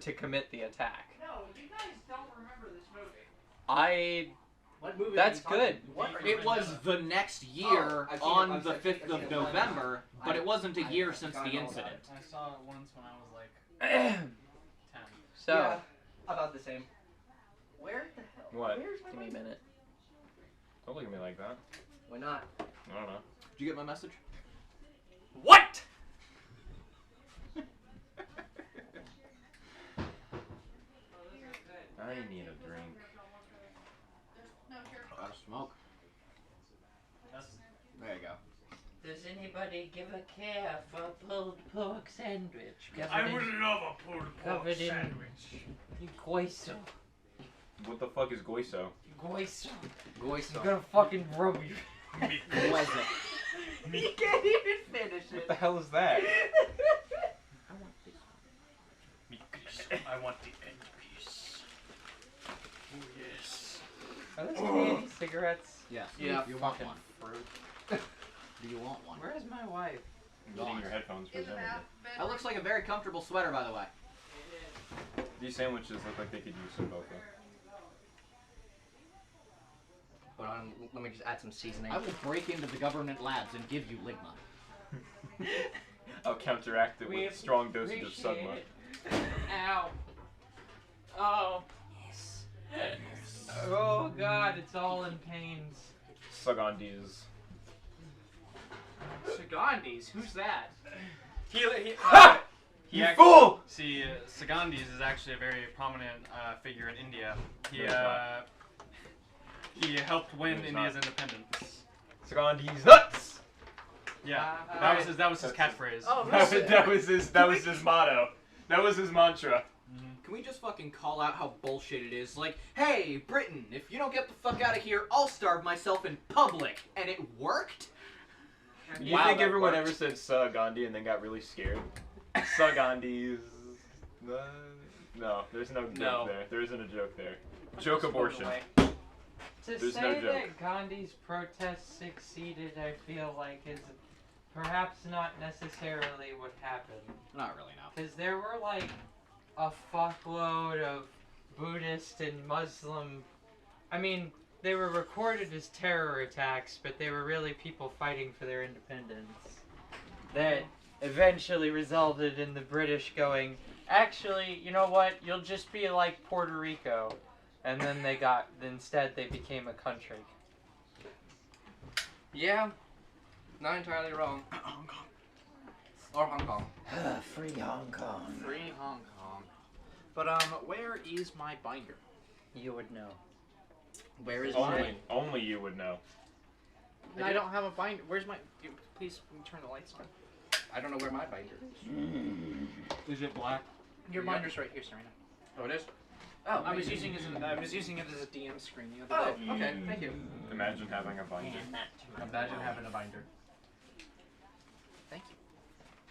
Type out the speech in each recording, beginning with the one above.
to commit the attack. No, you guys don't remember this movie. What movie That's good. It was the next year on the 5th of November, but it wasn't a year since the incident. I saw it once when I was like 10. So, Yeah, about the same. Where the hell? What? Where's my give me a minute. Don't look at me like that. Why not? I don't know. Did you get my message? What? I need a drink. Out of smoke. There you go. Does anybody give a care for a pulled pork sandwich? I would love a pulled pork covered in- sandwich. Goiso. What the fuck is goiso? Goiso. I'm Goiso. gonna fucking rub you. Goiso. You can't even finish What it. the hell is that? I want this I want the end piece. Oh yes. Are those candy cigarettes? Yes. Yeah. You want Fucking one? fruit. Do you want one? Where's my wife? Eating your headphones, presumably. That looks like a very comfortable sweater, by the way. These sandwiches look like they could use some bofa. Hold on, let me just add some seasoning. I will break into the government labs and give you ligma. I'll counteract it with a strong dosage of Sugma. Ow. Oh. Yes. Oh god, it's all in pains. Sugandis. Sagandis, who's that? Ha! He You act- fool! See, Sagandis is actually a very prominent figure in India. He No, he's he helped win No, he's India's not. independence. Sugandis nuts! Yeah, Uh, that was his That's catchphrase. Oh, That was his motto. That was his mantra. Can we just fucking call out how bullshit it is? Like, hey, Britain, if you don't get the fuck out of here, I'll starve myself in public. And it worked? You Wow, think that everyone worked. ever said Sugandi and then got really scared? Sugandis. No, there's no joke No. there. There isn't a joke there. Joke abortion. To There's say no joke. that Gandhi's protest succeeded, I feel like is perhaps not necessarily what happened. Not really, no. Because there were like a fuckload of Buddhist and Muslim. I mean, they were recorded as terror attacks, but they were really people fighting for their independence. That eventually resulted in the British going, actually, you know what? You'll just be like Puerto Rico. And then instead they became a country. Yeah, not entirely wrong. Hong Kong. Or Hong Kong. Free Hong Kong. Free Hong Kong. But, where is my binder? You would know. Where is Only you would know. I don't have a binder. Where's my... Please, turn the lights on. I don't know where my binder is. Is it black? Your binder's right here, Serena. Oh, it is? Oh, I was using it as a DM screen the Oh, other day. okay, thank you. Imagine having a binder. Imagine having a binder. Thank you.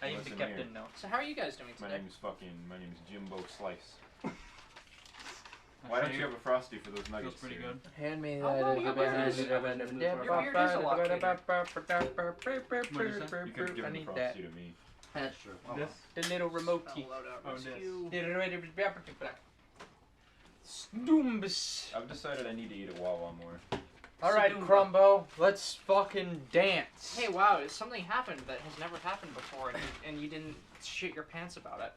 I even Listen kept here. a note. So how are you guys doing My today? name's Jimbo Slice. Why don't you have a Frosty for those nuggets? Feels pretty Steven? good. Hand me How long you been using it? Your beard is a lot cleaner. You could have I given the need that. Frosty to me. That's true. This? The little remote key. Oh, this. Stoombs. I've decided I need to eat a Wawa more. Alright, Crumbo, let's fucking dance. Hey, wow, something happened that has never happened before, and you didn't shit your pants about it.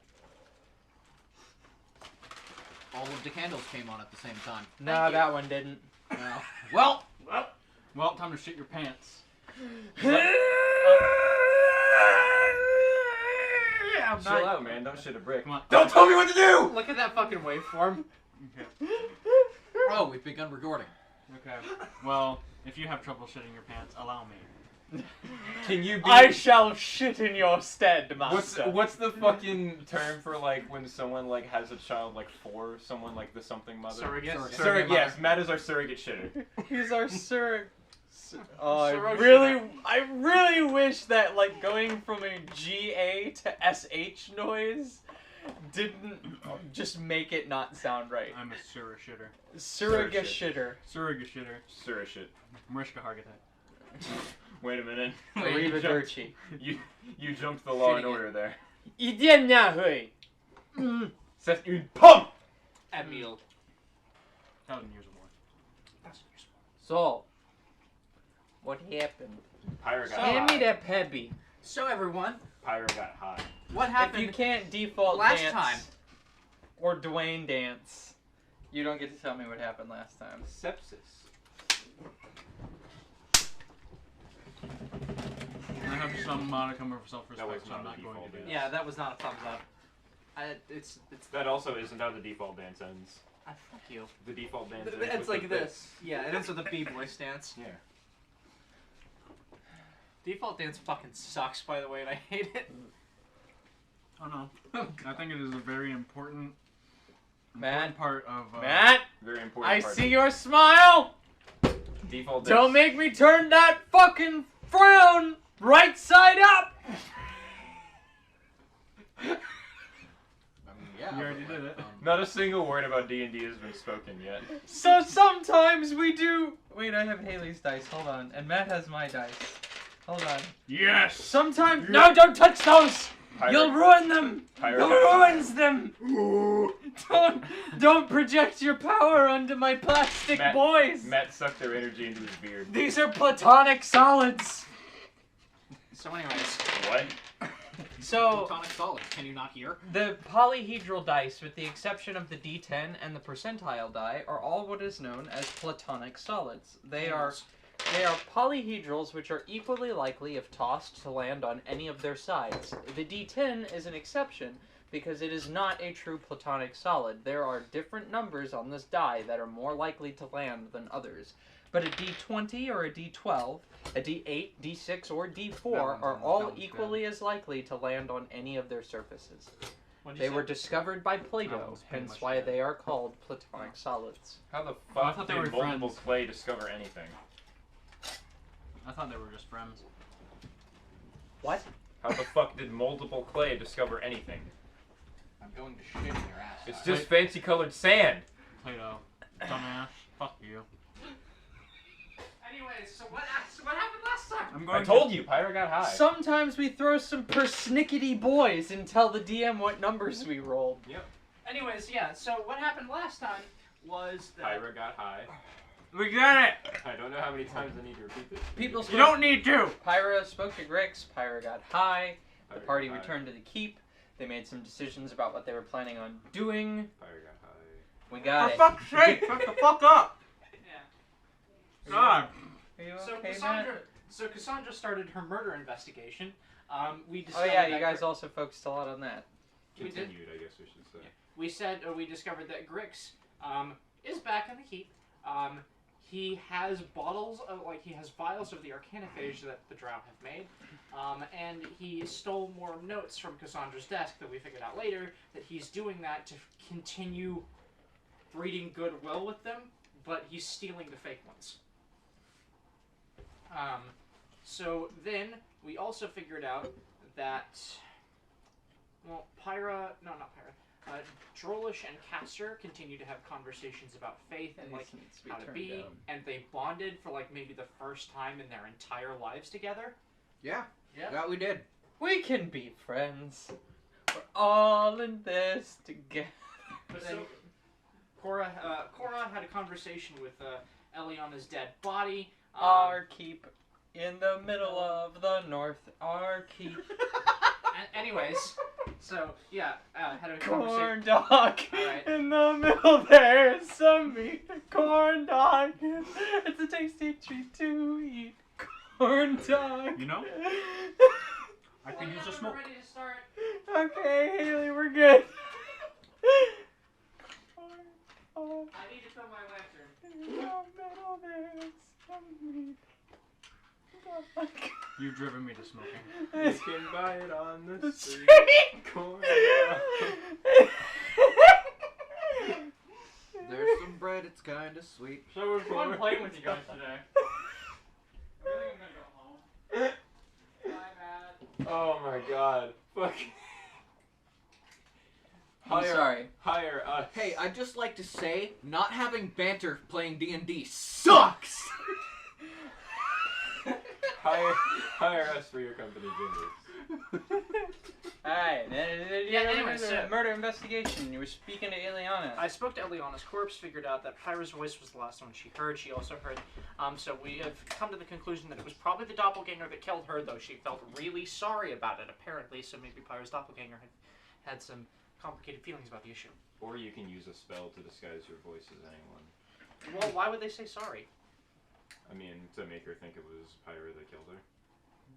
All of the candles came on at the same time. Nah, that one didn't. No. Well, time to shit your pants. I'm Chill out, man. Don't shit a brick. Come on. Don't tell me what to do! Look at that fucking waveform. Okay. Oh, we've begun recording. Okay. Well, if you have trouble shitting your pants, allow me. Can you be... I shall shit in your stead, master. What's the fucking term for like when someone like has a child like for someone like the something mother? Surrogate. Surrogate. Yes, Matt is our surrogate shitter. He's our sir. Oh, Sorosha. I really wish that like going from a GA to SH noise didn't just make it not sound right. I'm a Sura shitter. Surrogate Surrogate. shitter. Surrogate shitter. Surrogate shit. Mariska Hargitay. Wait a minute. Arriva Dirty. You jumped the law and order there. Idiot hui. C'est une pomme! Emil. 1,000 years or more. So, what happened? Pyro got Hand me high. that Pebby. So everyone, Pyro got high. what If happened you can't default last dance time? or Dwayne dance, you don't get to tell me what happened last time. Sepsis. I have some modicum of self-respect, That was so I'm not not a going to default do dance. that. Yeah, that was not a thumbs up. It's That also isn't how the default dance ends. fuck you. The default dance ends It's with like the this. Yeah, it ends with a b-boy stance. Yeah. Default dance fucking sucks, by the way, and I hate it. Oh no. I think it is a very important Matt? part of. Matt, Very important I part. see your smile. Default dance. Don't make me turn that fucking frown right side up. I mean, yeah. You already did it. Not a single word about D&D has been spoken yet. So sometimes we do. Wait, I have Haley's dice. Hold on, and Matt has my dice. Hold on. Yes. Sometimes. No, don't touch those. Pyro, You'll ruin them. Pyro It got high. ruins them. Don't project your power onto my plastic Matt- boys. Matt sucked their energy into his beard. These are platonic solids. So anyways, What? So platonic solids, can you not hear? the polyhedral dice, with the exception of the D10 and the percentile die, are all what is known as platonic solids. They are polyhedrals which are equally likely, if tossed, to land on any of their sides. The D10 is an exception because it is not a true platonic solid. There are different numbers on this die that are more likely to land than others. But a D20 or a D12, a D8, D6, or D4 are all equally as likely to land on any of their surfaces. They were discovered by That Plato, one's pretty hence much why dead. they are called platonic solids. How the Oh, I fuck thought they did were multiple friends. clay discover anything? I thought they were just friends. What? How the fuck did multiple clay discover anything? I'm going to shit in your ass. It's just fancy colored sand. Plato. Dumbass. Fuck you. Anyways, so what happened last time? I'm I told you, Pyro got high. Sometimes we throw some persnickety boys and tell the DM what numbers we rolled. Anyways, yeah, so what happened last time was that... Pyro got high. We got it. I don't know how many times I need to repeat this. People You don't need to. Pyra spoke to Grix, Pyra got high, the Pyro party got high. returned to the keep, they made some decisions about what they were planning on doing. Pyro got high. We got For it. fuck's sake, shut the fuck up. Yeah. God. Are you So okay, Cassandra started her murder investigation. We Matt? Oh discovered yeah, that you guys Gri- also focused a lot on that. We did. Continued, I guess we should say. We discovered that Grix is back in the keep. He has bottles of he has vials of the arcanophage that the Drow have made. And he stole more notes from Cassandra's desk that we figured out later that he's doing that to continue breeding goodwill with them, but he's stealing the fake ones. So then we also figured out that, well, Drolish and Castor continue to have conversations about faith and like This needs to be how to turned be, down. and they bonded for like maybe the first time in their entire lives together. Yeah, Yeah. that we did. We can be friends. We're all in this together. But then Cora had a conversation with Eliana's dead body. Our keep in the middle of the north. Our keep. Anyways, so yeah, had a conversation. Corn dog. Alright. In the middle there's some meat. Corn dog. It's a tasty treat to eat. Corn dog. You know? I could use a smoke. Ready to start. Okay, Haley, we're good. Corn dog. I need to fill my lantern. In the middle there's some meat. Dog. You've driven me to smoking. You can buy it on the The street. street. Corn There's some bread, it's kinda sweet. So it was fun playing with you guys today. I really am gonna go home. My bad. Oh my god. Fuck. I'm sorry. Hire us. Hey, I'd just like to say, not having banter playing D&D sucks! Hire us for your company, Jimbers. Alright, Yeah, anyway, so- murder investigation. You were speaking to Ileana. I spoke to Eliana's corpse, figured out that Pyra's voice was the last one she heard. She also heard, so we have come to the conclusion that it was probably the doppelganger that killed her, though she felt really sorry about it, apparently, so maybe Pyra's doppelganger had some complicated feelings about the issue. Or you can use a spell to disguise your voice as anyone. Well, why would they say sorry? I mean, to make her think it was Pyra that killed her.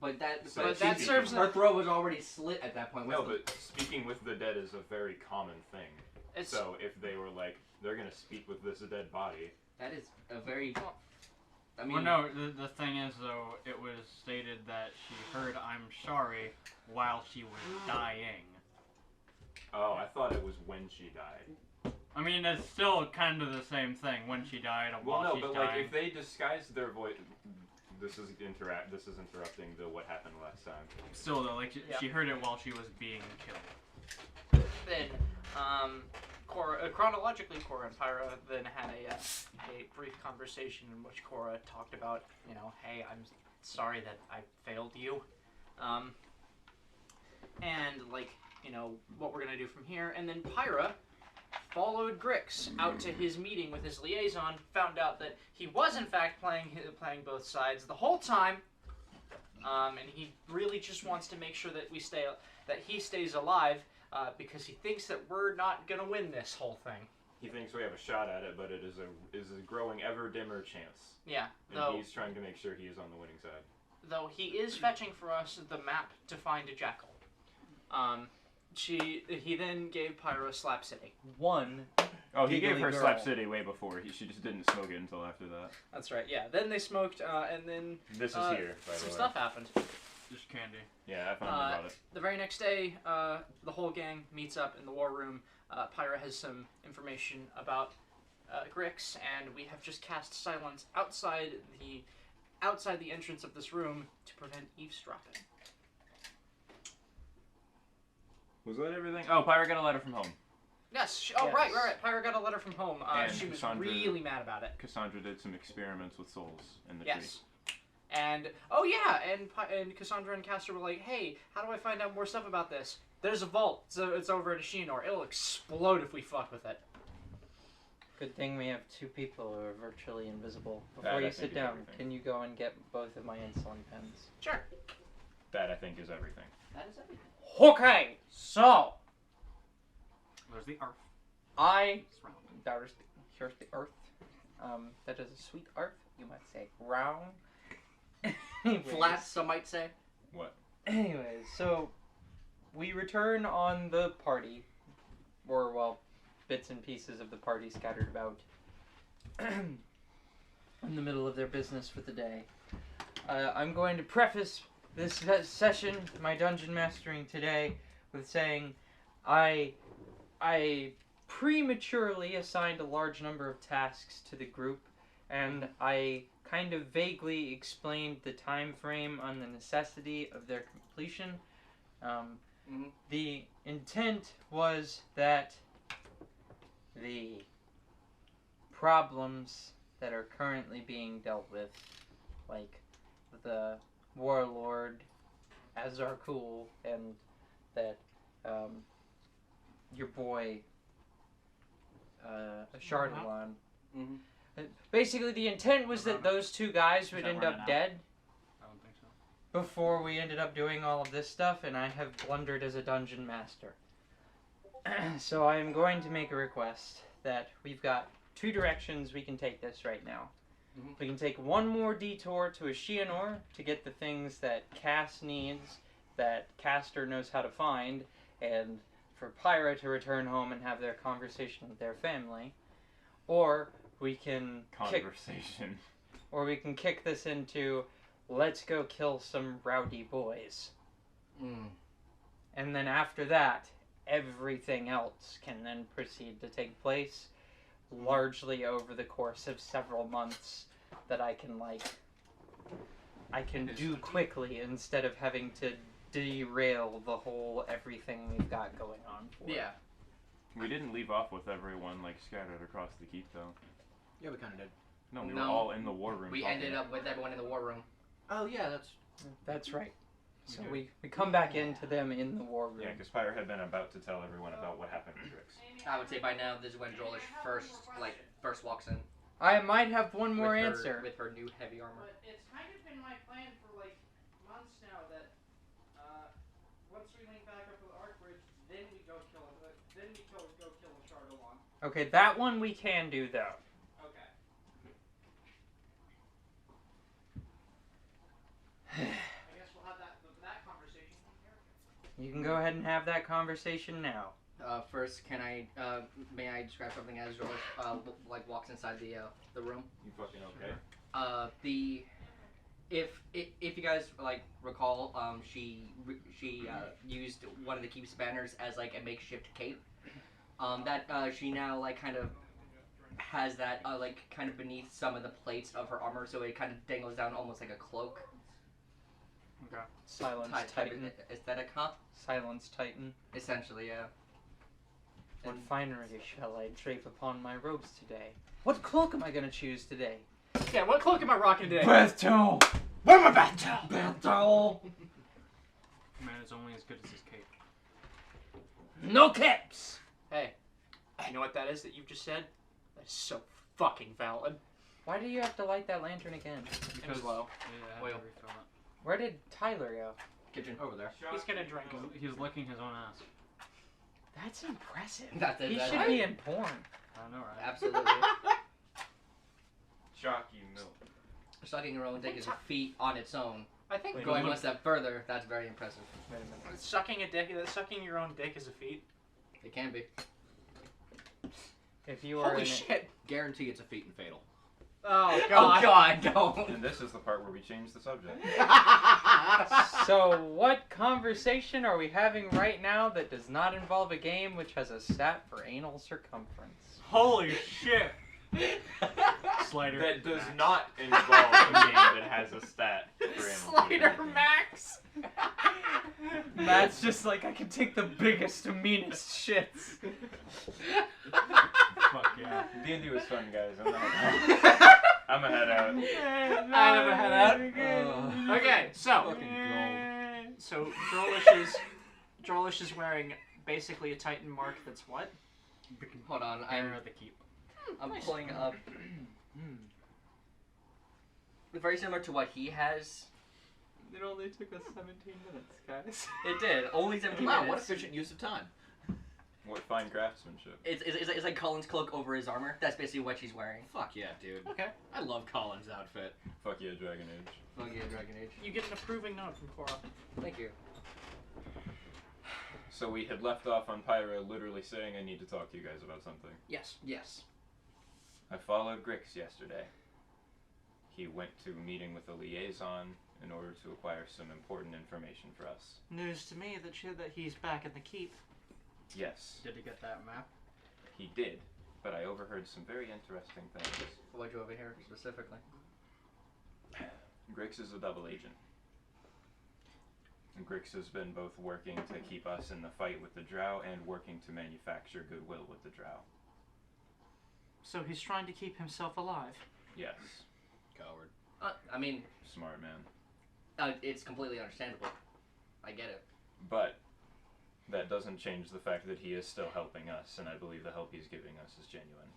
But that, So But that serves her throat was already slit at that point. No, but speaking with the dead is a very common thing. It's, So if they were like, they're gonna speak with this dead body. That is a very. I mean, Well, no, the thing is, though, it was stated that she heard "I'm sorry" while she was dying. Oh, I thought it was when she died. I mean, it's still kind of the same thing when she died or Well, while no, she's but dying. like if they disguised their voice, this is interrupting the what happened last time. Still, though, like Yeah. she heard it while she was being killed. then, chronologically, Cora and Pyra then had a brief conversation in which Cora talked about, hey, I'm sorry that I failed you, and what we're gonna do from here. And then Pyra followed Grix out to his meeting with his liaison, found out that he was in fact playing both sides the whole time, and he really just wants to make sure that he stays alive, because he thinks that we're not gonna win this whole thing. He thinks we have a shot at it, but it is a growing ever dimmer chance. Yeah, And he's trying to make sure he is on the winning side. though he is fetching for us the map to find a jackal. He then gave Pyra Slap City. One. Oh, he gave Giggly her girl. Slap City way before. She just didn't smoke it until after that. That's right. Yeah. Then they smoked, and then This is here, by the some way. stuff happened. Just candy. Yeah, I found out about it. The very next day, the whole gang meets up in the war room. Pyra has some information about Grix, and we have just cast silence outside the entrance of this room to prevent eavesdropping. Was that everything? Oh, Pyra got a letter from home. Yes. Yes. Right. Pyra got a letter from home. And She was Cassandra- really mad about it. Cassandra did some experiments with souls in the Yes. And and Cassandra and Castor were like, "Hey, how do I find out more stuff about this? There's a vault. So it's over at Ashinor. It'll explode if we fuck with it." Good thing we have two people who are virtually invisible. That, Before I you think, sit is down, everything. can you go and get both of my insulin pens? Sure. That, I think, is everything. that is everything. Okay, so There's the earth. here's the earth. That is a sweet earth. You might say round. Anyways. Flat, some might say. Anyways, so we return on the party, or well, bits and pieces of the party scattered about in the middle of their business for the day. I'm going to preface this session, my dungeon mastering today, with saying I prematurely assigned a large number of tasks to the group, and I kind of vaguely explained the time frame on the necessity of their completion. The intent was that the problems that are currently being dealt with, like the warlord Azarkul and that your boy Chardalon. Mhm. Basically, the intent was that those two guys would that end running up out? dead I don't think so. before we ended up doing all of this stuff, and I have blundered as a dungeon master. So I am going to make a request that we've got two directions we can take this right now. Mhm. We can take one more detour to Ashianor to get the things that Cass needs, that Castor knows how to find, and for Pyra to return home and have their conversation with their family. Or we can kick this into, let's go kill some rowdy boys. And then after that, everything else can then proceed to take place, largely over the course of several months that I can do quickly instead of having to derail the whole everything we've got going on for. Yeah. We didn't leave off with everyone scattered across the keep though. Yeah, we kind of did. No, we were No. all in the war room. We talking. ended up with everyone in the war room. Oh yeah, That's right. So we come back into them in the war room. Yeah, because Pyre had been about to tell everyone about what happened to Drix. I would say by now this is when Drolish first walks in. I might have one more with her, answer. with her new heavy armor. But it's kind of been my plan for like months now that once we link back up to the arc bridge, then we go kill him. Then we go kill the Chardalon. Okay, that one we can do though. Okay. I guess we'll have that conversation in character. You can go ahead and have that conversation now. First, may I describe something as Drolish walks inside the room? You fucking okay? If you guys recall, she used one of the keep's banners as a makeshift cape. She now kind of has that kind of beneath some of the plates of her armor, so it kind of dangles down almost like a cloak. Okay. Silence Type Titan. aesthetic, huh? Silence Titan. Essentially, yeah. What finery shall I drape upon my robes today? What cloak am I gonna choose today? Yeah, what cloak am I rocking today? Battle! Where my battle? Battle! Man, it's only as good as his cape. No caps! Hey, you know what that is that you've just said? That is so fucking valid. Why do you have to light that lantern again? Because low. Yeah, I had Oil. to refill it. Where did Tyler go? Kitchen over there. He's gonna drink. He's licking his own ass. That's impressive. That's He should be in porn. I know, right? Absolutely. Jockey milk. Sucking her own dick is a feat on its own. I think Wait, Going one step further, that's very impressive. Wait a minute. sucking your own dick is a feat. It can be. If you are Holy in shit! Guarantee it's a feat and fatal. Oh Oh god. God, don't. And this is the part where we change the subject. So, what conversation are we having right now that does not involve a game which has a stat for anal circumference? Holy shit! Slider. That does not involve a game that has a stat for animal Slider Max. Matt's just like, I can take the biggest and meanest shits. Fuck yeah. D&D was fun, guys. I'm gonna head out. I never head out. Okay, so Drolish is wearing basically a Titan mark that's what? Hold on, Banner of the keep. I'm pulling up. Very similar to what he has. It only took us 17 minutes, guys. It did. Only 17 Wow, what minutes. efficient use of time. What fine craftsmanship. It's like Colin's cloak over his armor. That's basically what she's wearing. Fuck yeah, dude. Okay. I love Colin's outfit. Fuck yeah, Dragon Age. Fuck yeah, Dragon Age. You get an approving note from Cora. Thank you. So we had left off on Pyra literally saying I need to talk to you guys about something. Yes. Yes. I followed Grix yesterday. He went to a meeting with a liaison in order to acquire some important information for us. News to me that he's back in the keep. Yes, Did he get that map? he did, but I overheard some very interesting things. What'd you overhear specifically? Grix is a double agent. Grix has been both working to keep us in the fight with the Drow and working to manufacture goodwill with the Drow. So he's trying to keep himself alive. Yes, Coward. I mean, smart man. it's completely understandable. I get it. But that doesn't change the fact that he is still helping us, and I believe the help he's giving us is genuine.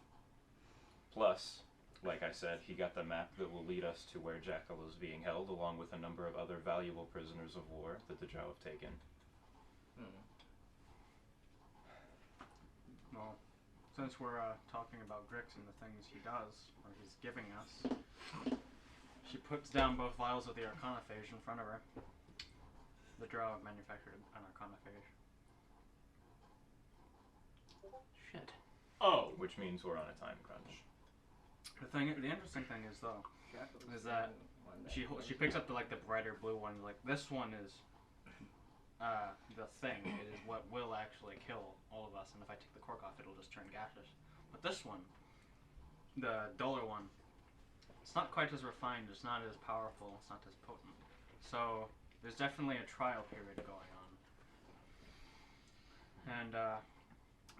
Plus, like I said, he got the map that will lead us to where Jackal is being held, along with a number of other valuable prisoners of war that the Drow have taken. Well, since we're talking about Grix and the things he does, or he's giving us, she puts down both vials of the Arcanophage in front of her. The Drow have manufactured an Arcanophage. Shit. Oh! Which means we're on a time crunch. The interesting thing is though, is that she picks up the brighter blue one. Like this one is the thing. It is what will actually kill all of us. And if I take the cork off, it'll just turn gaseous. But this one, the duller one, it's not quite as refined. It's not as powerful. It's not as potent. So there's definitely a trial period going on. And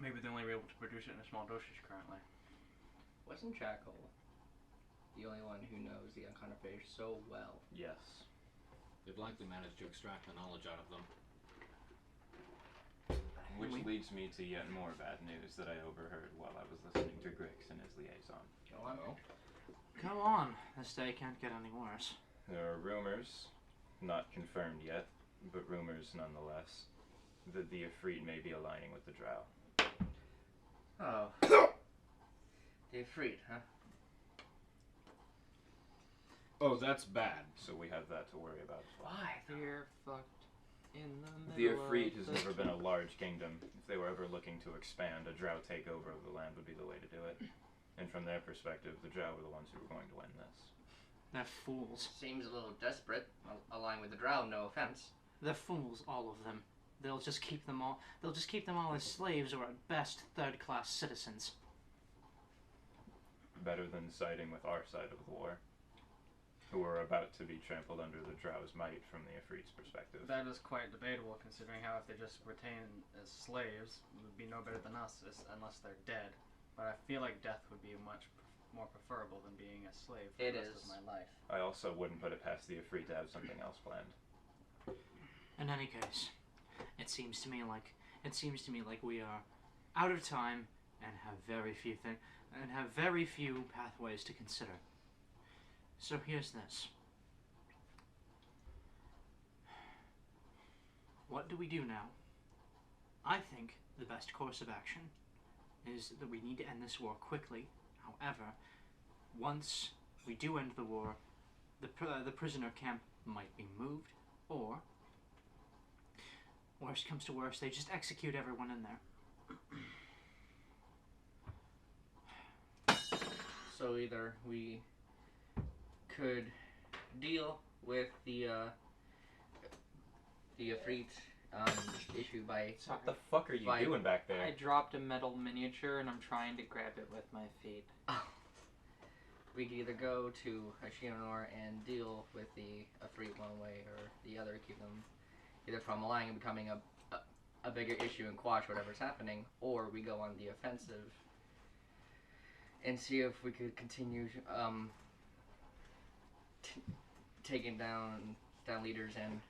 maybe they're only able to produce it in a small dosage currently. Wasn't Jackal the only one who knows the Arcanophage so well? Yes. They've likely managed to extract the knowledge out of them. Which leads me to yet more bad news that I overheard while I was listening to Grix and his liaison. Go on. Go on. This day can't get any worse. There are rumors, not confirmed yet, but rumors nonetheless, that the Ifrit may be aligning with the Drow. Oh. The Ifrit, huh? Oh, that's bad. So we have that to worry about as well. Why? You're fucked in the The middle Ifrit of has the never been a large kingdom. If they were ever looking to expand, a Drow takeover of the land would be the way to do it. And from their perspective, the Drow were the ones who were going to win this. They're fools. Seems a little desperate. Align with the Drow, no offense. They're fools, all of them. They'll just keep them all as slaves or at best third-class citizens. Better than siding with our side of the war, who are about to be trampled under the Drow's might from the Ifrit's perspective. That is quite debatable, considering how if they just retain as slaves, it would be no better than us unless they're dead. But I feel like death would be much more preferable than being a slave for the rest of my life. I also wouldn't put it past the Ifrit to have something else planned. In any case, it seems to me like we are out of time and have very few pathways to consider. So here's this. What do we do now? I think the best course of action is that we need to end this war quickly. However, once we do end the war, the prisoner camp might be moved, or worst comes to worst, they just execute everyone in there. So either we could deal with the Ifrit issue by... What the fuck are you doing back there? I dropped a metal miniature and I'm trying to grab it with my feet. We could either go to Hashinor and deal with the Ifrit one way or the other, keep them either from aligning and becoming a bigger issue and quash whatever's happening, or we go on the offensive and see if we could continue taking down leaders and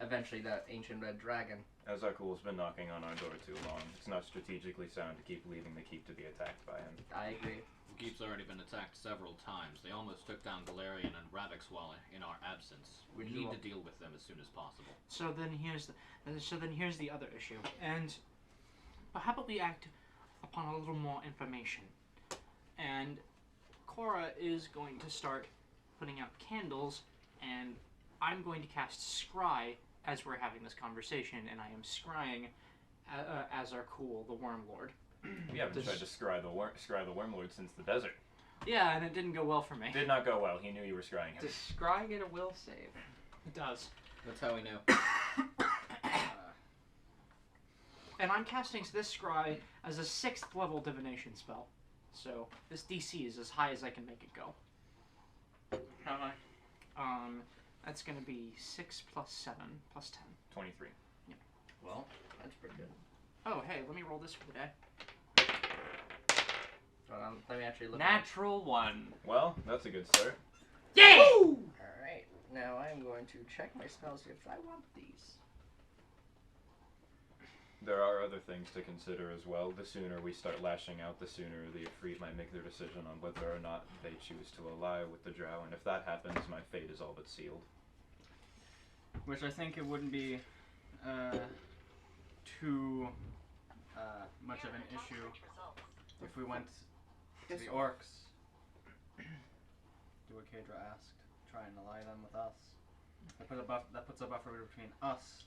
eventually that ancient red dragon. Azarkul's been knocking on our door too long. It's not strategically sound to keep leaving the keep to be attacked by him. I agree. The keep's already been attacked several times. They almost took down Galarian and Ravix while in our absence. We need to deal with them as soon as possible. So then here's the other issue. And how about we act upon a little more information? And Cora is going to start putting out candles, and I'm going to cast Scry as we're having this conversation, and I am scrying Azarkul, the Wormlord. We haven't tried to scry the Wormlord since the desert. Yeah, and it didn't go well for me. Did not go well. He knew you were scrying him. Does Scry get a will save? It does. That's how we know. And I'm casting this Scry as a 6th level divination spell. So this DC is as high as I can make it go. How high? That's gonna be 6 plus 7 plus 10. 23. Yeah. Well, that's pretty good. Oh, hey, let me roll this for the day. Let me actually look. Natural 1. Well, that's a good start. Yay! Alright, now I'm going to check my spells if I want these. There are other things to consider as well. The sooner we start lashing out, the sooner the Ifrit might make their decision on whether or not they choose to ally with the Drow, and if that happens, my fate is all but sealed. Which I think it wouldn't be too much of an issue if we went to the orcs. Do what Kadra asked. Try and ally them with us. That puts a buffer between us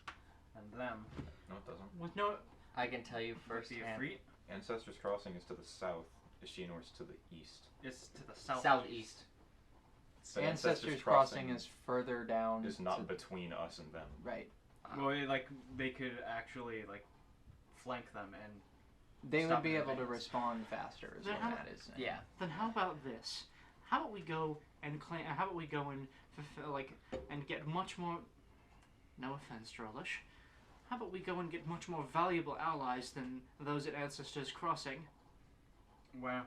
and them. No, it doesn't. With no, I can tell you With first. the Ifrit, Ancestors Crossing is to the south. Ishinor's to the east. it's to the south. Southeast. But Ancestors Crossing is further down. is not between us and them. Right. Well, they could actually flank them and. They Stop would be in able to advance. respond faster, is Then what how- that is saying. Yeah. then how about this? How about we go and claim? How about we go and fulfill, and get much more? No offense, Drolish. How about we go and get much more valuable allies than those at Ancestors Crossing? Where?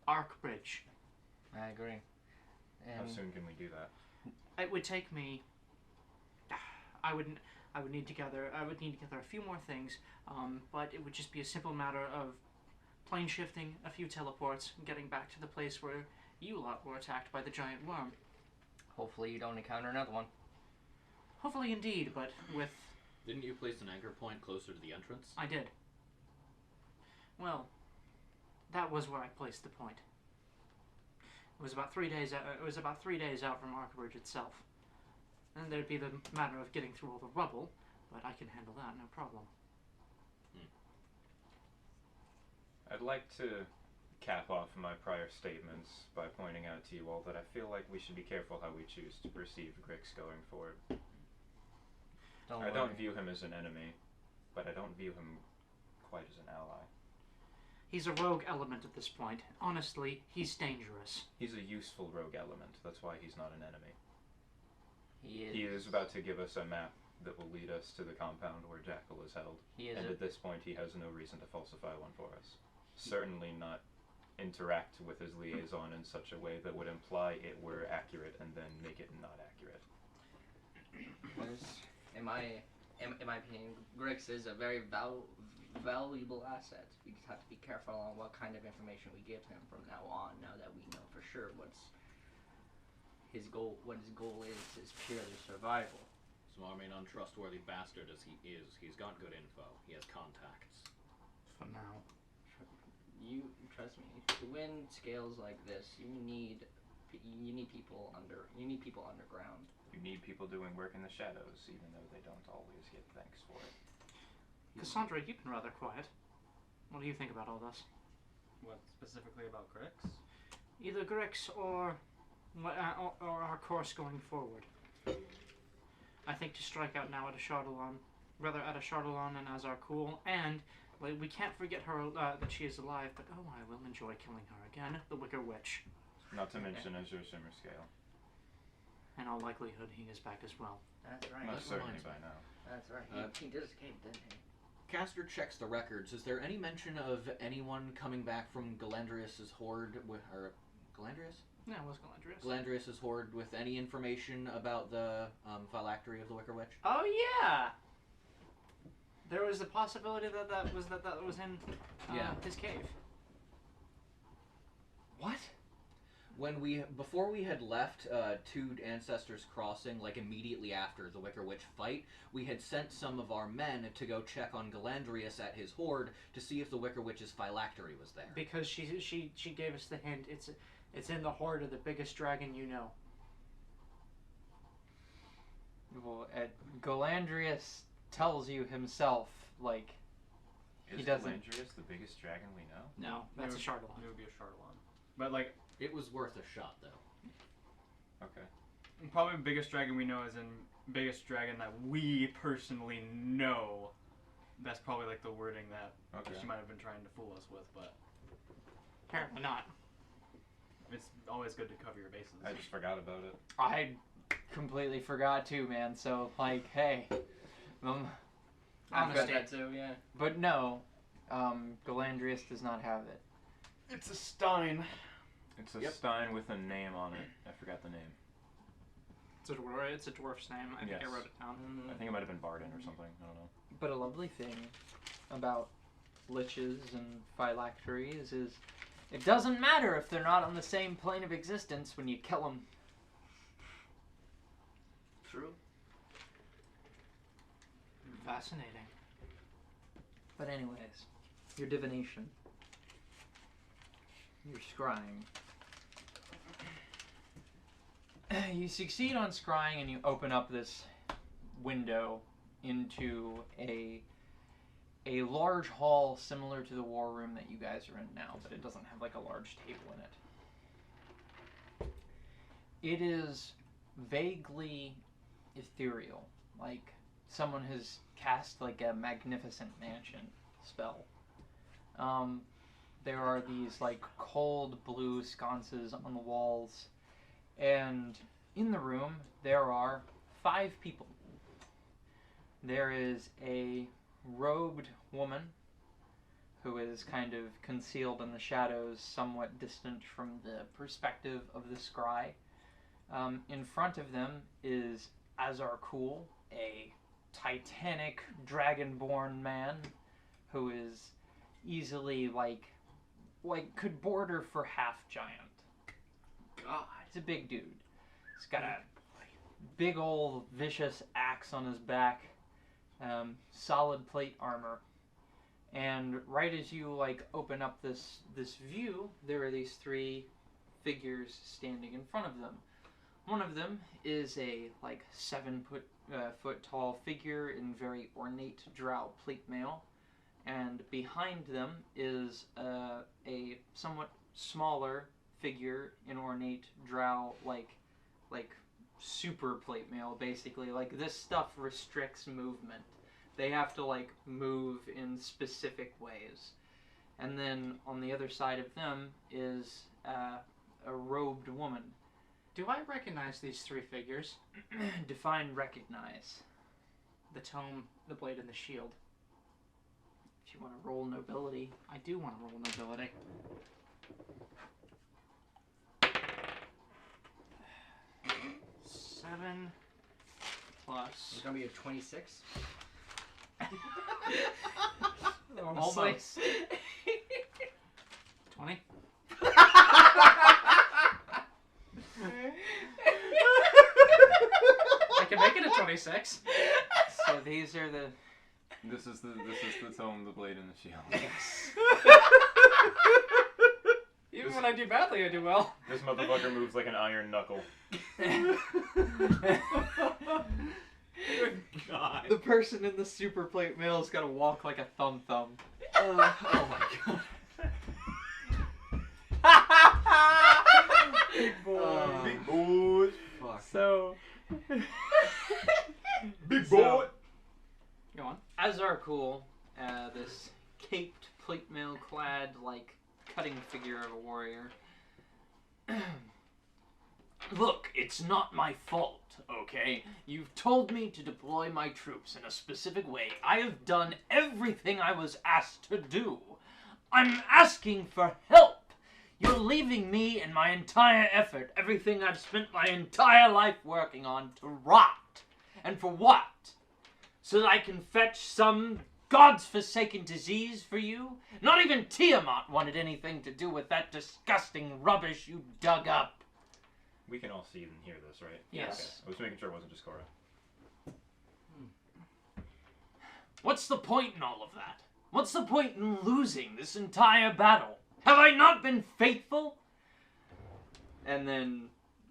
Arkbridge. I agree. How And soon can we do that? It would take me. I would need to gather a few more things, but it would just be a simple matter of plane shifting, a few teleports, and getting back to the place where you lot were attacked by the giant worm. Hopefully you don't encounter another one. Hopefully indeed, but with... Didn't you place an anchor point closer to the entrance? I did. Well, that was where I placed the point. It was about 3 days out, from Archbridge itself. And there'd be the matter of getting through all the rubble, but I can handle that, no problem. I'd like to cap off my prior statements by pointing out to you all that I feel like we should be careful how we choose to perceive Grix going forward. I don't view him as an enemy, but I don't view him quite as an ally. He's a rogue element at this point. Honestly, he's dangerous. He's a useful rogue element. That's why he's not an enemy. He is about to give us a map that will lead us to the compound where Jackal is held. And at this point, he has no reason to falsify one for us. Certainly not interact with his liaison in such a way that would imply it were accurate and then make it not accurate. In my opinion, Grix is a very valuable asset. We just have to be careful on what kind of information we give him from now on. Now that we know for sure what his goal is purely survival. Smarmy, an untrustworthy bastard as he is, he's got good info. He has contacts. For now. You trust me. To win scales like this, you need people underground. You need people doing work in the shadows, even though they don't always get thanks for it. Cassandra, you've been rather quiet. What do you think about all this? What specifically about Grix? Either Grix or our course going forward. I think to strike out now at Ashardalon, and Azarkul, and we can't forget her that she is alive. But oh, I will enjoy killing her again, the Wicker Witch. Not to mention Azure Shimmer Scale. In all likelihood, he is back as well. That's right. Most certainly by now. That's right. He did escape, didn't he? Caster checks the records. Is there any mention of anyone coming back from Galandrius's horde or Galandrius? Yeah, it was Galandrius. Galandrius's horde with any information about the phylactery of the Wicker Witch? Oh yeah. There was the possibility that was in his cave. What? Before we had left Two Ancestors Crossing, like immediately after the Wicker Witch fight, we had sent some of our men to go check on Galandrius at his horde to see if the Wicker Witch's phylactery was there. Because she gave us the hint. It's in the horde of the biggest dragon you know. Well, Galandrius tells you himself, like, he doesn't. Is Galandrius the biggest dragon we know? No, that's a Shardalon. It would be a Shardalon. But like, it was worth a shot, though. Okay. Probably the biggest dragon we know is in biggest dragon that we personally know. That's probably like the wording that she might have been trying to fool us with, but apparently not. It's always good to cover your bases. I just forgot about it. I completely forgot too, man. So like, hey, I forgot that too. Yeah. But no, Galandrius does not have it. It's a Stein. It's a Stein with a name on it. I forgot the name. It's a dwarf's name. I think I wrote it down. I think it might have been Barden or something. I don't know. But a lovely thing about liches and phylacteries is it doesn't matter if they're not on the same plane of existence when you kill them. True. Fascinating. But anyways, your divination. Your scrying. You succeed on scrying and you open up this window into a large hall similar to the war room that you guys are in now, but it doesn't have like a large table in it. It is vaguely ethereal, like someone has cast like a magnificent mansion spell. There are these like cold blue sconces on the walls, and in the room there are 5 people. There is a robed woman who is kind of concealed in the shadows, somewhat distant from the perspective of the scry. In front of them is Azarkul, a titanic dragonborn man who is easily like could border for half giant. God. He's a big dude. He's got a big old vicious axe on his back, solid plate armor, and right as you like open up this view, there are these three figures standing in front of them. One of them is a like 7 foot tall figure in very ornate drow plate mail, and behind them is a somewhat smaller figure in ornate drow like super plate mail, basically. Like, this stuff restricts movement. They have to like move in specific ways. And then on the other side of them is a robed woman. Do I recognize these three figures? Define recognize. The tome, the blade, and the shield. If you want to roll nobility. I do want to roll nobility. Seven plus. It's gonna be a 26. Almost. 20. I can make it a 26. So these are the... This is the tome, the blade, and the shield. Yes. Even when I do badly, I do well. This motherfucker moves like an iron knuckle. God. The person in the super plate mail is gonna walk like a thumb. Oh my god. Big boy. Big boy. Fuck. So... Big So- boy. Go on. Azarkul, this caped plate mail clad like cutting figure of a warrior. Look, it's not my fault, okay? You've told me to deploy my troops in a specific way. I have done everything I was asked to do. I'm asking for help. You're leaving me and my entire effort, everything I've spent my entire life working on, to rot. And for what? So that I can fetch some God's forsaken disease for you? Not even Tiamat wanted anything to do with that disgusting rubbish you dug up. We can all see and hear this, right? Yes. Okay. I was making sure it wasn't just Cora. What's the point in all of that? What's the point in losing this entire battle? Have I not been faithful? And then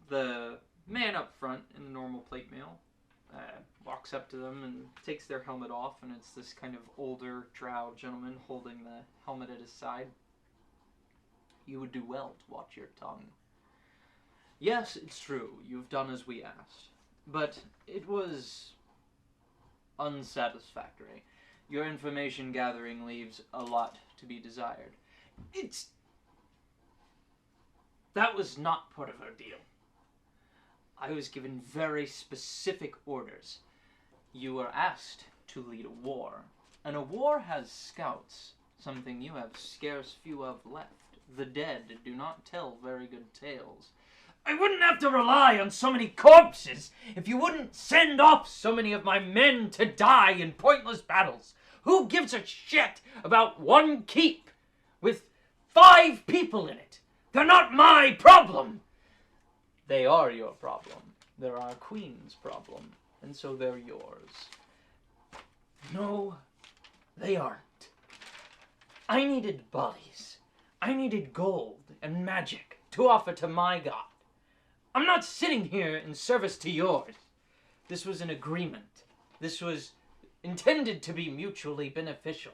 the man up front in the normal plate mail walks up to them and takes their helmet off, and it's this kind of older drow gentleman holding the helmet at his side. You would do well to watch your tongue. Yes, it's true, you've done as we asked, but it was unsatisfactory. Your information gathering leaves a lot to be desired. That was not part of our deal. I was given very specific orders. You were asked to lead a war, and a war has scouts, something you have scarce few of left. The dead do not tell very good tales. I wouldn't have to rely on so many corpses if you wouldn't send off so many of my men to die in pointless battles. Who gives a shit about one keep with 5 people in it? They're not my problem. They are your problem. They're our queen's problem, and so they're yours. No, they aren't. I needed bodies. I needed gold and magic to offer to my god. I'm not sitting here in service to yours. This was an agreement. This was intended to be mutually beneficial.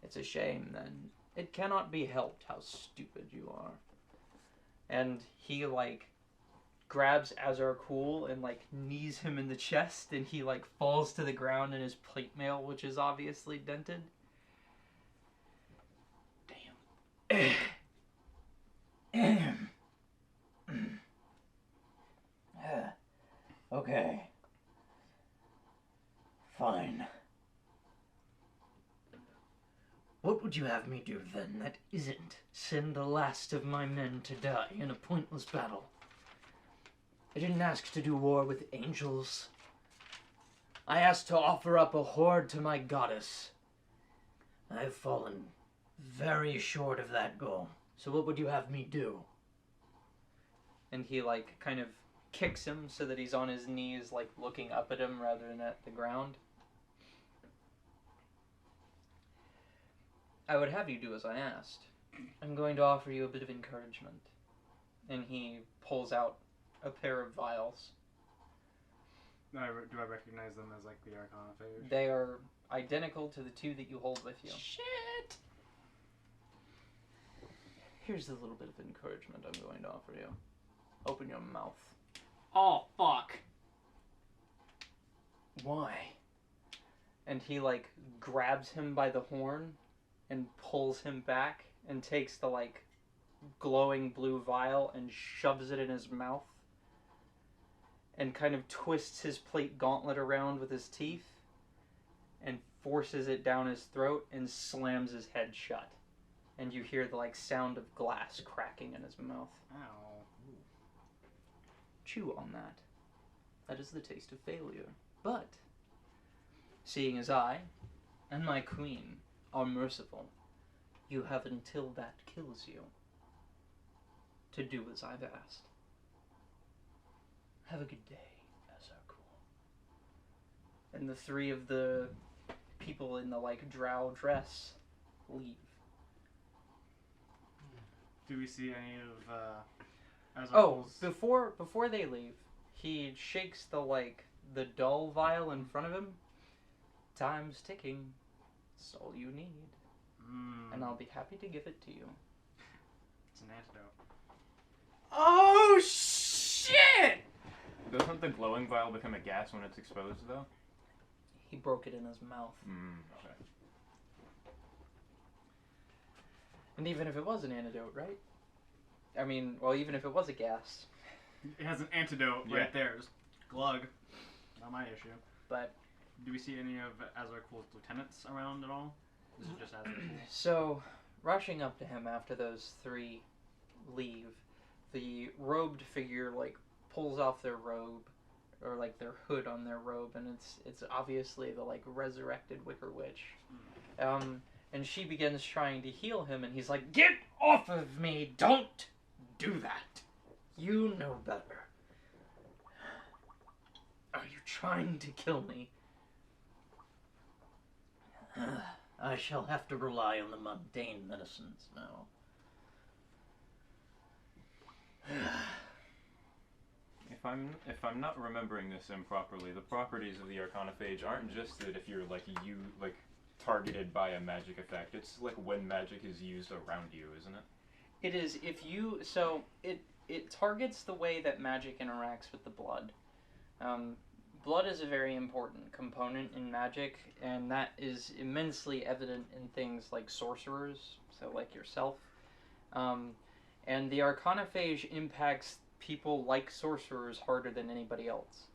It's a shame, then. It cannot be helped how stupid you are. And he, grabs Azarkul and, knees him in the chest, and he, falls to the ground in his plate mail, which is obviously dented. Damn. Okay. Fine. What would you have me do then that isn't send the last of my men to die in a pointless battle? I didn't ask to do war with angels. I asked to offer up a hoard to my goddess. I've fallen very short of that goal. So what would you have me do? And he, like, kind of kicks him so that he's on his knees, like, looking up at him rather than at the ground. I would have you do as I asked. I'm going to offer you a bit of encouragement. And he pulls out a pair of vials. Do I recognize them as like the Arcana Phage? They are identical to the two that you hold with you. Shit! Here's a little bit of encouragement I'm going to offer you. Open your mouth. Oh, fuck. Why? And he, like, grabs him by the horn and pulls him back and takes the, like, glowing blue vial and shoves it in his mouth and kind of twists his plate gauntlet around with his teeth and forces it down his throat and slams his head shut. And you hear the, like, sound of glass cracking in his mouth. Ow. Chew on that. That is the taste of failure. But, seeing as I and my queen are merciful, you have until that kills you to do as I've asked. Have a good day, Azarkul. And the three of the people in the, like, drow dress leave. Do we see any of Oh, Azarkul's... before they leave, he shakes the dull vial in front of him. Time's ticking. It's all you need. And I'll be happy to give it to you. It's an antidote. Oh, shit! Doesn't the glowing vial become a gas when it's exposed, though? He broke it in his mouth. Okay. And even if it was an antidote, right? I mean, well, even if it was a gas. It has an antidote right there. Just glug. Not my issue. But do we see any of Azarkul's lieutenants around at all? Is it just Azarkul? so, rushing up to him after those three leave, the robed figure, like, pulls off their robe, or, like, their hood on their robe, and it's obviously the, like, resurrected Wicker Witch. And she begins trying to heal him, and he's like, "Get off of me! Don't do that! You know better. Are you trying to kill me?" I shall have to rely on the mundane medicines now. If I'm not remembering this improperly, the properties of the Arcanophage aren't just that if you're targeted by a magic effect. It's like when magic is used around you, isn't it? It is if you it targets the way that magic interacts with the blood. Blood is a very important component in magic, and that is immensely evident in things like sorcerers, so like yourself. And the Arcanophage impacts people like sorcerers harder than anybody else.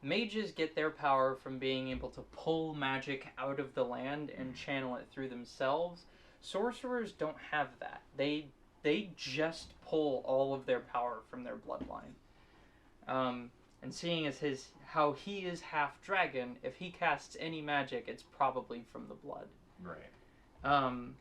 Mages get their power from being able to pull magic out of the land and channel it through themselves. Sorcerers don't have that. They just pull all of their power from their bloodline. And seeing as how he is half dragon, if he casts any magic, it's probably from the blood. Right.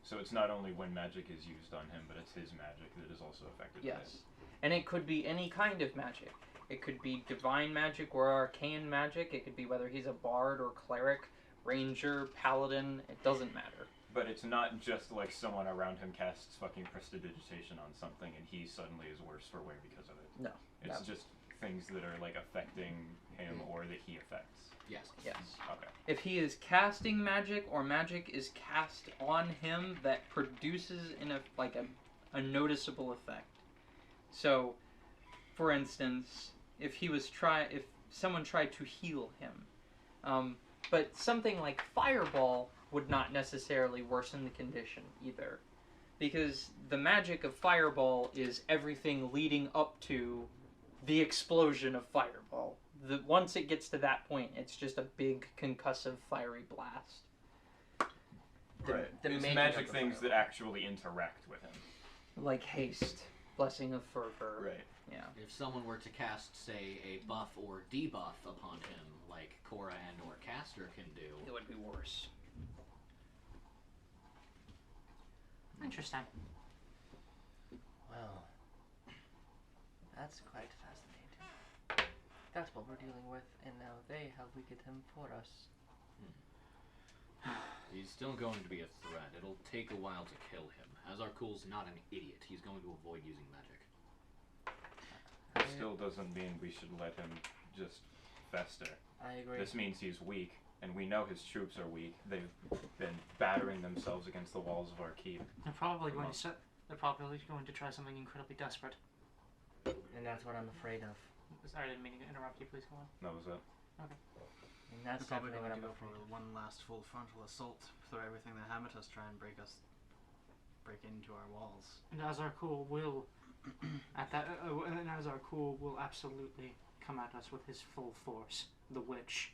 So it's not only when magic is used on him, but it's his magic that is also affected by it. Yes. And it could be any kind of magic. It could be divine magic or arcane magic. It could be whether he's a bard or cleric, ranger, paladin. It doesn't matter. But it's not just like someone around him casts fucking prestidigitation on something and he suddenly is worse for wear because of it. No. It's just things that are like affecting him or that he affects. Yes. Yes. Okay. If he is casting magic or magic is cast on him that produces a noticeable effect. So, for instance, if someone tried to heal him, but something like Fireball would not necessarily worsen the condition either, because the magic of Fireball is everything leading up to the explosion of Fireball. Once it gets to that point, it's just a big concussive fiery blast. Right. It's magic things that actually interact with him. Like haste. Blessing of Fervor. Right. Yeah. If someone were to cast, say, a buff or debuff upon him, like Cora and or Caster can do, It would be worse. Interesting. Well, that's quite fascinating. That's what we're dealing with, and now they have weakened him for us. he's still going to be a threat. It'll take a while to kill him. Azarkul's not an idiot. He's going to avoid using magic. It still doesn't mean we should let him just fester. I agree. This means he's weak, and we know his troops are weak. They've been battering themselves against the walls of our keep. They're probably going to They're probably going to try something incredibly desperate. And that's what I'm afraid of. Sorry, I didn't mean to interrupt you. Please go on. That was it. And that's They're probably definitely what going to I'm go for afraid of. one last full frontal assault, throw everything they have at us, try and break into our walls. And Azarkul will, and Azarkul will absolutely come at us with his full force. The witch.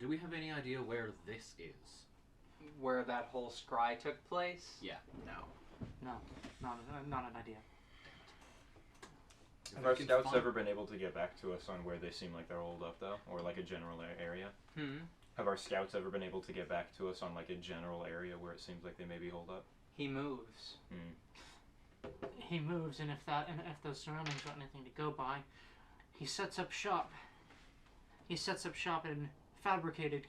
Do we have any idea where this is? Where that whole scry took place? Yeah. No, not an idea. Have our scouts ever been able to get back to us on where they seem like they're holed up, though? Or like a general area? Have our scouts ever been able to get back to us on like a general area where it seems like they may be holed up? He moves. He moves, and if those surroundings are anything to go by, he sets up shop. He sets up shop in fabricated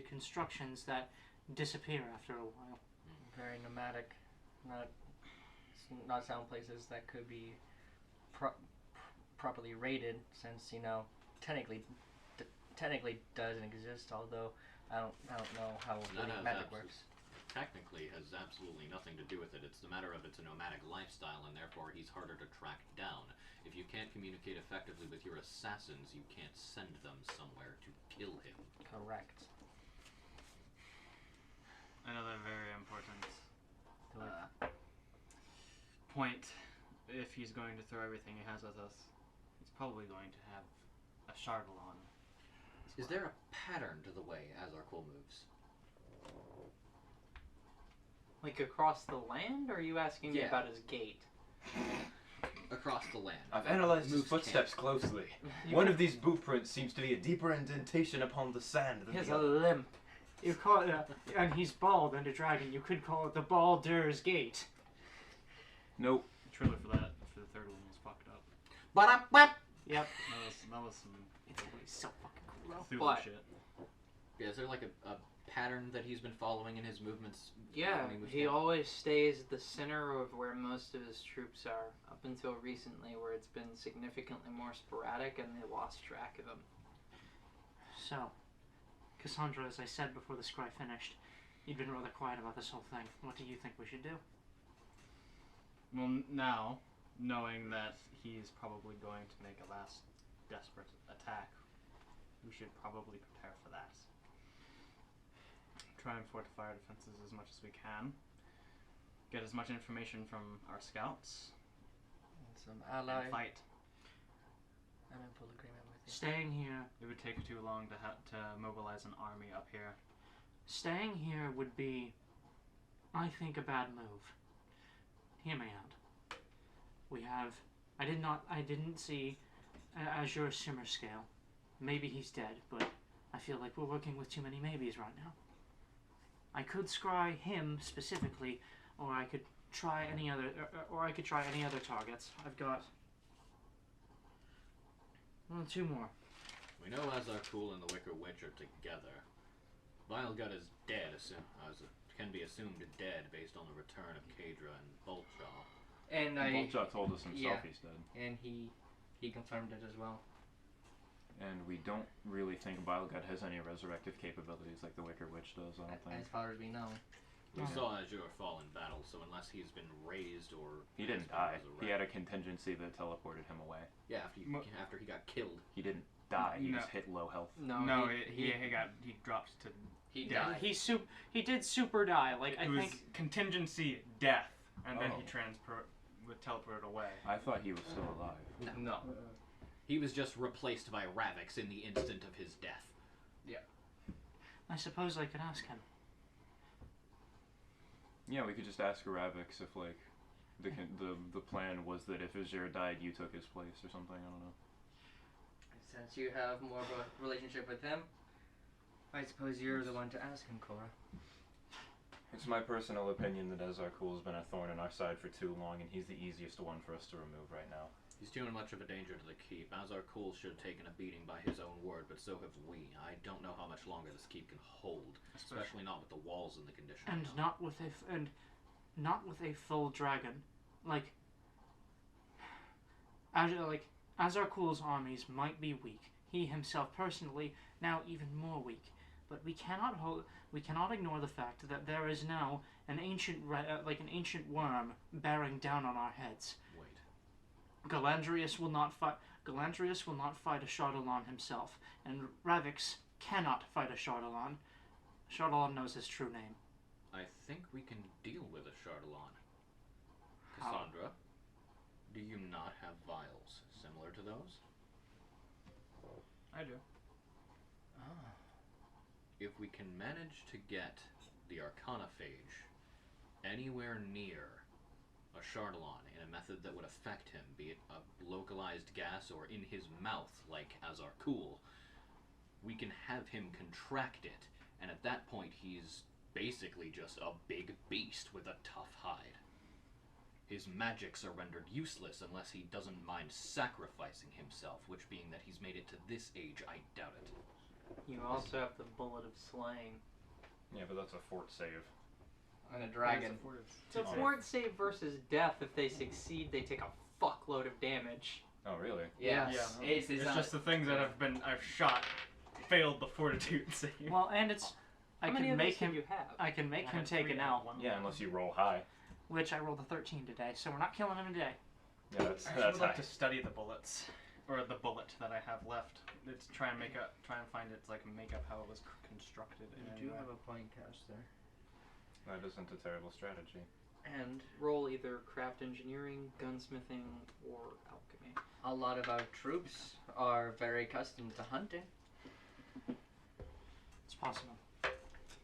constructions that disappear after a while. Very nomadic. Not sound places that could be properly rated, since technically doesn't exist. Although I don't know how magic works. Technically has absolutely nothing to do with it. It's the matter of it's a nomadic lifestyle, and therefore he's harder to track down. If you can't communicate effectively with your assassins, you can't send them somewhere to kill him. Correct. Another very important point. If he's going to throw everything he has at us, he's probably going to have a shardle on. Is there a pattern to the way Azarkul moves? Like across the land, or are you asking me about his gait? Across the land. I've analyzed his footsteps closely. One of these boot prints seems to be a deeper indentation upon the sand than He has the a other. limp. You call it, and he's bald and a dragon. You could call it the Baldur's Gate. Nope. The trailer for the third one was fucked up. Yep. That was some It's so fucking cool. Cthulhu But- shit. Yeah, is there like a pattern that he's been following in his movements? Yeah, when moves he down? always stays at the center of where most of his troops are, up until recently, where it's been significantly more sporadic and they lost track of him. So, Cassandra, as I said before the scry finished, you've been rather quiet about this whole thing. What do you think we should do? Well, now, knowing that he's probably going to make a last desperate attack, we should probably prepare for that. Try and fortify our defenses as much as we can. Get as much information from our scouts. And some ally. And fight. I'm in full agreement with you. Staying here. It would take too long to mobilize an army up here. Staying here would be, I think, a bad move. Hear me out. We have. I didn't see Azure Simmer Scale. Maybe he's dead, but I feel like we're working with too many maybes right now. I could scry him specifically, or I could try any other, targets. I've got two more. We know Azarkul and the Wicker Witch are together. Vilegut is dead, can be assumed dead based on the return of Kadra and Boltjaw. And Boltjaw told us himself he's dead. And he confirmed it as well. And we don't really think Vilegut has any resurrective capabilities like the Wicker Witch does, I don't think. As far as we know. We saw Azure fall in battle, so unless he's been raised or... He didn't die. He had a contingency that teleported him away. Yeah, after he got killed. He didn't die, he just hit low health. No, he dropped to... He died. He did super die. Like, it was contingency death, and then he teleported away. I thought he was still alive. No. He was just replaced by Ravix in the instant of his death. Yeah. I suppose I could ask him. Yeah, we could just ask Ravix if, like, The plan was that if Azir died, you took his place or something. I don't know. Since you have more of a relationship with him, I suppose you're the one to ask him, Cora. It's my personal opinion that Azarkul's been a thorn in our side for too long, and he's the easiest one for us to remove right now. He's too much of a danger to the keep. Azarkul should have taken a beating by his own word, but so have we. I don't know how much longer this keep can hold, especially not with the walls in the condition. And not with a full dragon, like Azarkul's armies might be weak. He himself personally now even more weak. But we cannot ignore the fact that there is now an ancient worm bearing down on our heads. Wait. Galandrius will not fight a Chardalon himself, and Ravix cannot fight a Chardalon. Chardalon knows his true name. I think we can deal with a Chardalon. How? Cassandra, do you not have vials similar to those? I do. Ah. If we can manage to get the Arcanophage anywhere near a Chardalon in a method that would affect him, be it a localized gas or in his mouth like Azarkul, we can have him contract it, and at that point he's basically just a big beast with a tough hide. His magics are rendered useless unless he doesn't mind sacrificing himself, which being that he's made it to this age, I doubt it. You also have the bullet of slaying. Yeah, but that's a fort save. On a dragon. It's a fort save versus death. If they succeed, they take a fuckload of damage. Oh, really? Yeah. Yeah. It's just the things that I've shot failed the fortitude save. Well, and it's How many of those do you have? I can make I him had take 3 it and out, 1 Yeah, unless you roll high. which I rolled a 13 today, so we're not killing him today. Yeah, that's I would like high. to study the bullets, or the bullet that I have left. It's try and find its make up how it was constructed. in any You do way. have a point cast there. That isn't a terrible strategy. And roll either craft engineering, gunsmithing, or alchemy. A lot of our troops are very accustomed to hunting. It's possible.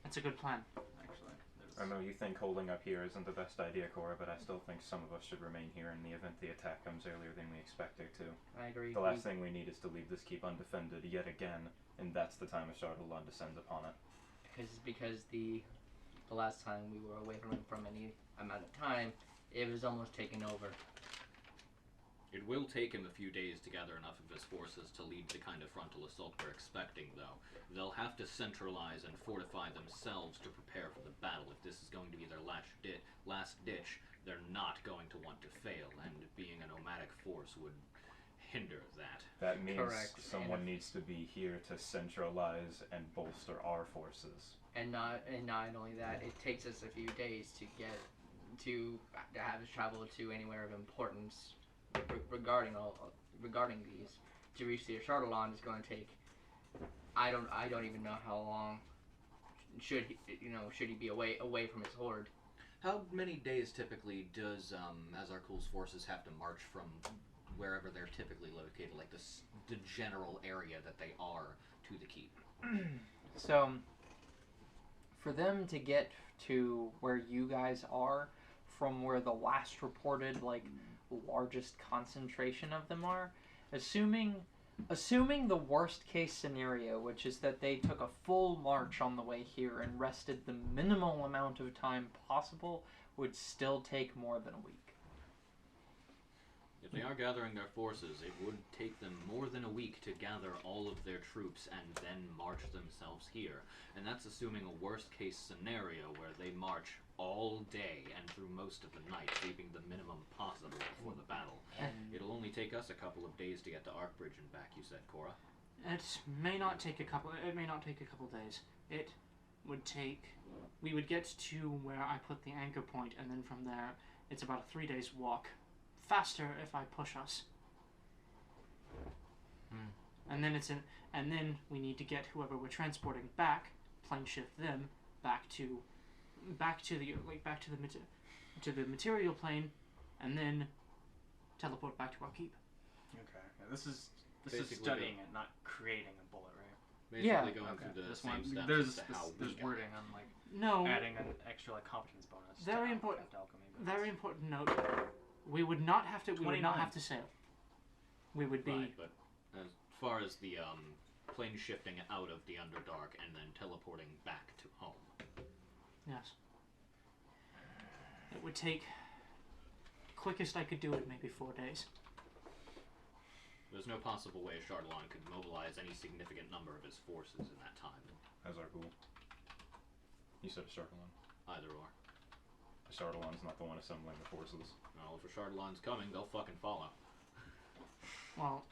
It's a good plan. Actually, I know you think holding up here isn't the best idea, Cora, but I still think some of us should remain here in the event the attack comes earlier than we expect it to. I agree. The last thing we need is to leave this keep undefended yet again, and that's the time a Chardalon descends upon it. Because the last time we were away from him from any amount of time, it was almost taken over. It will take him a few days to gather enough of his forces to lead the kind of frontal assault we're expecting, though. They'll have to centralize and fortify themselves to prepare for the battle. If this is going to be their last ditch, they're not going to want to fail, and being a nomadic force would hinder that. That means Correct. someone needs to be here to centralize and bolster our forces. And not only that, it takes us a few days to get to have us travel to anywhere of importance regarding these. To reach the Chardalon is going to take. I don't even know how long. Should he be away from his horde? How many days typically does Azarkul's forces have to march from wherever they're typically located, like the general area that they are, to the keep? So, for them to get to where you guys are, from where the last reported largest concentration of them are, assuming the worst case scenario, which is that they took a full march on the way here and rested the minimal amount of time possible, would still take more than a week. If they are gathering their forces, it would take them more than a week to gather all of their troops and then march themselves here. And that's assuming a worst case scenario where they march all day and through most of the night, leaving the minimum possible before the battle. It'll only take us a couple of days to get to Arkbridge and back, you said, Cora. It may not take a couple days. It would take. We would get to where I put the anchor point, and then from there, it's about a 3 days walk. Faster if I push us. And then we need to get whoever we're transporting back, plane shift them back to the material plane, and then teleport back to our keep. Okay. Yeah, this is Basically studying it, not creating a bullet, right? Basically Yeah. going Okay. through the This same one, steps there's as to how we there's got wording it. on like No. adding an extra like competence bonus. Very to important. Alchemy, but Very it's- important note. We would not have to. We would not 29. have to sail. We would be. Right, but as far as the plane shifting out of the Underdark and then teleporting back to home. Yes. It would take. Quickest I could do it, maybe 4 days. There's no possible way Chardalon could mobilize any significant number of his forces in that time. How's our ghoul? You said a Chardalon. Either or. A Chardalon's not the one assembling the forces. Well, if a Chardalon's coming, they'll fucking follow. Well,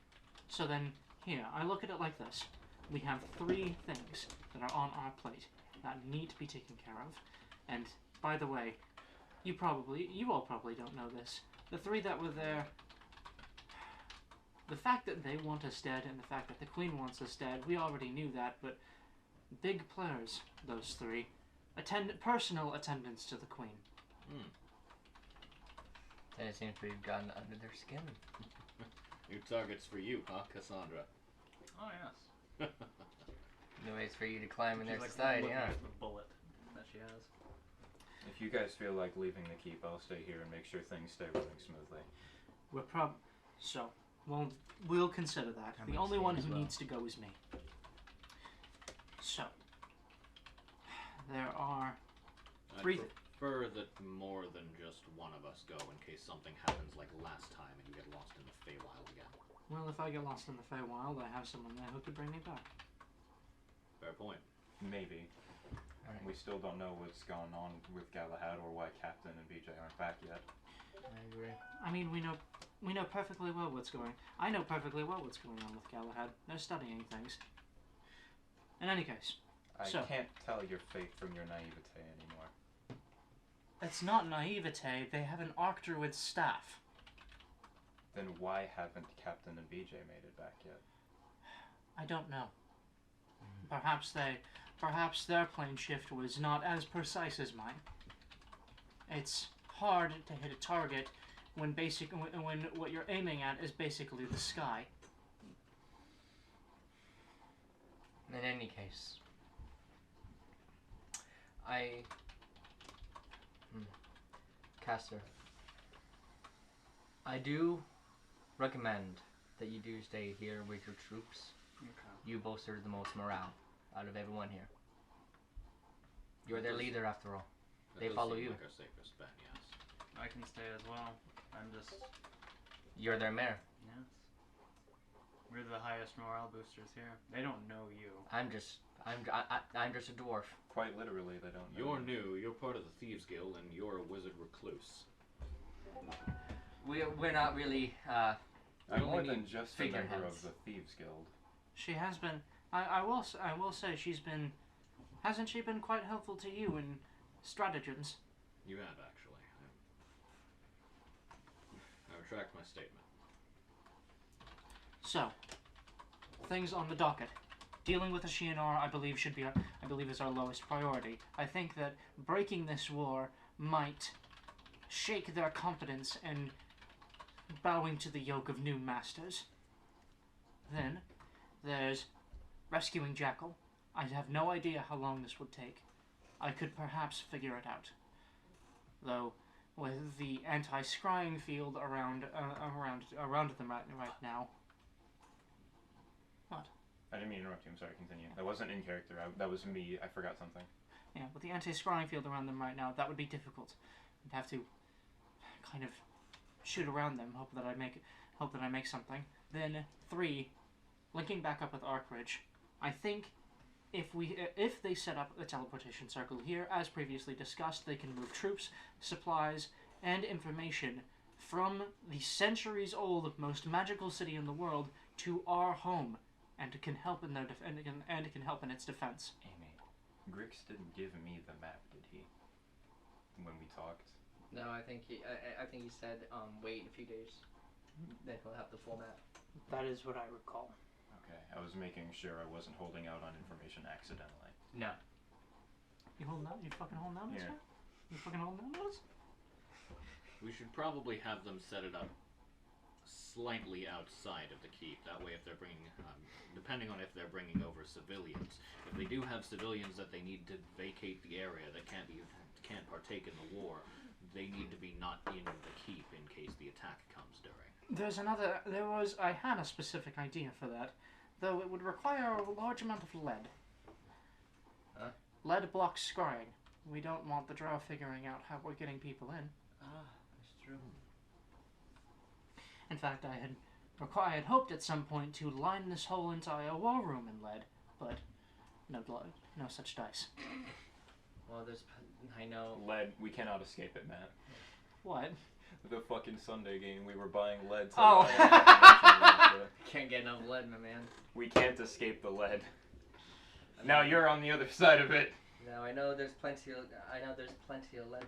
so then, here, I look at it like this. We have 3 things that are on our plate that need to be taken care of. And, by the way, you all probably don't know this. The 3 that were there, the fact that they want us dead and the fact that the Queen wants us dead, we already knew that, but big players, those 3. Personal attendance to the Queen. And it seems we've gotten under their skin. New targets for you, huh, Cassandra? Oh yes. New ways for you to climb in She's their like society, looking huh? at the bullet that she has. If you guys feel like leaving the keep, I'll stay here and make sure things stay running smoothly. So, we'll consider that. I'm The gonna only stay one as who well. needs to go is me. So, there are I'd 3 prefer that more than just one of us go in case something happens like last time and you get lost in the Feywild again. Well, if I get lost in the Feywild, I have someone there who could bring me back. Fair point. Maybe. Alright. We still don't know what's going on with Galahad or why Captain and BJ aren't back yet. I agree. I mean, we know perfectly well what's going. I know perfectly well what's going on with Galahad. They're studying things. In any case, I So- can't tell your fate from your naivete anymore. it's not naivete. They have an Arcdruid staff. Then why haven't Captain and BJ made it back yet? I don't know. Perhaps their plane shift was not as precise as mine. It's hard to hit a target when when what you're aiming at is basically the sky. In any case, Caster, I do recommend that you do stay here with your troops. Okay. You bolster the most morale out of everyone here. You're their leader after all. That They does follow seem you. like our safest bet, yes. I can stay as well. I'm just You're their mayor. yes. We're the highest morale boosters here. They don't know you. I'm just a dwarf. Quite literally, they don't know. You're new, you're part of the Thieves Guild, and you're a wizard recluse. We're not really. I'm more only than just a member figureheads. of the Thieves Guild. She has been. I will say she's been. Hasn't she been quite helpful to you in stratagems? You have, actually. I retract my statement. So, things on the docket. Dealing with the Shi'Enar, I believe is our lowest priority. I think that breaking this war might shake their confidence and bowing to the yoke of new masters. Then, there's rescuing Jackal. I have no idea how long this would take. I could perhaps figure it out. Though, with the anti-scrying field around them right now. What? I didn't mean to interrupt you. I'm sorry. Continue. That wasn't in character. That was me. I forgot something. Yeah, with the anti-scrying field around them right now, that would be difficult. I'd have to kind of shoot around them, hope that I make something. Then 3, linking back up with Arkridge. I think if they set up a teleportation circle here, as previously discussed, they can move troops, supplies, and information from the centuries-old, most magical city in the world to our home, and it can help in it can help in its defense. Amy, Grix didn't give me the map, did he? When we talked. No, I think he said wait a few days. Then he'll have the full map. That is what I recall. Okay, I was making sure I wasn't holding out on information accidentally. No. You holding out? You fucking holding out, Yeah. You fucking holding out? We should probably have them set it up slightly outside of the keep. That way, if they're bringing, depending on if they're bringing over civilians, if they do have civilians that they need to vacate the area that can't partake in the war, they need to be not in the keep in case the attack comes during. I had a specific idea for that, though it would require a large amount of lead. Huh? Lead blocks scrying. We don't want the drow figuring out how we're getting people in. Ah, that's true. In fact, I had hoped at some point to line this whole entire war room in lead, but no such dice. Well, I know. Lead, we cannot escape it, Matt. What? The fucking Sunday game, we were buying lead. Oh. Can't get enough lead, my man. We can't escape the lead. Now you're on the other side of it. No, I know there's plenty of lead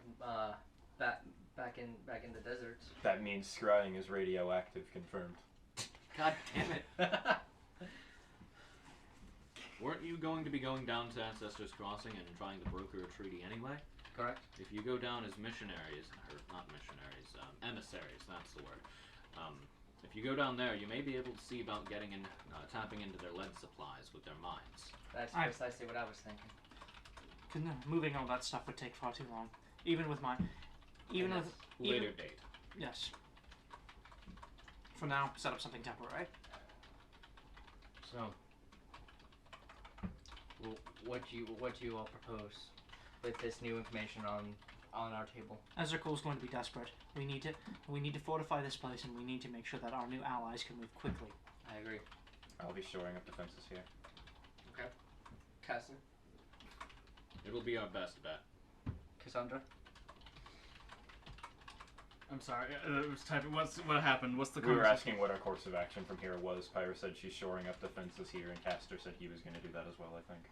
back in the deserts. That means scrying is radioactive, confirmed. God damn it. Weren't you going to be going down to Ancestors Crossing and trying to broker a treaty anyway? Correct. If you go down as missionaries, or not missionaries, emissaries, that's the word. If you go down there, you may be able to see about getting in, tapping into their lead supplies with their mines. That's precisely what I was thinking. Moving all that stuff would take far too long. Even with Later date. Yes. For now, set up something temporary. So, what do you all propose with this new information on our table? Ezreal is going to be desperate. We need to fortify this place, and we need to make sure that our new allies can move quickly. I agree. I'll be shoring up defenses here. Okay. Cassie? It'll be our best bet. Cassandra? I'm sorry. Was typing. What happened? What's the We were conversation? asking what our course of action from here was. Pyra said she's shoring up defenses here, and Castor said he was going to do that as well, I think.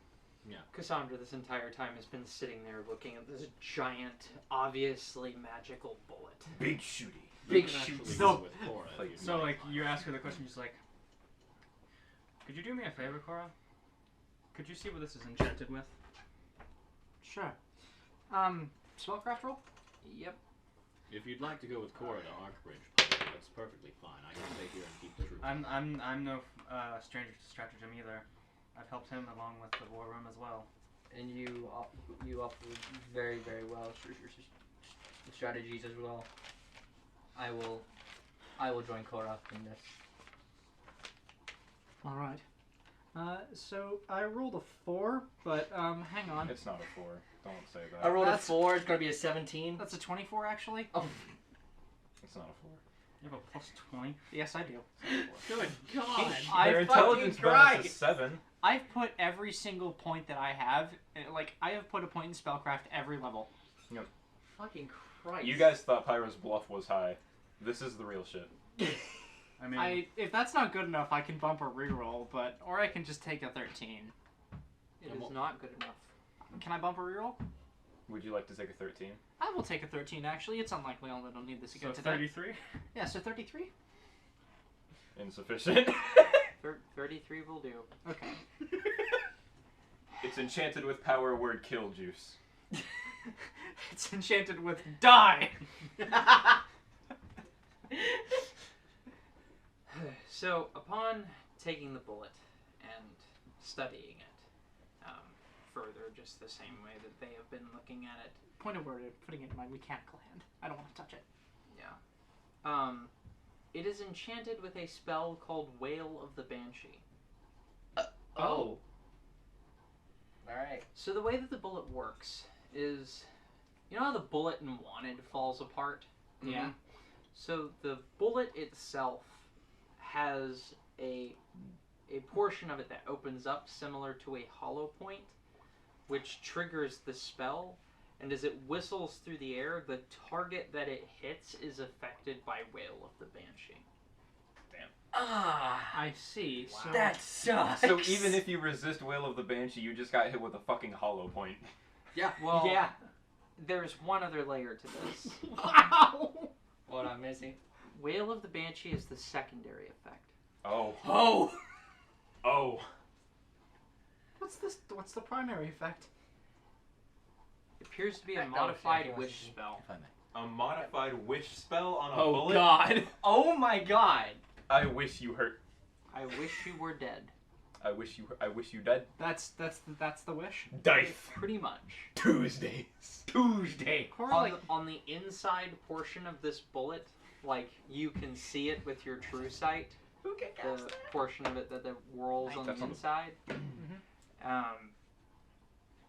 Yeah. Cassandra this entire time has been sitting there looking at this giant, obviously magical bullet. Big shooty. Big You can shoot. actually So- go with Cora. So like you ask her the question, she's like, "Could you do me a favor, Cora? Could you see what this is enchanted with?" Sure. Spellcraft roll? Yep. If you'd like to go with Cora to Archbridge, that's perfectly fine. I can stay here and keep the troops. I'm no stranger to stratagem either. I've helped him along with the war room as well. And you offer very, very well strategies as well. I will join Cora in this. All right. So I rolled a 4, but hang on. It's not a 4. Don't say that. I rolled a 4. It's gonna be a 17. That's a 24, actually. Oh, It's not a 4. You have a plus 20. Yes, I do. good God! Their intelligence bonus is 7. I've put every single point that I have, like I have put a point in spellcraft every level. Fucking Christ! You guys thought Pyra's bluff was high. This is the real shit. I mean, If that's not good enough, I can bump a reroll, or I can just take a 13. It is not good enough. Can I bump a reroll? Would you like to take a 13? I will take a 13. Actually, it's unlikely I'll need this again so today. 33. Yeah, so 33. Insufficient. 33 will do. Okay. It's enchanted with power word kill juice. It's enchanted with die. So, upon taking the bullet and studying it further, just the same way that they have been looking at it. Point of word, putting it in my mechanical hand. I don't want to touch it. Yeah. It is enchanted with a spell called Wail of the Banshee. Oh. All right. So the way that the bullet works is, you know how the bullet in Wanted falls apart? Yeah. So the bullet itself has a portion of it that opens up similar to a hollow point, which triggers the spell, and as it whistles through the air, the target that it hits is affected by Wail of the Banshee. Ah, I see. Wow. So that sucks. So even if you resist Wail of the Banshee, you just got hit with a fucking hollow point. Yeah. Well, Yeah. there's one other layer to this. Wow. What I'm missing. Wail of the Banshee is the secondary effect. Oh. Oh. Oh. What's this? What's the primary effect? It appears to be a That was modified actually wish spell. If I may. A modified wish spell on a Oh bullet? God! Oh my god! I wish you hurt. I wish you were dead. I wish you dead. That's the wish. Dice. Pretty much. Tuesdays. Tuesday. Cora, On, like, on the inside portion of this bullet, like, you can see it with your true sight. Who can The portion of it that whirls on the That's on the- inside.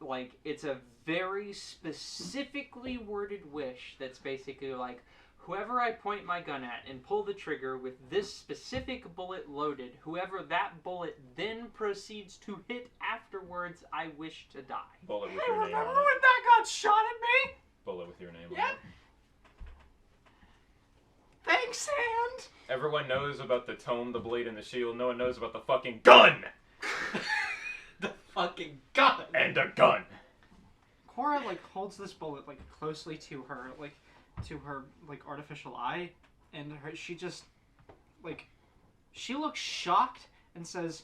Like, it's a very specifically worded wish that's basically like, whoever I point my gun at and pull the trigger with this specific bullet loaded, whoever that bullet then proceeds to hit afterwards, I wish to die. Bullet with your name on it. that got shot at me? Bullet with your name on Yep. it. Thanks, hand. Everyone knows about the tome, the blade, and the shield. No one knows about the fucking gun! The fucking gun! And a gun! Cora, like, holds this bullet, like, closely to her, like, artificial eye, and she just, like, she looks shocked and says,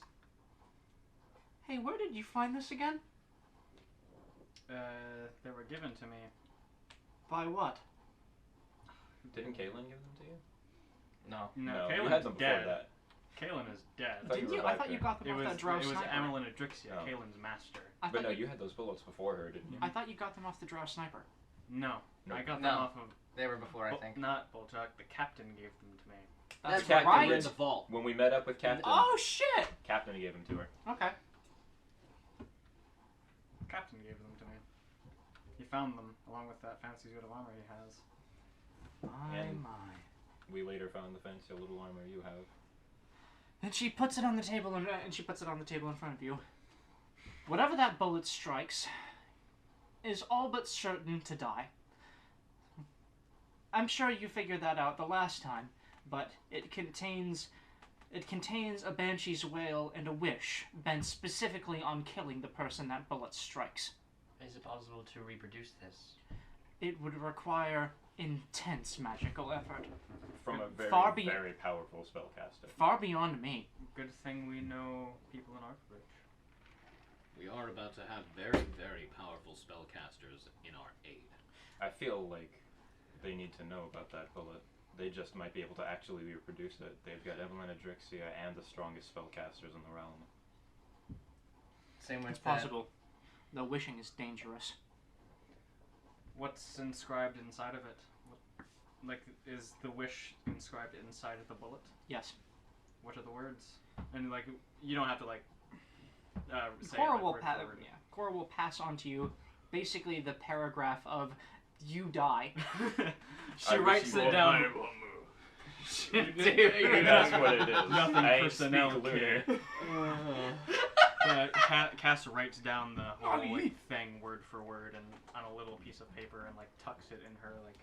"Hey, where did you find this again? They were given to me. By what?" Didn't Caitlin give them to you? No. No, you Caitlin's had them before dead. that. Caitlin is dead. I thought Didn't you you? were I alive thought you then. got them It off was that drow it was sniper. Amelin Adrixia, Oh. Caitlin's master. I But thought no, you, you had those bullets before her, didn't you? I thought you got them off the drow sniper. No, No. I got them No. off of. They were before, I think. Not Bolchak. The captain gave them to me. That's The captain right. We're in the vault. When we met up with Captain, Oh shit! Captain gave them to her. Okay. Captain gave them to me. He found them along with that fancy suit of armor he has. My And- my. We later found the fancy little armor you have. And she puts it on the table, and she puts it on the table in front of you. Whatever that bullet strikes is all but certain to die. I'm sure you figured that out the last time, but it contains a banshee's wail and a wish bent specifically on killing the person that bullet strikes. Is it possible to reproduce this? It would require intense magical effort, From a very, Far be- very powerful spellcaster. far beyond me. Good thing we know people in Arkbridge. We are about to have very, very powerful spellcasters in our aid. I feel like they need to know about that bullet. They just might be able to actually reproduce it. They've got Evelyn Adrixia and the strongest spellcasters in the realm. Same with It's possible. Though wishing is dangerous. What's inscribed inside of it? Like, is the wish inscribed inside of the bullet? Yes. What are the words? And like, you don't have to like say Cora it, will like, word for word. Cora will pass on to you basically the paragraph of "you die." She I wish writes you it would. down. That's what it is. Nothing I ain't personnel speak care. lunar. Cass writes down the whole Aye. like, thing word for word and on a little piece of paper and like tucks it in her like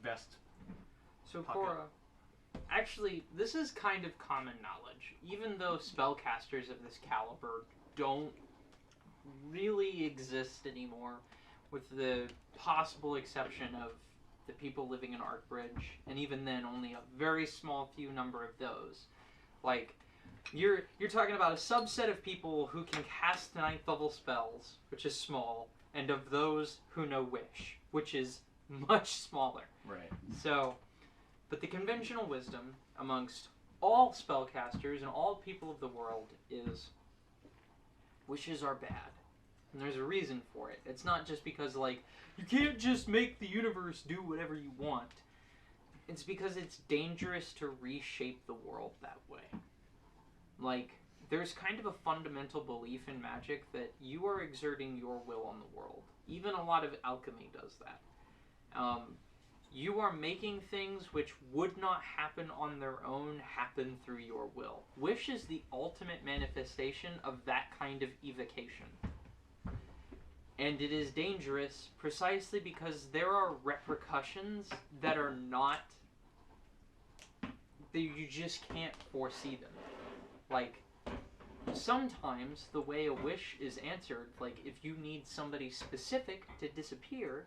vest. So Pocket. Cora, actually, this is kind of common knowledge. Even though spellcasters of this caliber don't really exist anymore, with the possible exception of the people living in Arkbridge, and even then only a very small few number of those. Like, you're talking about a subset of people who can cast 9th level spells, which is small, and of those who know Wish, which is much smaller. Right. So, but the conventional wisdom amongst all spellcasters and all people of the world is wishes are bad. And there's a reason for it. It's not just because, like, you can't just make the universe do whatever you want. It's because it's dangerous to reshape the world that way. Like, there's kind of a fundamental belief in magic that you are exerting your will on the world. Even a lot of alchemy does that. You are making things which would not happen on their own happen through your will. Wish is the ultimate manifestation of that kind of evocation. And it is dangerous precisely because there are repercussions that are not... that you just can't foresee them. Like, sometimes the way a wish is answered, like if you need somebody specific to disappear,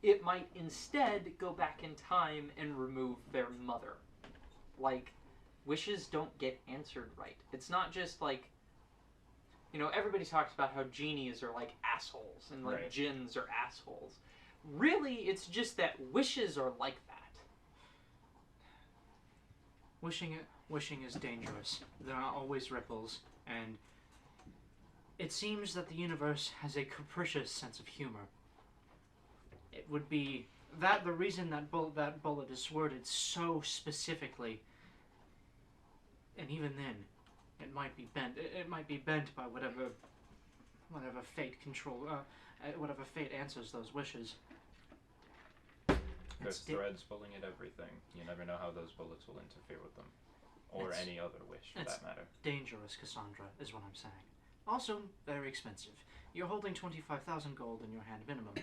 it might instead go back in time and remove their mother. Like, wishes don't get answered right. It's not just like, you know, everybody talks about how genies are like assholes and like Right. jinns are assholes. really, it's just that wishes are like that. Wishing is dangerous. There are always ripples, and it seems that the universe has a capricious sense of humor. It would be that the reason that bullet is worded so specifically, and even then, it might be bent. It might be bent by whatever fate whatever fate answers those wishes. There's threads pulling at everything. You never know how those bullets will interfere with them. Or any other wish, for that matter. Dangerous, Cassandra, is what I'm saying. Also, very expensive. You're holding 25,000 gold in your hand minimum.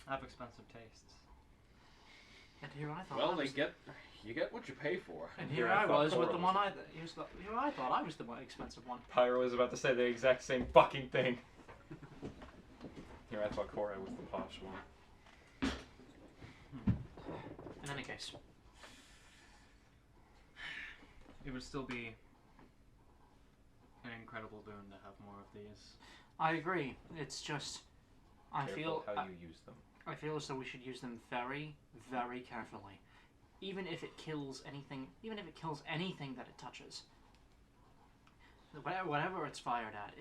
I have expensive tastes. And here I thought. Well, you get what you pay for. And here I was with the one here I thought I was the expensive one. Pyro was about to say the exact same fucking thing. Here I thought Cora was the posh one. In any case. It would still be an incredible boon to have more of these. I agree. It's just, I feel how you use them. I feel as though we should use them very, very carefully. Even if it kills anything that it touches. Whatever it's fired at,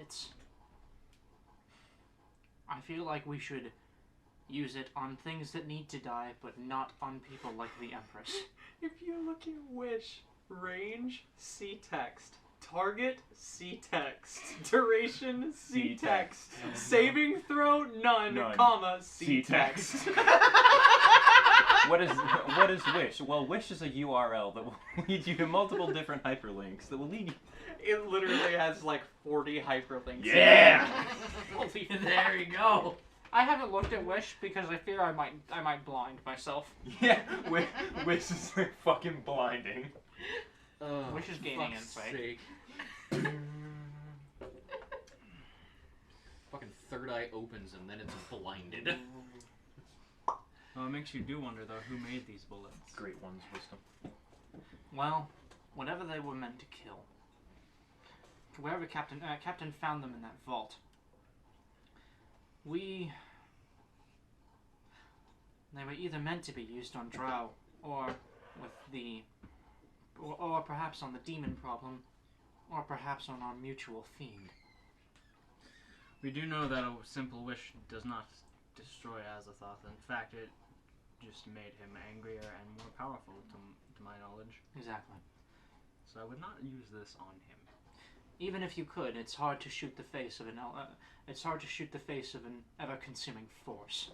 I feel like we should use it on things that need to die, but not on people like the Empress. If you look at Wish, range, see text. Target, see text. Duration, see text. Saving throw, none, comma, see text. What is Wish? Well, Wish is a URL that will lead you to multiple different hyperlinks that will lead you. It literally has like 40 hyperlinks. Yeah! There you go. I haven't looked at Wish because I fear I might blind myself. Yeah, Wish is like fucking blinding. Wish is gaining insight. Sake. Fucking third eye opens and then it's blinded. Well, it makes you do wonder though, who made these bullets? Great one's wisdom. Well, whatever they were meant to kill. Wherever Captain found them in that vault. They were either meant to be used on Drow, or perhaps on the demon problem, or perhaps on our mutual fiend. We do know that a simple wish does not destroy Azathoth. In fact, it just made him angrier and more powerful, to my knowledge. Exactly. So I would not use this on him. Even if you could, it's hard to shoot the face of an ever-consuming force.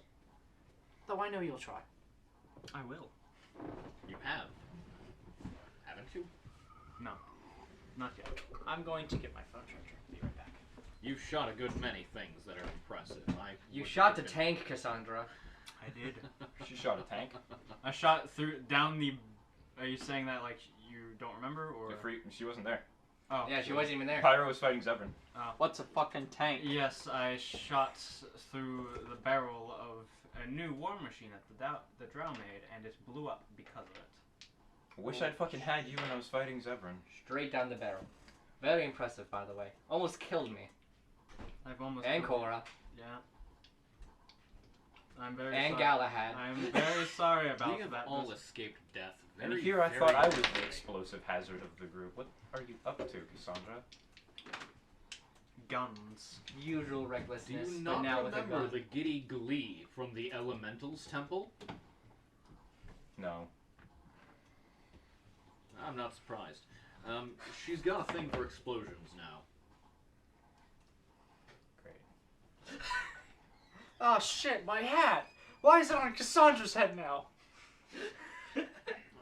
Though I know you'll try. I will. You have. Haven't you? No. Not yet. I'm going to get my phone charger. Be right back. You've shot a good many things that are impressive. You shot the tank, Cassandra. I did. She shot a tank. I shot down the... Are you saying that like you don't remember, or...? She wasn't there. Oh. Yeah, she wasn't even there. Pyro was fighting Zevran. What's a fucking tank? Yes, I shot through the barrel of a new war machine that the Drow made, and it blew up because of it. Wish I'd fucking had you when I was fighting Zevran. Straight down the barrel. Very impressive, by the way. Almost killed me. I've almost... And Cora. Yeah. I'm very and sorry. Galahad. I'm very sorry about We have that. all escaped death. And Very, here I very thought I was the quickly. explosive hazard of the group. What are you up to, Cassandra? Guns. Usual Do recklessness, you but not now with a remember gun. the giddy glee from the Elementals Temple? No. I'm not surprised. She's got a thing for explosions now. Great. Oh shit, my hat! Why is it on Cassandra's head now?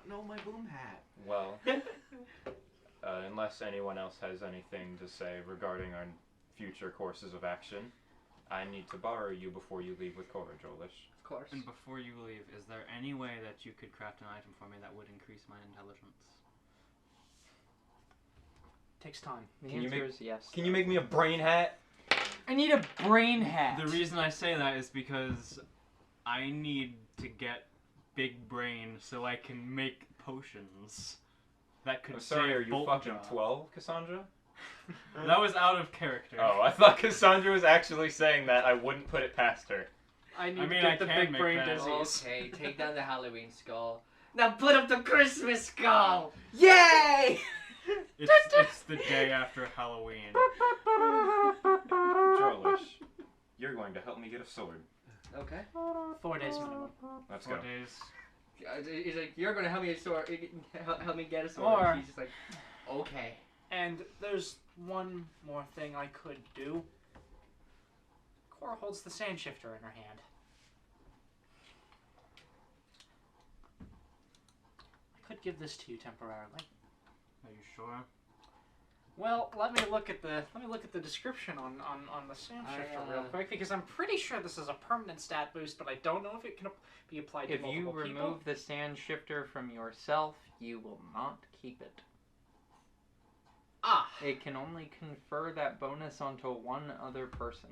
No, my boom hat. Well, unless anyone else has anything to say regarding our future courses of action, I need to borrow you before you leave with Cora, Jolish. Of course. And before you leave, is there any way that you could craft an item for me that would increase my intelligence? Takes time. The Can you answer make- is yes. Can you make me a brain hat? I need a brain hat. The reason I say that is because I need to get big brain so I can make potions that could I'm sorry, save are you Bolt fucking Jaw. 12, Cassandra? That was out of character. Oh, I thought Cassandra was actually saying that. I wouldn't put it past her. I need I mean, to I get the can big make brain that. disease. Okay, take down the Halloween skull. Now put up the Christmas skull! Yay! It's the day after Halloween. Drolish, you're going to help me get a sword. Okay. 4 days minimum. Let's 4 go. days. He's like, you're gonna help me help me get a sword. Or- And she's just like, okay. And there's one more thing I could do. Cora holds the sand shifter in her hand. I could give this to you temporarily. Are you sure? Well, let me look at the description on the sand shifter real quick, because I'm pretty sure this is a permanent stat boost, but I don't know if it can be applied to If you multiple remove people. the sand shifter from yourself, you will not keep it. Ah, It can only confer that bonus onto one other person.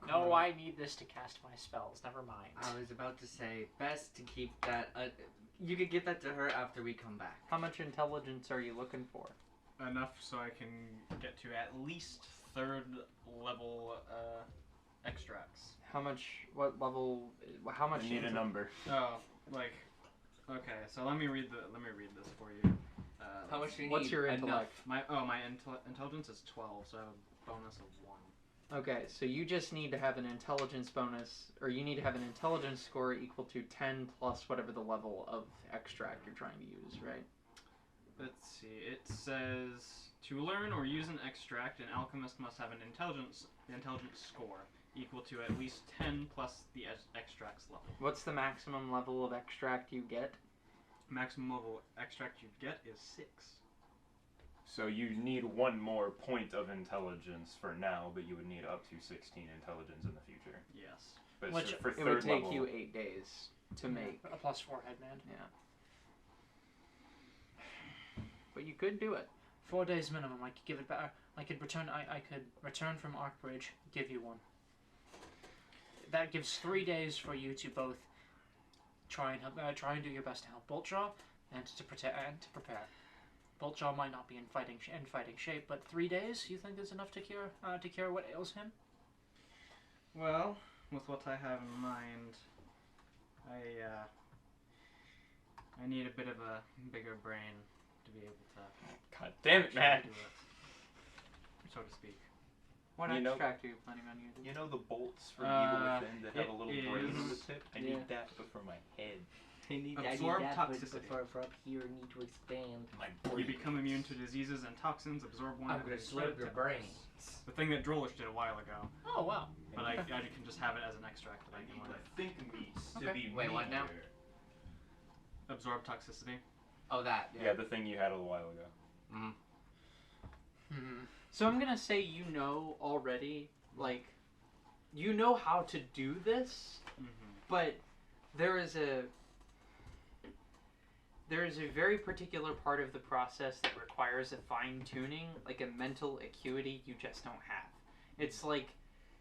no, I need this to cast my spells. Never mind. I was about to say, best to keep that. You could get that to her after we come back. How much intelligence are you looking for? Enough so I can get to at least 3rd level extracts. How much? What level? How much? I need a number. Oh, like, okay. So let me read this for you. How much do you need? What's your Enough. intellect? My intelligence is 12, so I have a bonus of 1. Okay, so you just need to have an intelligence bonus, or you need to have an intelligence score equal to 10 plus whatever the level of extract you're trying to use, right? Let's see. It says to learn or use an extract, an alchemist must have an intelligence score equal to at least 10 plus the extract's level. What's the maximum level of extract you get? Maximum level extract you get is 6. So you need one more point of intelligence for now, but you would need up to 16 intelligence in the future. Yes. But Which so for It third would take level, you 8 days to make. a plus 4 headman. Yeah. But you could do it. 4 days minimum. I could give it back. I could return. I could return from Arkbridge. Give you one. That gives 3 days for you to both try and help. Try and do your best to help Boltjaw and to prepare. Boltjaw might not be in fighting shape, but 3 days you think is enough to cure what ails him? Well, with what I have in mind, I need a bit of a bigger brain to be able to. God damn it, man! Do it, so to speak. What You know- extract are you planning on using? You know the bolts from Evil Within that have it a little brain on the is- tip? I yeah. need that, but for my head. Absorb toxicity. For up here, need to expand. My You brain. become immune to diseases and toxins. Absorb one. I'm and gonna then spread slurp it your to brain. others. The thing that Drolish did a while ago, Oh wow. but I can just have it as an extract that I I can need want the think meats to Okay. be Wait, what now? meatier. absorb toxicity. Oh, that. Yeah, the thing you had a while ago. So I'm gonna say you know already, like, you know how to do this, but there is a very particular part of the process that requires a fine tuning, like a mental acuity you just don't have. It's like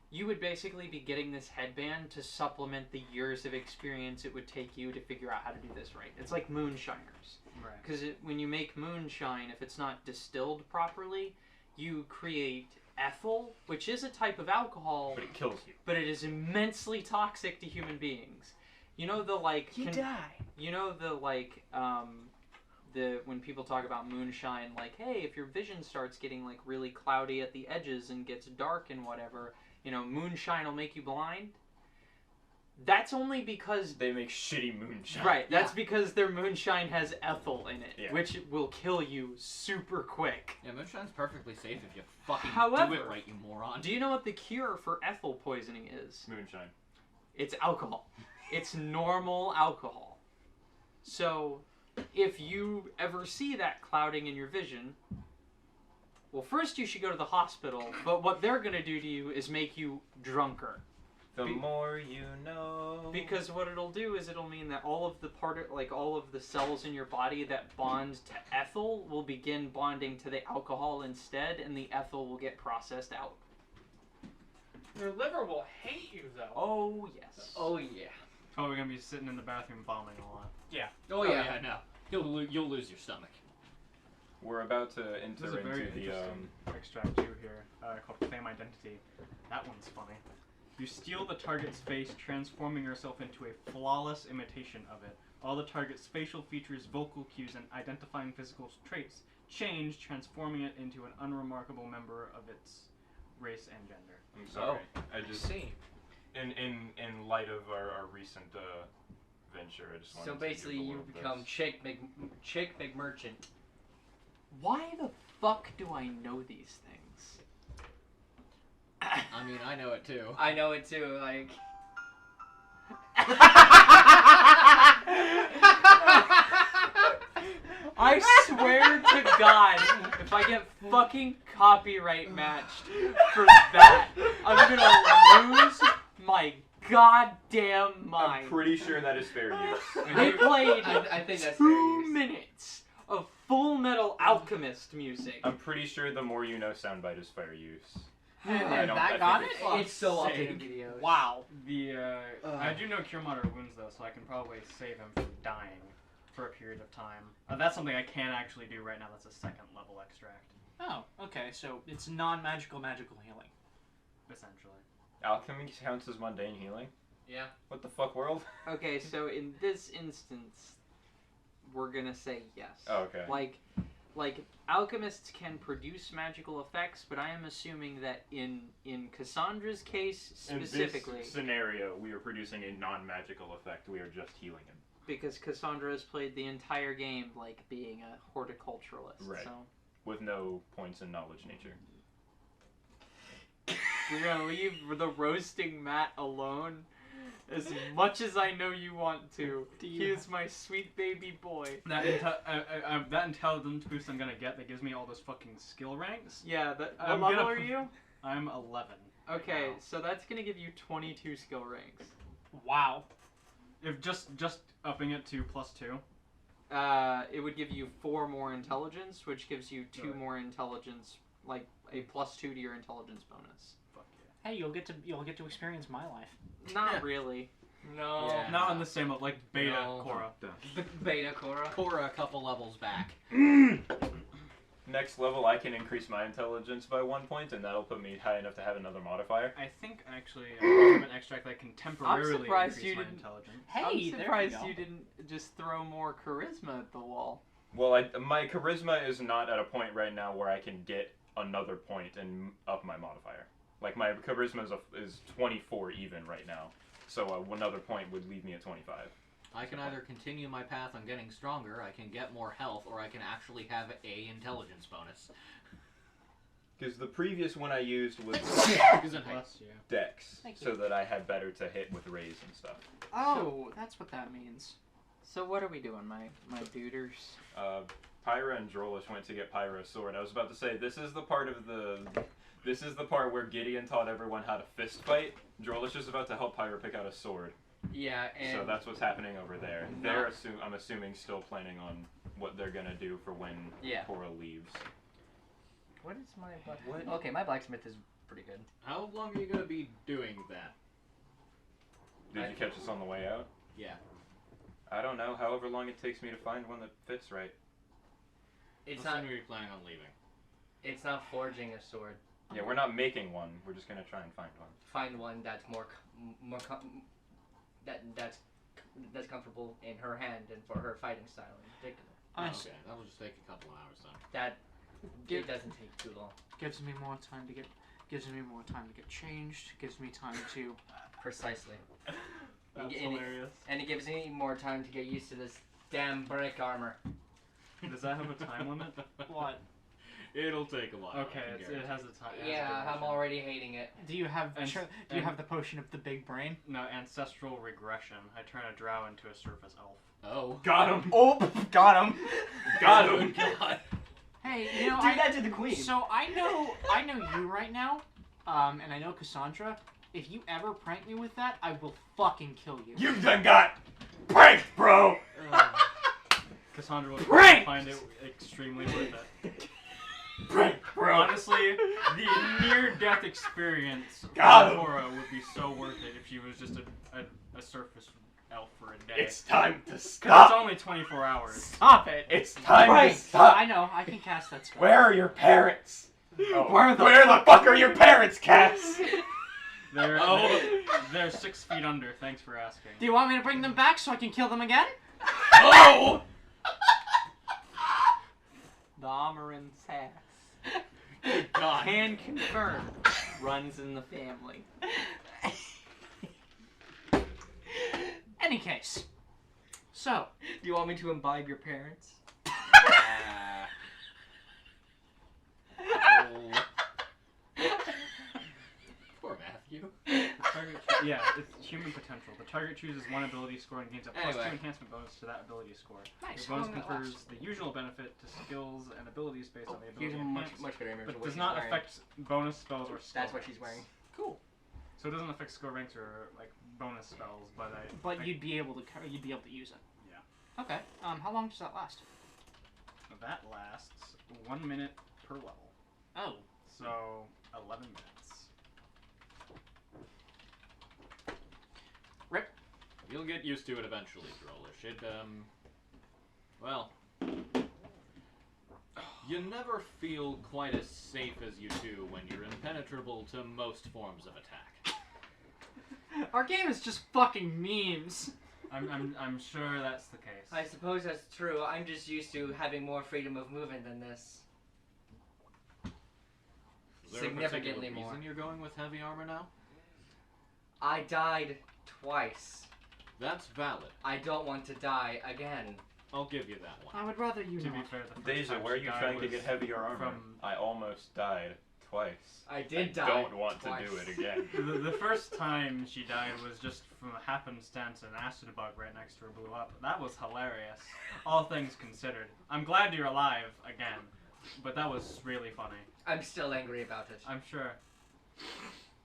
you would basically be getting this headband to supplement the years of experience it would take you to figure out how to do this right. It's like moonshiners. Right. Because when you make moonshine, if it's not distilled properly, you create ethyl, which is a type of alcohol, But it kills you. but it is immensely toxic to human beings. You know the like. die. You know the like. When people talk about moonshine, like, hey, if your vision starts getting like really cloudy at the edges and gets dark and whatever, you know, moonshine will make you blind. That's only because They make shitty moonshine. right. That's because their moonshine has ethyl in it, Yeah. which will kill you super quick. Yeah, moonshine's perfectly safe if you fucking do However, it right, you moron. Do you know what the cure for ethyl poisoning is? Moonshine. It's alcohol. It's normal alcohol. So, if you ever see that clouding in your vision, well, first you should go to the hospital, but what they're going to do to you is make you drunker. The Be- more you know. Because what it'll do is it'll mean that all of the cells in your body that bond to ethyl will begin bonding to the alcohol instead, and the ethyl will get processed out. Your liver will hate you though. Oh, yes. Oh, yeah. Oh, we're gonna be sitting in the bathroom bombing a lot. Oh, yeah. no. You'll lose your stomach. we're about to There's enter a very into the interesting extract too here called Claim Identity. That one's funny. You steal the target's face, transforming yourself into a flawless imitation of it. All the target's facial features, vocal cues, and identifying physical traits change, transforming it into an unremarkable member of its race and gender. I'm sorry. I I just see. in light of our recent venture, I just wanted So to basically, give a you little become bit. Chick McMerchant. Why the fuck do I know these things? I mean, I know it too. I know it too. Like. I swear to God, if I get fucking copyright matched for that, I'm gonna lose my goddamn mind. I'm pretty sure that is fair use. They played I think that's fair 2 use. minutes of Full Metal Alchemist music. I'm pretty sure the more you know soundbite is fair use. And I don't- I that got think it? It's so Fuck updated sake. videos. Wow. I do know Cure Moderate Wounds though, so I can probably save him from dying for a period of time. That's something I can actually do right now. That's a second level extract, Oh, okay. So it's non-magical magical healing. essentially. Alchemy counts as mundane healing? Yeah. What the fuck, world? Okay, so in this instance, we're gonna say yes. Oh, okay. Like alchemists can produce magical effects, but I am assuming that in Cassandra's case specifically, In this scenario, we are producing a non-magical effect. We are just healing him. because Cassandra has played the entire game like being a horticulturalist. Right. So With no points in knowledge nature. you're gonna leave the roasting mat alone. As much as I know you want to, he is my sweet baby boy. That intelligence boost I'm gonna get that gives me all those fucking skill ranks. Yeah, what I'm level gonna are you? I'm 11. Okay, now. so that's gonna give you 22 skill ranks. Wow. If just upping it to +2. It would give you 4 more intelligence, which gives you 2 more intelligence, like a +2 to your intelligence bonus. Fuck yeah. Hey, you'll get to experience my life. Not really. No. Yeah. Not on the same level, like Beta No. Korra. Beta Korra. Korra a couple levels back. Next level, I can increase my intelligence by 1 point, and that'll put me high enough to have another modifier. I think actually I have an extract that can temporarily surprised increase you my didn't- intelligence. Hey, I'm there you surprised go. you didn't just throw more charisma at the wall. Well, my charisma is not at a point right now where I can get another point and up my modifier. Like, my charisma is 24 even right now. So another point would leave me at 25. I can either continue my path on getting stronger, I can get more health, or I can actually have a intelligence bonus. Because the previous one I used was Plus, yeah. Dex, Thank so you. that I had better to hit with raise and stuff. Oh, that's what that means. So what are we doing, my duders? Pyra and Drolish went to get Pyra a sword. I was about to say, this is the part where Gideon taught everyone how to fist fight. Drolish is about to help Pyra pick out a sword. Yeah, and So that's what's happening over there. They're I'm assuming still planning on what they're gonna do for when Yeah. Korra leaves. what is my What? Okay, my blacksmith is pretty good. How long are you going to be doing that? Did you catch us on the way out? Yeah. I don't know. However long it takes me to find one that fits right. It's How not. soon are you planning on leaving? It's not forging a sword. Yeah, we're not making one. We're just gonna try and find one. Find one that's that's comfortable in her hand and for her fighting style in particular. I Oh, s- okay, that'll just take a couple hours then. That Give- it doesn't take too long. gives me more time to get changed. Gives me time to. Precisely. That's And it- hilarious. And it gives me more time to get used to this damn brick armor. Does that have a time limit? What? It'll take a while. I Okay, can it guarantee. has a time. Yeah, I'm already hating it. Do you have? And- do you and- have the potion of the big brain? No, ancestral regression. I turn a drow into a surface elf. Oh. Got him! Oh, got him. Got him! God. Hey, you know, Do that to the queen. So I know you right now, and I know Cassandra. If you ever prank me with that, I will fucking kill you. You done got pranked, bro! Cassandra would Pranked! find it extremely worth it. Pranked, bro! Honestly, the near-death experience of Got him. Korra would be so worth it if she was just a surface elf for a day. It's time to Because it's stop. only 24 hours. Stop it! It's time Right. to stop. I know. I can cast that spell. Where are your parents? Oh, Where the where the fuck are your parents, Cass? They're, Oh. they're 6 feet under, thanks for asking. Do you want me to bring them back so I can kill them again? Oh! The Amarin sass. God. Can confirm. Runs in the family. Any case. So, Do you want me to imbibe your parents? Poor Matthew. The target yeah, it's human potential. The target chooses one ability score and gains a +2 Anyway. enhancement bonus to that ability score. nice. The bonus How long will that confers last? the usual benefit to skills and abilities based on the Here's ability a much, enhanced, much better image but of what does she's not wearing. affect bonus spells or skill That's what she's ranks. wearing. Cool. So it doesn't affect skill ranks or like bonus spells, but But you'd be able to use it. Yeah. Okay. How long does that last? that lasts 1 minute per level. Oh. So 11 minutes. You'll get used to it eventually, Drollish. It, well, you never feel quite as safe as you do when you're impenetrable to most forms of attack. Our game is just fucking memes. I'm sure that's the case. I suppose that's true. I'm just used to having more freedom of movement than this. Is there a Significantly particular more. reason you're going with heavy armor now? I died twice. That's valid. I don't want to die again. I'll give you that one. I would rather you To be not. fair, the first Deja, time where are she you died trying to was get heavier armor? from- I almost died twice. I did die. Don't want twice. to do it again. The first time she died was just from a happenstance, an acid bug right next to her blew up. That was hilarious, all things considered. I'm glad you're alive again, but that was really funny. I'm still angry about it. I'm sure.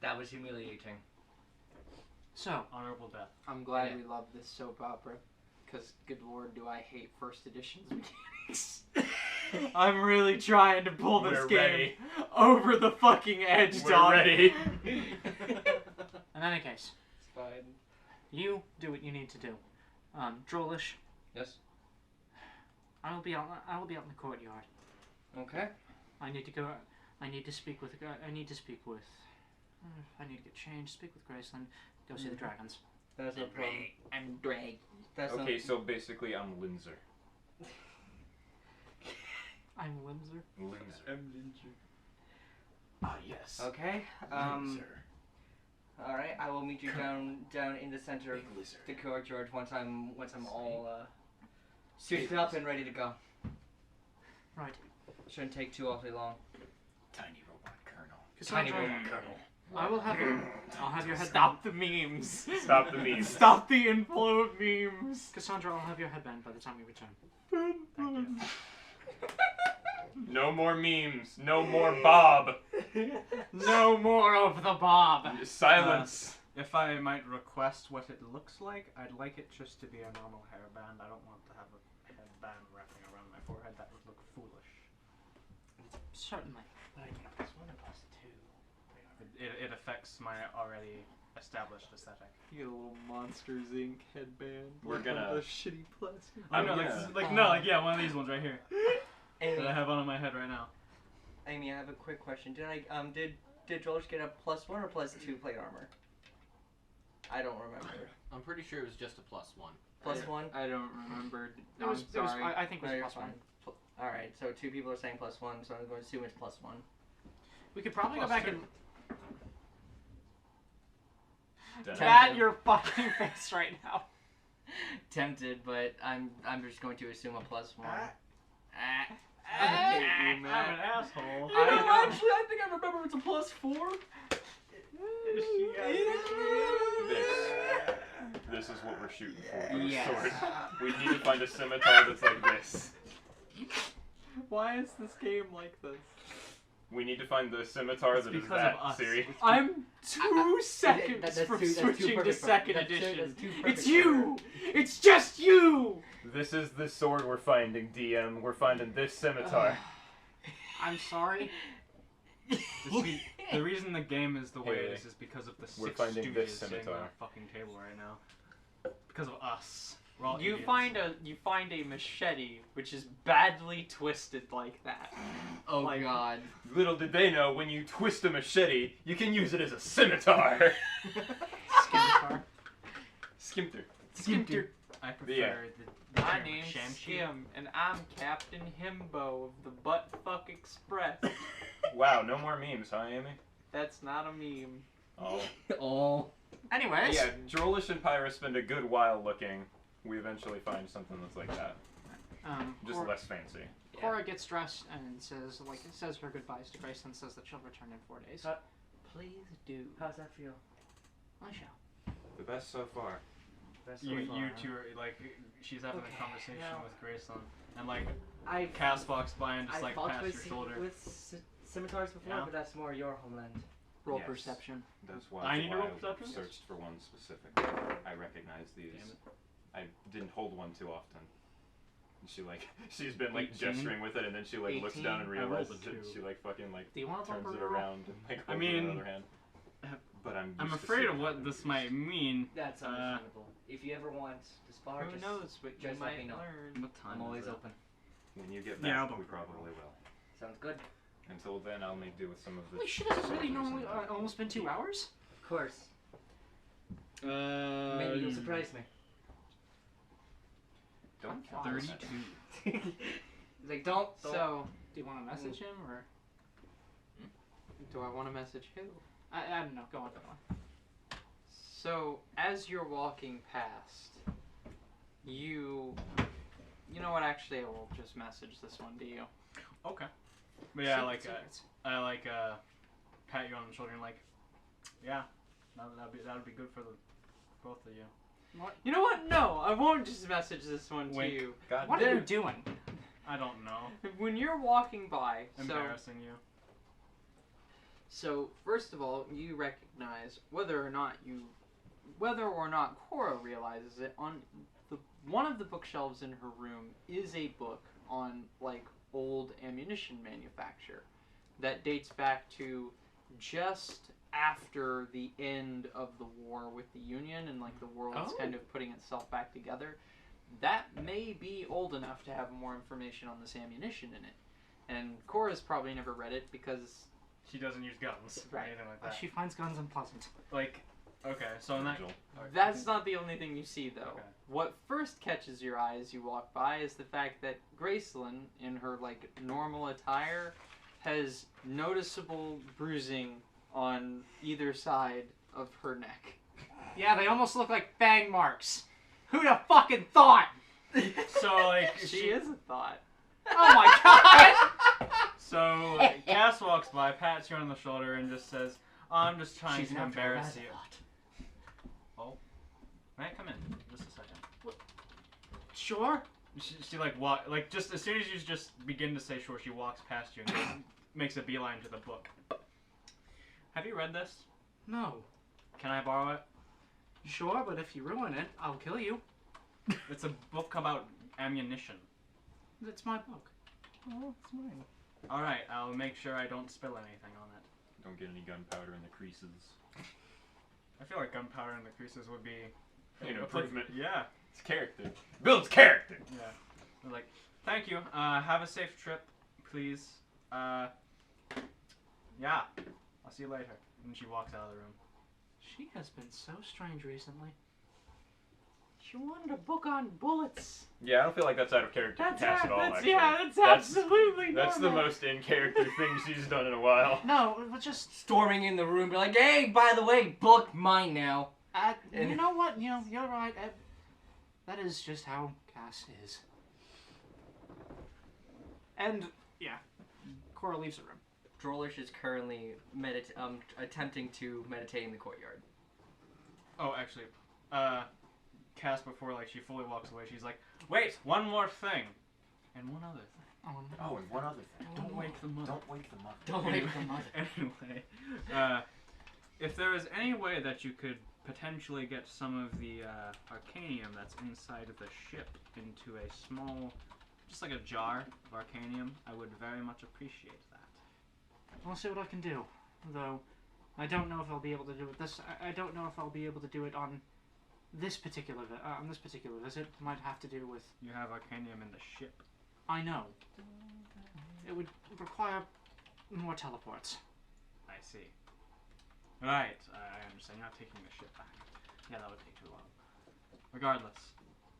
That was humiliating. So, Honorable death. I'm glad Yeah. we love this soap opera. Because, good lord, do I hate first edition's mechanics. I'm really trying to pull this We're game ready. over the fucking edge, We're dog. ready. in any case, It's fine. you do what you need to do. Drollish, Yes. I will be out in the courtyard. Okay. I need to go. I need to speak with. I need to get changed. Speak with Graceland. Go see the dragons. That's no problem. I'm Drake. That's Okay, so basically I'm Linzer. I'm Windsor. Linzer. Ah, yes. Okay. All right. I will meet you down in the center of the courtyard once I'm all suited up and ready to go. Right. Shouldn't take too awfully long. Tiny robot colonel. Tiny Cassandra, robot colonel. I will have you. I'll have your head. Stop the memes. Stop the memes. Stop the inflow of memes. Cassandra, I'll have your headband by the time we return. Thank you. No more memes. No more Bob. No more of the Bob. Silence. If I might request what it looks like, I'd like it just to be a normal hairband. I don't want to have a headband wrapping around my forehead. That would look foolish. Certainly. It affects my already established aesthetic. You get a little Monsters Inc. headband. We're like gonna- one of the shitty plastic. I know, gonna- yeah, one of these ones right here Amy, that I have on my head right now. Amy, I have a quick question. Did Drollish get a +1 or +2 plate armor? I don't remember. I'm pretty sure it was just a +1. +1. I don't remember. It was, I'm sorry. I think it No, was you're plus one. fine. All right. So 2 people are saying +1, so I'm going to assume it's +1. We could probably Plus go back two. and Dun- bat your fucking face right now. Tempted, but I'm just going to assume a +1. I hate you, I'm an Matt. asshole. I think I remember it's a +4. This is what we're shooting for. Yes. Sword. We need to find a scimitar that's like this. Why is this game like this? We need to find the scimitar It's that is because that, of us. Siri. I'm 2 seconds that's from too switching to perfect for- second that's too- edition. that's too perfect It's for you! It's just you! This is the sword we're finding, DM. We're finding this scimitar. I'm sorry. The reason the game is the way it Hey, is because of the we're 6 finding this stooges sitting on scimitar. a fucking table right now. because of us. We're all You idiots. find a machete which is badly twisted like that. Oh Like- God. Little did they know, when you twist a machete, you can use it as a scimitar. Scimitar. Skimter. Skimter. I prefer Yeah. the My term name's Shamshi. Skim, and I'm Captain Himbo of the Butt Fuck Express. Wow, no more memes, huh, Amy? That's not a meme. Oh. Oh. Anyways, Yeah, Drolish and Pyra spend a good while looking. We eventually find something that's like that. Just Cora, less fancy. Cora gets dressed and says her goodbyes to Grace and says that she'll return in 4 days. Please do. How's that feel? I shall. The best so far. Best You so far, two are like, she's having Okay, a conversation now- with Graceland, and like I Cass walks by and just I like fought pats with, your shoulder. scimitars before, Yeah. but that's more your homeland. Roll Yes. perception. That's why I need to roll I perception? searched for one specific. I recognize these. Damn it. I didn't hold one too often. And she's been like 18? gesturing with it, and then she like looks down and 18? I rolled realizes a it. 2. She like fucking like Do you want to turns bump it her roll? around and like I holds it in mean, her other hand. But I'm I'm used to afraid seeing of how what they're this used. might mean. That's understandable. If you ever want to spar, Who just knows what you just let me might know. learn. What time I'm always is it? open. When you get Yeah, I'll back, we bump her probably will. Sounds good. Until then, I'll make do with some of the. Holy shit, has it really soldiers normally and the- almost been 2 hours? Of course. Maybe you'll surprise me. Don't count on that. 32. He's like, don't. So, Do you want to message him or? do I want to message who? I don't know. Go on. So, as you're walking past, you know what? Actually, I will just message this one to you. Okay. But yeah, Secrets. I pat you on the shoulder and like, yeah, that'd be good for the both of you. You know what? No, I won't just message this one to Wink. you. God What damn. are you doing? I don't know. When you're walking by, Embarrassing you. so first of all, you recognize whether or not Cora realizes it, on one of the bookshelves in her room is a book on like old ammunition manufacture that dates back to just after the end of the war with the Union and like the world's Oh. kind of putting itself back together. That may be old enough to have more information on this ammunition in it. And Cora's probably never read it because She doesn't use guns or Right. anything like that. She finds guns unpleasant. Like, okay, so in that. Virgil. that's not the only thing you see though. Okay. What first catches your eye as you walk by is the fact that Graceland, in her like normal attire, has noticeable bruising on either side of her neck. Yeah, they almost look like fang marks. Who'd have fucking thought? So like She is a thought. Oh my god! So Cass walks by, pats you on the shoulder, and just says, "I'm just trying She's to not embarrass very you." Oh, may I come in? Just a second. Sure. She like just as soon as you just begin to say sure, she walks past you and makes a beeline to the book. Have you read this? No. Can I borrow it? Sure, but if you ruin it, I'll kill you. It's a book about ammunition. It's my book. Oh, it's mine. All right, I'll make sure I don't spill anything on it. Don't get any gunpowder in the creases. I feel like gunpowder in the creases would be An improvement. Yeah. It's character. Builds character. Yeah. They're like, thank you. Have a safe trip, please. Yeah. I'll see you later. And she walks out of the room. She has been so strange recently. She wanted a book on bullets. Yeah, I don't feel like that's out of character for Cass at all. Actually, that's absolutely that's the normal. most in character thing she's done in a while. No, it was just. Storming in the room, be like, hey, by the way, book mine now. You know what? You know, you're right. That is just how Cass is. And yeah, Cora leaves the room. Drolish is currently attempting to meditate in the courtyard. Oh, actually, Cass, before like she fully walks away, she's like, wait, one more thing. And one other thing. Oh, and one other thing. Don't wake the mother. Don't wake the mother. Don't wake the mother. Anyway, if there is any way that you could potentially get some of the arcanium that's inside of the ship into a small, just like a jar of arcanium, I would very much appreciate that. I'll see what I can do. Though, I don't know if I'll be able to do it I don't know if I'll be able to do it on this particular visit might have to do with. You have Arcanium in the ship. I know. It would require more teleports. I see. Right, I understand. You're not taking the ship back. Yeah, that would take too long. Regardless,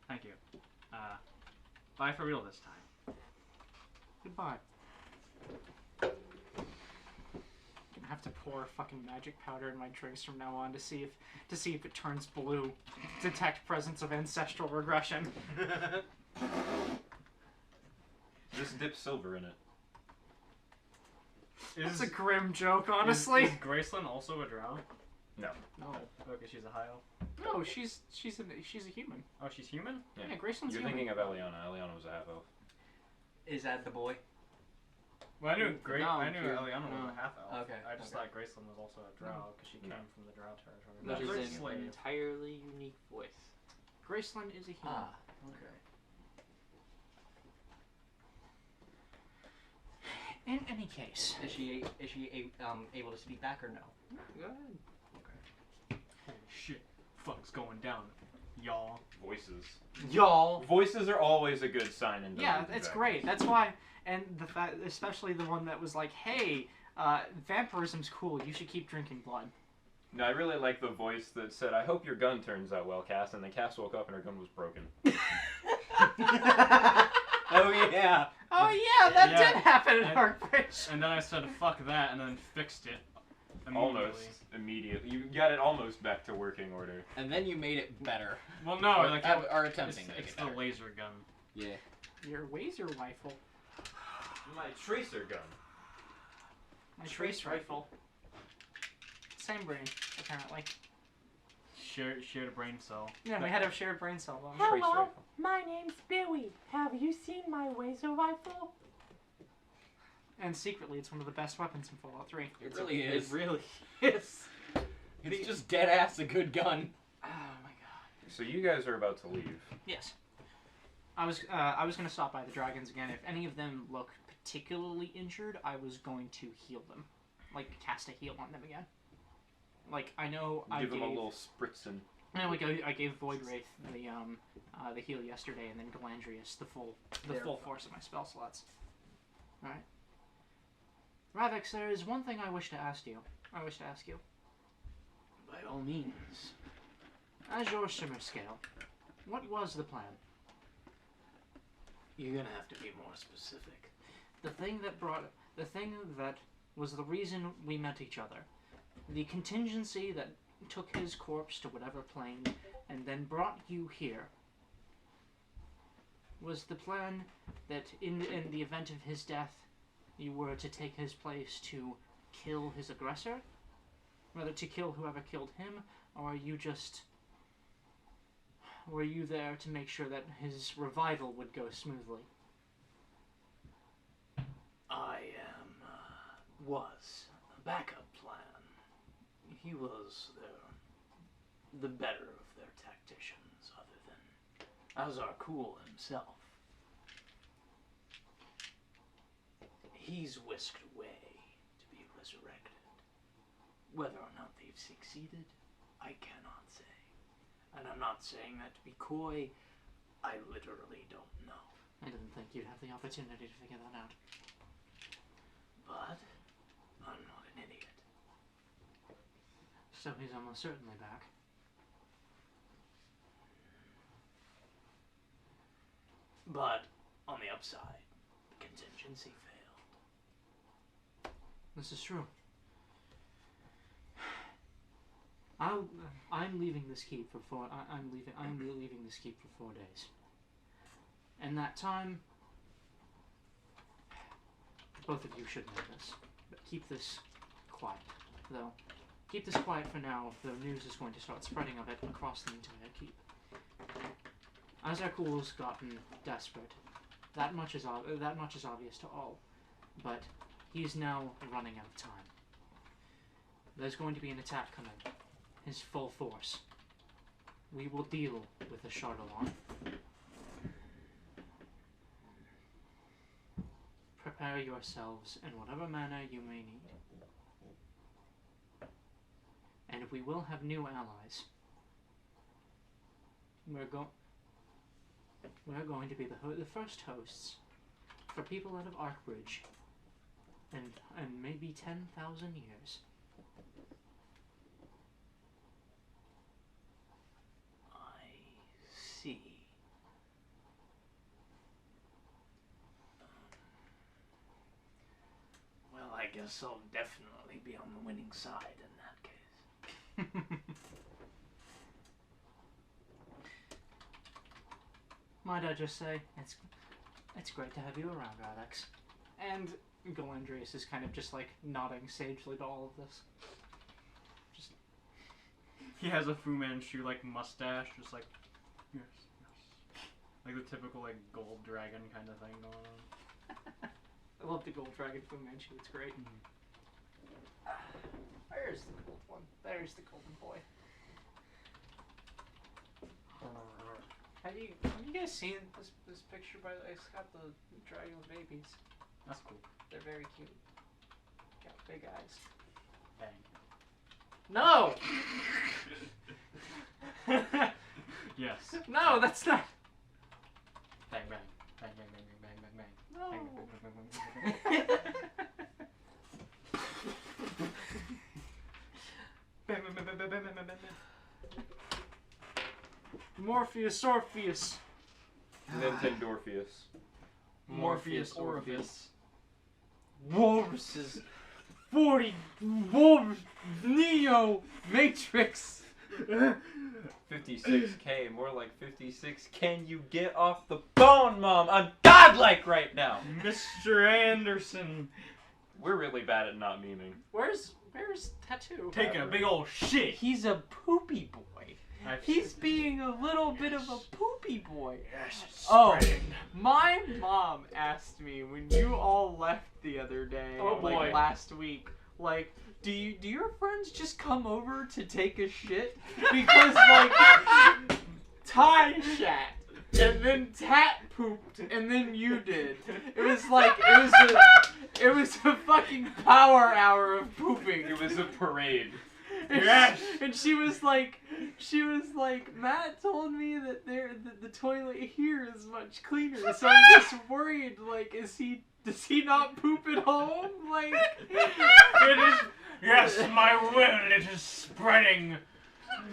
thank you. Bye for real this time. Goodbye. I have to pour fucking magic powder in my drinks from now on to see if it turns blue. Detect presence of ancestral regression. Just dip silver in it. That's a grim joke, honestly. Is Graceland also a drow? No. No. Okay, she's a high elf. No, she's a human. Oh, she's human? Yeah, Graceland's You're human. thinking of Eliana. Eliana was a half elf. Is that the boy? Well, I knew No, Eliana was a half elf. Okay, I just okay. thought Graceland was also a drow because she came from the drow territory. No, Which Grace is an slave. entirely unique voice. Graceland is a human. Okay. In any case. Is she able to speak back or no? Go ahead. Holy shit. Fuck's going down, y'all. Voices. Y'all. Voices are always a good sign in Yeah, Dungeons it's and great. That's why, and the fact, especially the one that was like, "Hey, vampirism's cool. You should keep drinking blood." No, I really like the voice that said, "I hope your gun turns out well, Cass," and then Cass woke up and her gun was broken. Oh yeah. Oh yeah, that Yeah. did happen in And- Heartbreak. And then I said, fuck that, and then fixed it. Almost immediately. You got it almost back to working order. And then you made it better. Well, no, Or, like are it's, attempting to make it's it the better. laser gun. Yeah. Your laser rifle. My tracer gun. My trace rifle. Same brain, apparently. Shared a brain cell. Yeah, we had a shared brain cell. Though. Trace rifle. My name's Billy. Have you seen my laser rifle? And secretly, it's one of the best weapons in Fallout 3. It really is. It really Yes. It's just dead ass a good gun. Oh my god. So you guys are about to leave. Yes. I was gonna stop by the dragons again. If any of them look particularly injured, I was going to heal them, like cast a heal on them again. Like I know I Give gave. them a little spritzing. I know, like I gave Void Wraith the heal yesterday, and then Galandrius the full force of my spell slots. All right. Ravix, there is one thing I wish to ask you. By all means. As your Shimmer Scale, what was the plan? You're gonna have to be more specific. The thing that was the reason we met each other. The contingency that took his corpse to whatever plane and then brought you here. Was the plan that in the event of his death, you were to take his place to kill his aggressor? Rather to kill whoever killed him, or were you there to make sure that his revival would go smoothly? I was a backup plan. He was the better of their tacticians, other than Azarkul himself. He's whisked away to be resurrected. Whether or not they've succeeded, I cannot say. And I'm not saying that to be coy. I literally don't know. I didn't think you'd have the opportunity to figure that out. But I'm not an idiot. So he's almost certainly back. But on the upside, the contingency failed. This is true. I'm leaving this keep for I'm leaving this keep for 4 days. And that time, both of you should know this, but keep this quiet. Though, keep this quiet for now. The news is going to start spreading of it across the entire keep. Azarkul's gotten desperate. That much is obvious to all, but he's now running out of time. There's going to be an attack coming. His full force. We will deal with the Chardalon. Prepare yourselves in whatever manner you may need. And we will have new allies. we're going to be the first hosts for people out of Arkbridge, and maybe 10,000 years. I see. Well, I guess I'll definitely be on the winning side in that case. Might I just say, it's great to have you around, Alex. And Galandrius is kind of just like nodding sagely to all of this. Just He has a Fu Manchu like mustache, just like yes, yes, like the typical like gold dragon kind of thing going on. I love the gold dragon Fu Manchu. It's great. Where's the gold one? There's the golden boy. Have you guys seen this picture? By the way, it's got the dragon with babies. That's cool. They're very cute. Got big eyes. Bang. No. Yes. No, that's not. Bang bang bang bang bang bang bang bang. No. Bang, bang, bang, bang, bang, bang. Bang, bang, bang, bang, bang, bang, bang, bang. Morpheus, Orpheus. Nintendorpheus. Morpheus, Orpheus. Walruses. 40 Walrus. Neo. Matrix. 56K, more like 56. Can you get off the phone, Mom? I'm godlike right now. Mr. Anderson. We're really bad at not memeing. Where's Tattoo? Take a big old shit. He's a poopy boy. He's being a little bit of a poopy boy. Yes, Oh, my mom asked me when you all left the other day, Oh, boy. like last week, like, do your friends just come over to take a shit? Because like Ty shat, and then Tat pooped, and then you did. It was like it was a fucking power hour of pooping. It was a parade. Yes! And she was like, Matt told me that the toilet here is much cleaner, so I'm just worried, like, does he not poop at home? Like, It is. Yes, my will. It is spreading.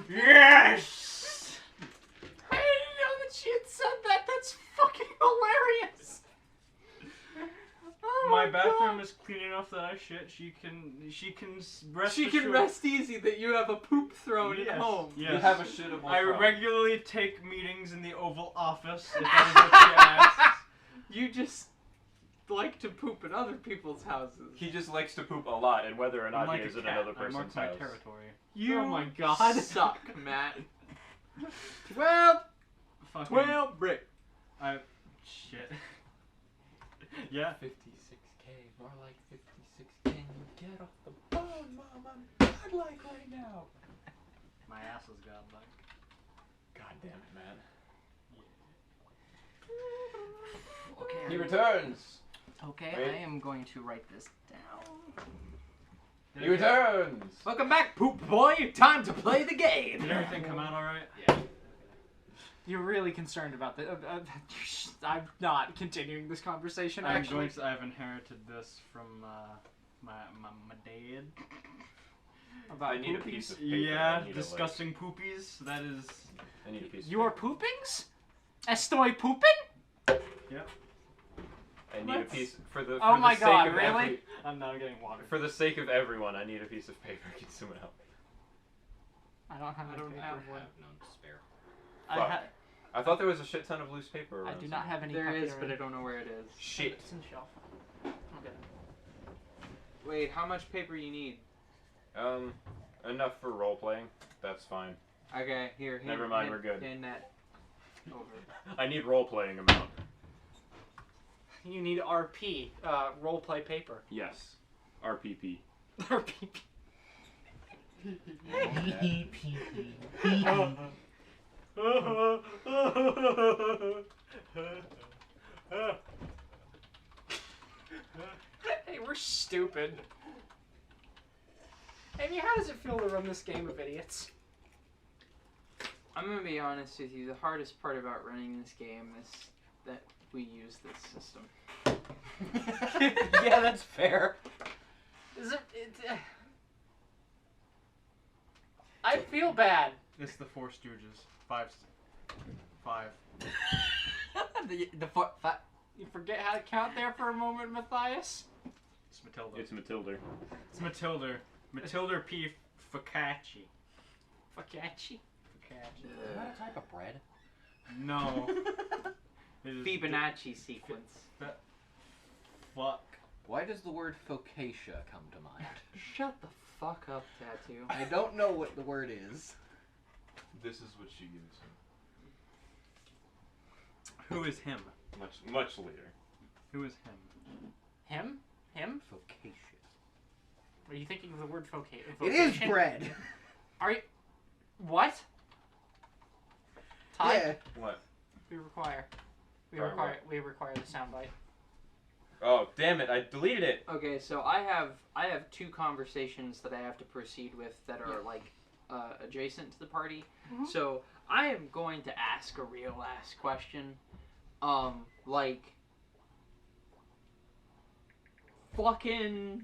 Yes. I didn't know that she had said that. That's fucking hilarious. Oh My my bathroom God. is clean enough that I shit. She can rest. she can assured- rest easy that you have a poop throne Yes. at home. Yes. You have a shittable I phone. regularly take meetings in the Oval Office. If that is what she asks. You just like to poop in other people's houses. He just likes to poop a lot, and whether or I'm not like he a is in cat. another I person's mark my house. territory. You Oh my God. suck, Matt. 12 Fucking. brick. Shit. Yeah. 56K, more like 56. Can you get off the phone, Mom? I'm godlike right now. My ass is godlike. God damn it, man. Okay. He returns. Okay, Wait. I am going to write this down. He returns. Welcome back, poop boy. Time to play the game. Did everything come out alright? You're really concerned about that. I'm not continuing this conversation. I've inherited this from my dad. About I need a poopies. piece of paper. Yeah, I need disgusting poopies. That is. I need a piece of Your paper. poopings? Estoy pooping? I need a piece for the. Oh for my the sake God, of really? I'm now getting water. For the sake of everyone, I need a piece of paper. Can someone help me? I don't have I any don't paper. have none to spare. Fuck. I thought there was a shit ton of loose paper I around. do not have any There paper. is, but I don't know where it is. Shit. It's in the shelf. Okay. Wait, how much paper you need? Enough for role playing. That's fine. Okay, here. Never mind, we're good. Hand that over. I need role playing amount. You need RP, roleplay paper. Yes. RPP. RP. Hey, we're stupid. Amy, how does it feel to run this game of idiots? I'm gonna be honest with you. The hardest part about running this game is that we use this system. Yeah, that's fair. I feel bad. It's the Four Stooges. Five. You forget how to count there for a moment, Matthias? It's Matilda. It's Matilda. It's Matilda. Matilda P. Focacci. Focacci? Focacci. Is that a type of bread? No. It is Fibonacci sequence. Fuck. Why does the word focaccia come to mind? Shut the fuck up, Tattoo. I don't know what the word is. This is what she gives Who is him? him. Much later. Who is him? Him? Him? Focaccia. Are you thinking of the word It is bread! Are you... What? Ty? Yeah. What? We require the soundbite. Oh, damn it! I deleted it. Okay, so I have two conversations that I have to proceed with that are like adjacent to the party. Mhm. So I am going to ask a real ass question. Like fucking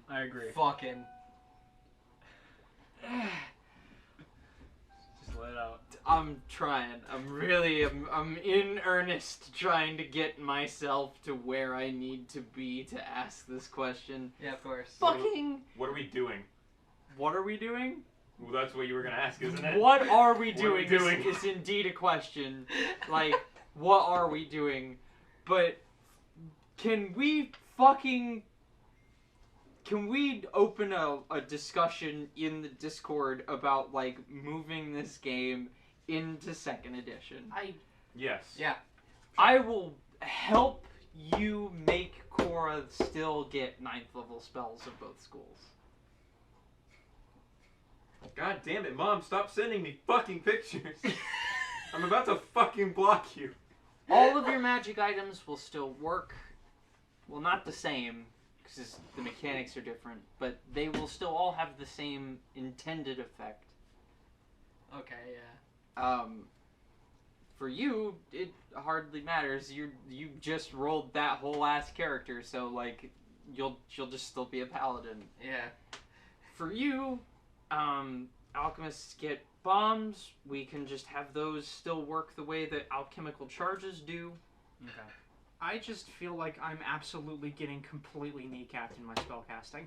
I agree. Fucking. Just let it out. I'm trying. I'm in earnest trying to get myself to where I need to be to ask this question. Yeah, of course. Fucking What are we doing? what are we doing? Well, that's what you were gonna ask, isn't it? What are we What are we doing? doing? Is indeed a question. Like, what are we doing? But can we open a discussion in the Discord about like moving this game into 2nd edition? Yes. Yeah. I will help you make Cora still get 9th level spells of both schools. God damn it, Mom! Stop sending me fucking pictures. I'm about to fucking block you. All of your magic items will still work. Well, not the same, because the mechanics are different, but they will still all have the same intended effect. Okay, yeah. For you, it hardly matters. You just rolled that whole ass character, so like, you'll just still be a paladin. Yeah. For you, alchemists get bombs. We can just have those still work the way that alchemical charges do. Okay. I just feel like I'm absolutely getting completely kneecapped in my spellcasting.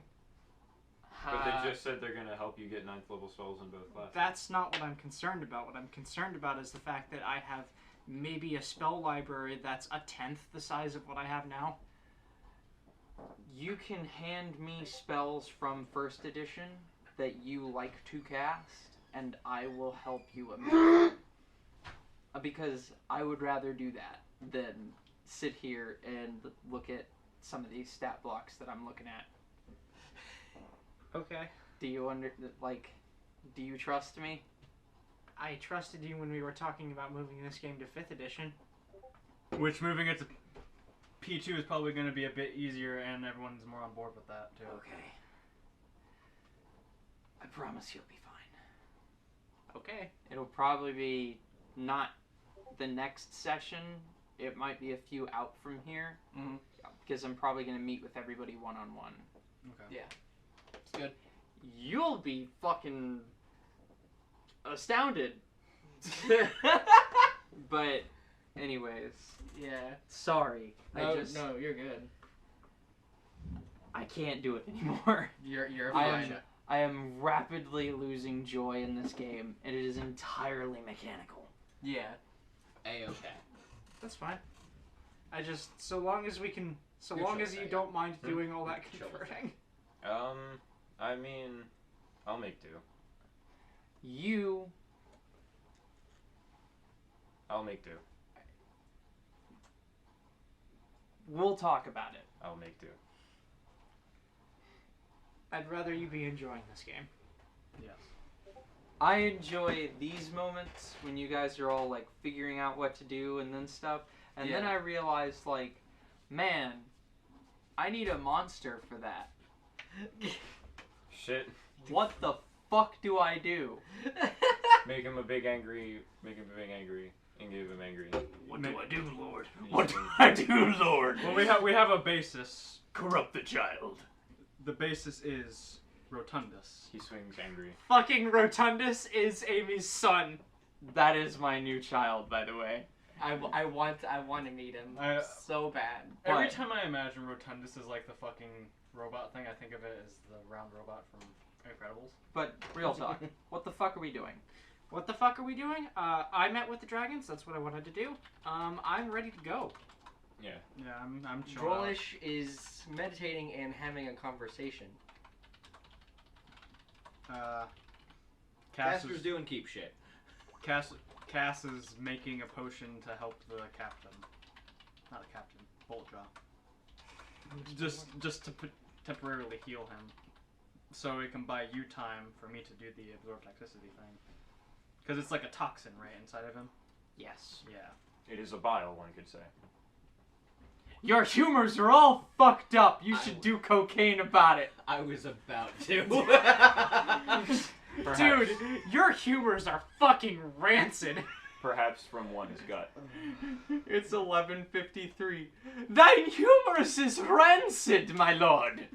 But they just said they're gonna help you get 9th level spells in both classes. That's not what I'm concerned about. What I'm concerned about is the fact that I have maybe a spell library that's a 10th the size of what I have now. You can hand me spells from 1st edition that you like to cast, and I will help you immediately. Because I would rather do that than sit here and look at some of these stat blocks that I'm looking at. Okay. Do you trust me? I trusted you when we were talking about moving this game to 5th edition. Which moving it to P2 is probably going to be a bit easier, and everyone's more on board with that too. Okay. I promise you'll be fine. Okay. It'll probably be not the next session. It might be a few out from here. Mhm. Because I'm probably going to meet with everybody one-on-one. Okay. Yeah. It's good. You'll be fucking astounded. But anyways, Yeah. sorry. No, you're good. I can't do it anymore. You're I fine. I am rapidly losing joy in this game, and it is entirely mechanical. Yeah. A-okay. That's fine. I just, so long as we can, so You're long chill as with you that, don't mind Hmm? doing all that Chill with that. converting. I mean, I'll make do. I'll make do. We'll talk about it. I'll make do. I'd rather you be enjoying this game. Yes. I enjoy these moments when you guys are all like figuring out what to do and then stuff. And then Yeah. I realized like, man, I need a monster for that. Shit. What the fuck do I do? Make him a big angry, and give him angry. What do I do, Lord? And What you do can- I do, Lord? Well, we have a basis. Corrupt the child. The basis is Rotundus. He swings angry. Fucking Rotundus is Amy's son. That is my new child, by the way. I want to meet him so bad. Every But- time I imagine Rotundus is like the fucking robot thing, I think of it as the round robot from Incredibles. But real talk, what the fuck are we doing? What the fuck are we doing? I met with the dragons. That's what I wanted to do. I'm ready to go. Yeah. Yeah, I'm chilling out. Drolish is meditating and having a conversation. Cass Caster's is, doing keep shit. Cass is making a potion to help the captain. Not the captain, Boltjaw. Just to temporarily heal him. So it can buy you time for me to do the absorb toxicity thing. Because it's like a toxin, right, inside of him? Yes. Yeah. It is a bile, one could say. Your humors are all fucked up. You should do cocaine about it. I was about to. Dude, your humors are fucking rancid. Perhaps from one's gut. It's 11:53. Thine humorous is rancid, my lord.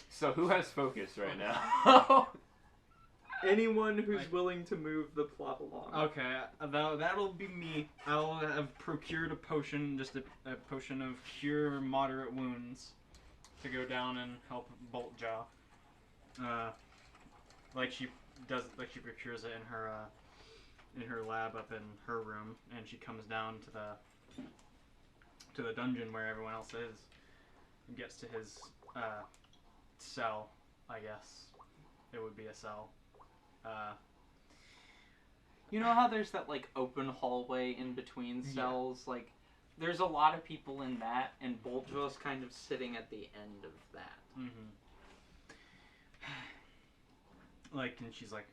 So who has focus right now? Anyone who's willing to move the plot along. Okay, that'll be me. I'll have procured a potion, just a potion of cure moderate wounds, to go down and help Boltjaw. Like she procures it in her lab up in her room, and she comes down to the dungeon where everyone else is, and gets to his cell. I guess it would be a cell. You know how there's that like open hallway in between cells? Like, there's a lot of people in that, and Boltjaw's kind of sitting at the end of that. Mm-hmm. Like, and she's like,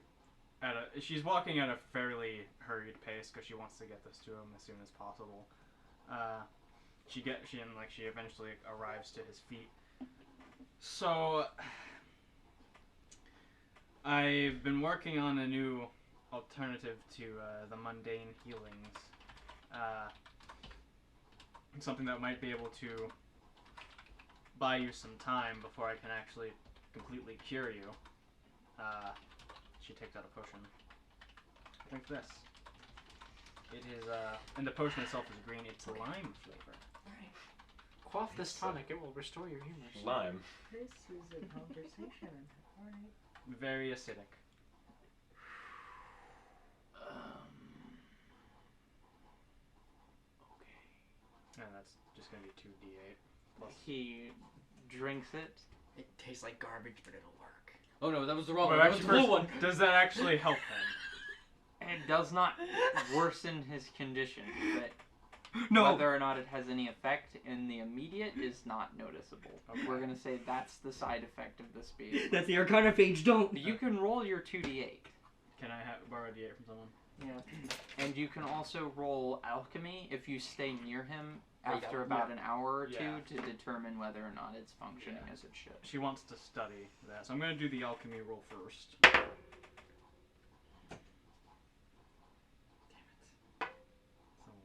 she's walking at a fairly hurried pace because she wants to get this to him as soon as possible. She eventually arrives to his feet. So, I've been working on a new alternative to the mundane healings. Something that might be able to buy you some time before I can actually completely cure you. She takes out a potion. Like this. It is, and the potion itself is green. It's lime flavor. Quaff this tonic. It will restore your humors. Lime. This is a conversation. Alright. Very acidic. And that's just gonna be 2d8 plus. He drinks it. It tastes like garbage, but it'll work. Oh no, that was the wrong Wait, one. That was actually, the blue one. Does that actually help him? It does not worsen his condition, but No. whether or not it has any effect in the immediate is not noticeable. Okay. We're gonna say that's the side effect of this being. That's the Arcana page, don't! You can roll your 2d8. Can I borrow a d8 from someone? Yeah. And you can also roll alchemy if you stay near him There you after go. about an hour or two Yeah. to determine whether or not it's functioning as it should. She wants to study that, so I'm gonna do the alchemy roll first. So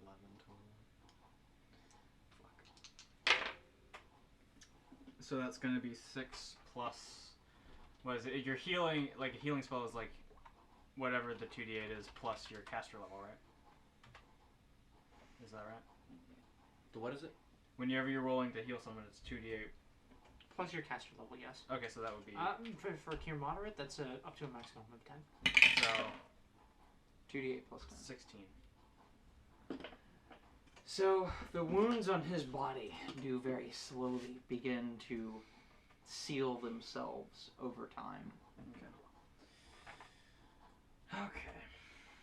11 total. Fuck. So that's gonna be 6 plus. What is it? Your healing, like a healing spell, is like whatever the 2d8 is plus your caster level, right? Is that right? The what is it? Whenever you're rolling to heal someone, it's 2d8. Plus your caster level, yes. Okay, so that would be For cure moderate, that's up to a maximum of 10. so 2d8 plus 10. 16. So the wounds on his body do very slowly begin to seal themselves over time. Okay.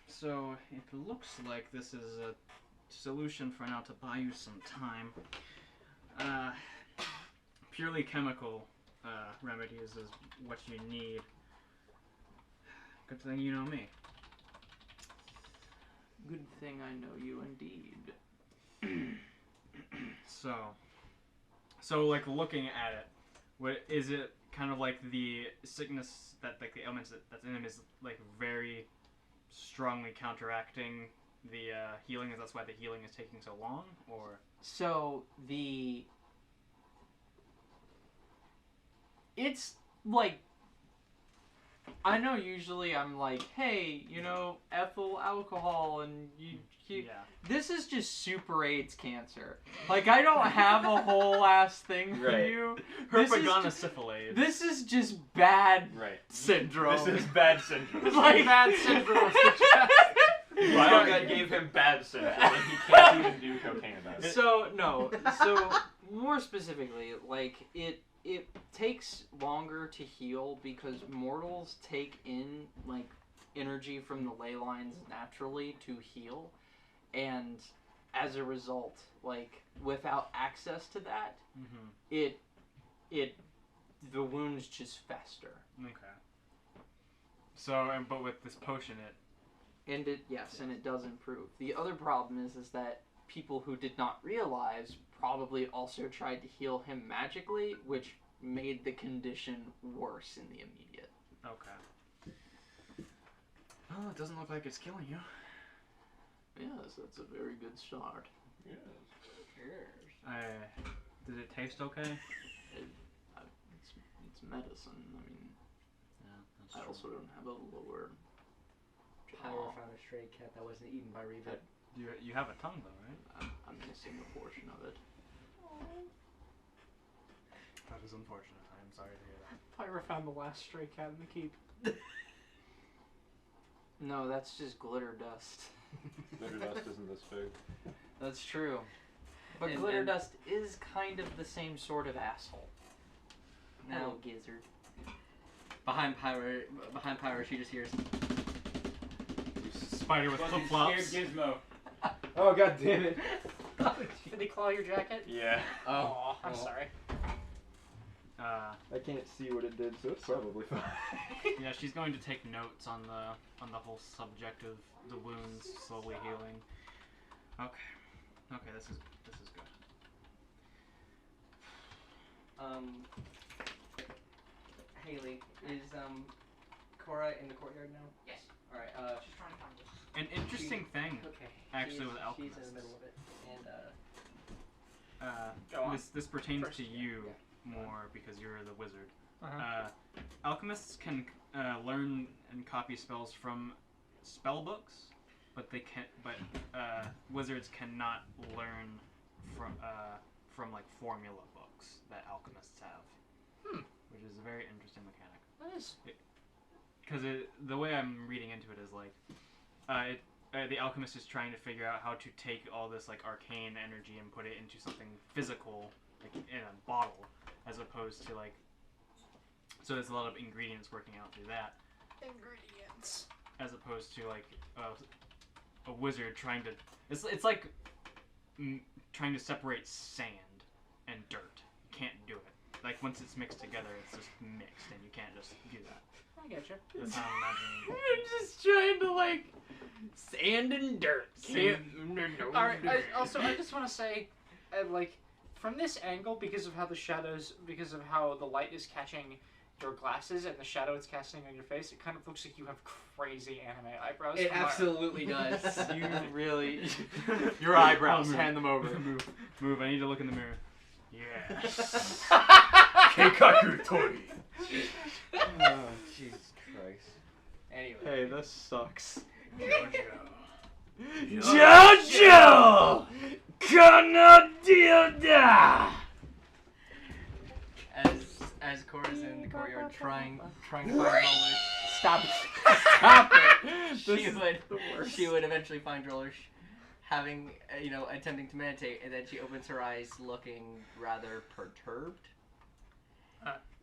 So it looks like this is a solution for now to buy you some time. Purely chemical remedies is what you need. Good thing you know me. Good thing I know you indeed. So like looking at it, what is it kind of like the sickness that like the ailments that's in him is like very strongly counteracting the healing, and that's why the healing is taking so long, or So it's like, I know usually I'm like, hey, ethyl alcohol and yeah. This is just super AIDS cancer. Like, I don't have a whole ass thing for Right. you. Herpagonosyphilis. This is just bad Right. syndrome. This is bad syndrome. It's like Bad syndrome of the chest. Bio gave him bad syndrome, and he can't even do cocaine about it. So more specifically, like it takes longer to heal because mortals take in like energy from the ley lines naturally to heal, and as a result, like without access to that, the wounds just fester. Okay. So, but with this potion, And it does improve. The other problem is that people who did not realize probably also tried to heal him magically, which made the condition worse in the immediate. okay. Well, it doesn't look like it's killing you. Yes, that's a very good start. Yes. Did it taste okay? It's medicine. I mean, Yeah, that's I true. also don't have a lower Pyro found a stray cat that wasn't eaten by Reba. You have a tongue though, right? I'm missing a portion of it. That is unfortunate. I am sorry to hear that. Pyra found the last stray cat in the keep. No, that's just glitter dust. Glitter dust isn't this big. That's true. But And- glitter and- dust is kind of the same sort of asshole. Now, gizzard. behind Pyro, she just hears. Spider with flip flops. Gizmo. Oh god damn it. Did he claw your jacket? Yeah. Oh, I'm sorry. I can't see what it did, so it's probably fine. Yeah, she's going to take notes on the whole subject of the wounds slowly healing. Okay, this is good. Haley, is Cora in the courtyard now? Yes. All right. She's trying to find it. An interesting thing, Okay. actually, with She's alchemists. in the middle of it, and Go on. This pertains First, to yeah, you more because you're the wizard. Uh-huh. Alchemists can learn and copy spells from spell books, but they can't. But wizards cannot learn from like formula books that alchemists have, which is a very interesting mechanic. That is. Because the way I'm reading into it is like, the alchemist is trying to figure out how to take all this like arcane energy and put it into something physical, like in a bottle, as opposed to like. So there's a lot of ingredients working out through that, Ingredients. as opposed to like a wizard trying to. It's like trying to separate sand and dirt. You can't do it. Like once it's mixed together, it's just mixed, and you can't just do that. I get you. That's how I'm imagining. I'm just trying to like sand and dirt. Alright, I just want to say, like, from this angle, because of how the light is catching your glasses and the shadow it's casting on your face, it kind of looks like you have crazy anime eyebrows. it from our- absolutely does. You really. Your eyebrows, Move. hand them over. Move. I need to look in the mirror. Yes. Keikaku Tori. Oh, Jesus Christ. Anyway. Hey, this sucks. Jojo! Canadilda! As Cora's in the courtyard trying to find rollers, Stop it. Stop it. she would eventually find rollers, having attempting to meditate, and then she opens her eyes, looking rather perturbed,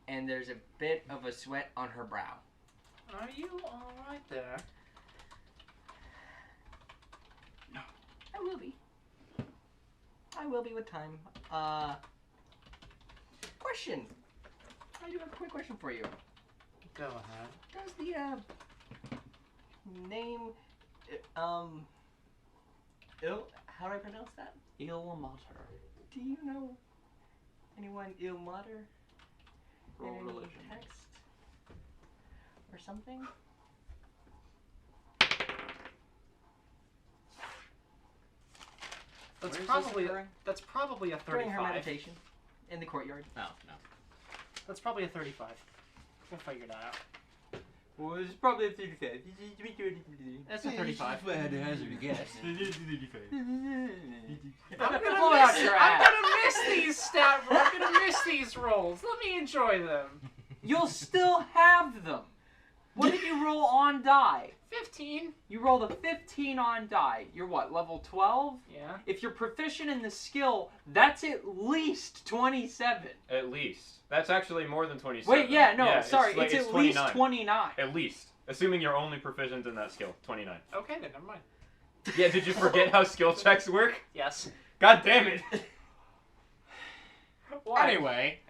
and there's a bit of a sweat on her brow. Are you alright there? I will be. I will be with time. Question. I do have a quick question for you. Go ahead. Does the name how do I pronounce that? Il Mater. Do you know anyone Il Mater? Roll any religion. text or something? That's Where is this probably occurring? that's probably a During her 35. meditation in the courtyard. Oh, no. That's probably a 35. We'll figure that out. Well, it's probably a 35. That's a 35. If I had to hazard a guess. I'm Blow out your ass. gonna miss these stat. I'm gonna miss these rolls. Let me enjoy them. You'll still have them. What did you roll on die? 15. You rolled a 15 on die. You're what, level 12? Yeah. If you're proficient in the skill, that's at least 27. At least. That's actually more than 27. Wait, yeah, no, sorry, like- it's at least 29. 29. At least. Assuming you're only proficient in that skill. 29. Okay, then never mind. Yeah, did you forget how skill checks work? Yes. God damn it! Why?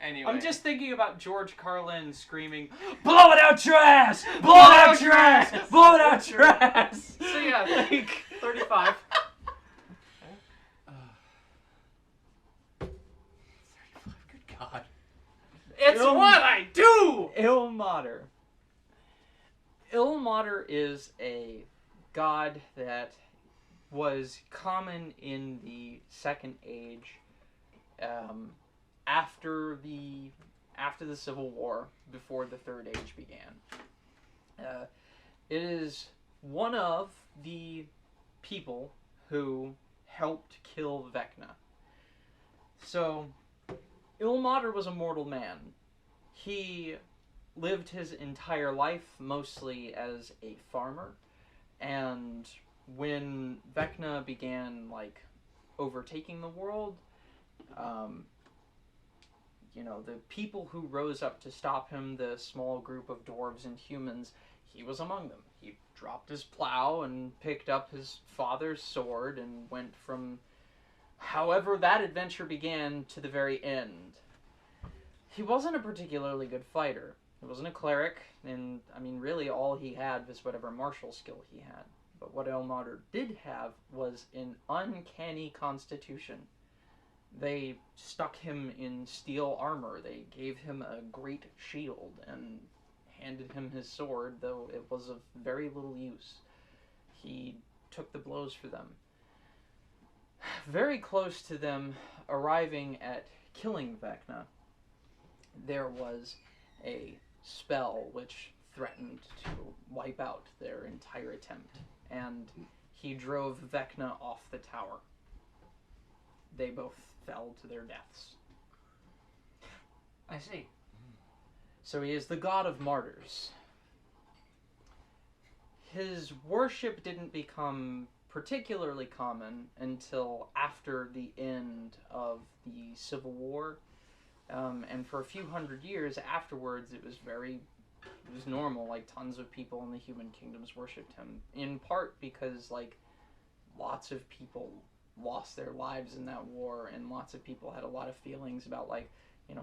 Anyway. I'm just thinking about George Carlin screaming, "Blow it out your ass! Blow it out your ass! Blow it out your ass!" So yeah, Like, 35. 35, good God. It's what I do. Ilmater. Ilmater is a god that was common in the Second Age, after the Civil War, before the Third Age began. It is one of the people who helped kill Vecna. So, Ilmater was a mortal man. He lived his entire life mostly as a farmer, and when Vecna began, like, overtaking the world, the people who rose up to stop him, the small group of dwarves and humans, he was among them. He dropped his plow and picked up his father's sword and went from however that adventure began to the very end. He wasn't a particularly good fighter. He wasn't a cleric, and, I mean, really all he had was whatever martial skill he had. But what Ilmater did have was an uncanny constitution. They stuck him in steel armor. They gave him a great shield and handed him his sword, though it was of very little use. He took the blows for them. Very close to them arriving at killing Vecna, there was a spell which threatened to wipe out their entire attempt, and he drove Vecna off the tower. They both fell to their deaths. I see. So he is the god of martyrs. His worship didn't become particularly common until after the end of the Civil War, and for a few hundred years afterwards it was normal. Like, tons of people in the human kingdoms worshipped him, in part because, like, lots of people lost their lives in that war, and lots of people had a lot of feelings about, like,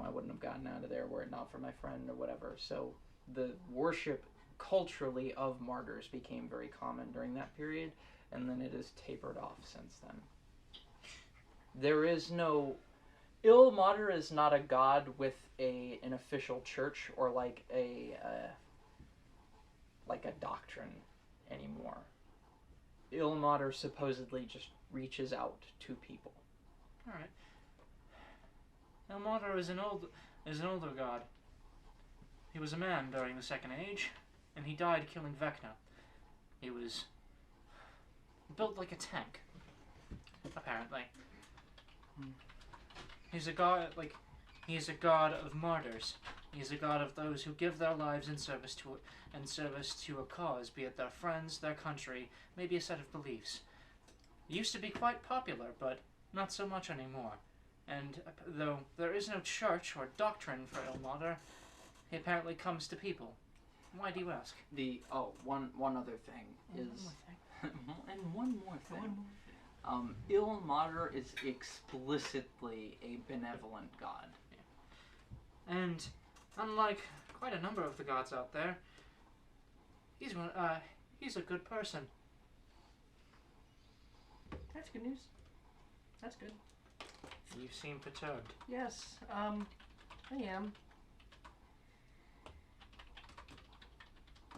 I wouldn't have gotten out of there were it not for my friend or whatever. So the worship culturally of martyrs became very common during that period, and then it has tapered off since then. There is no... Ilmater is not a god with an official church or like a doctrine anymore. Ilmater supposedly just reaches out to people. All right. Ilmater is an older god. He was a man during the Second Age, and he died killing Vecna. He was built like a tank, apparently. He's a god of martyrs. He's a god of those who give their lives in service to a cause, be it their friends, their country, maybe a set of beliefs. He used to be quite popular, but not so much anymore. And though there is no church or doctrine for Ilmater, he apparently comes to people. Why do you ask? One other thing is... And one more thing. Ilmater is explicitly a benevolent god. Yeah. And unlike quite a number of the gods out there, he's a good person. That's good news. That's good. You seem perturbed. Yes, I am.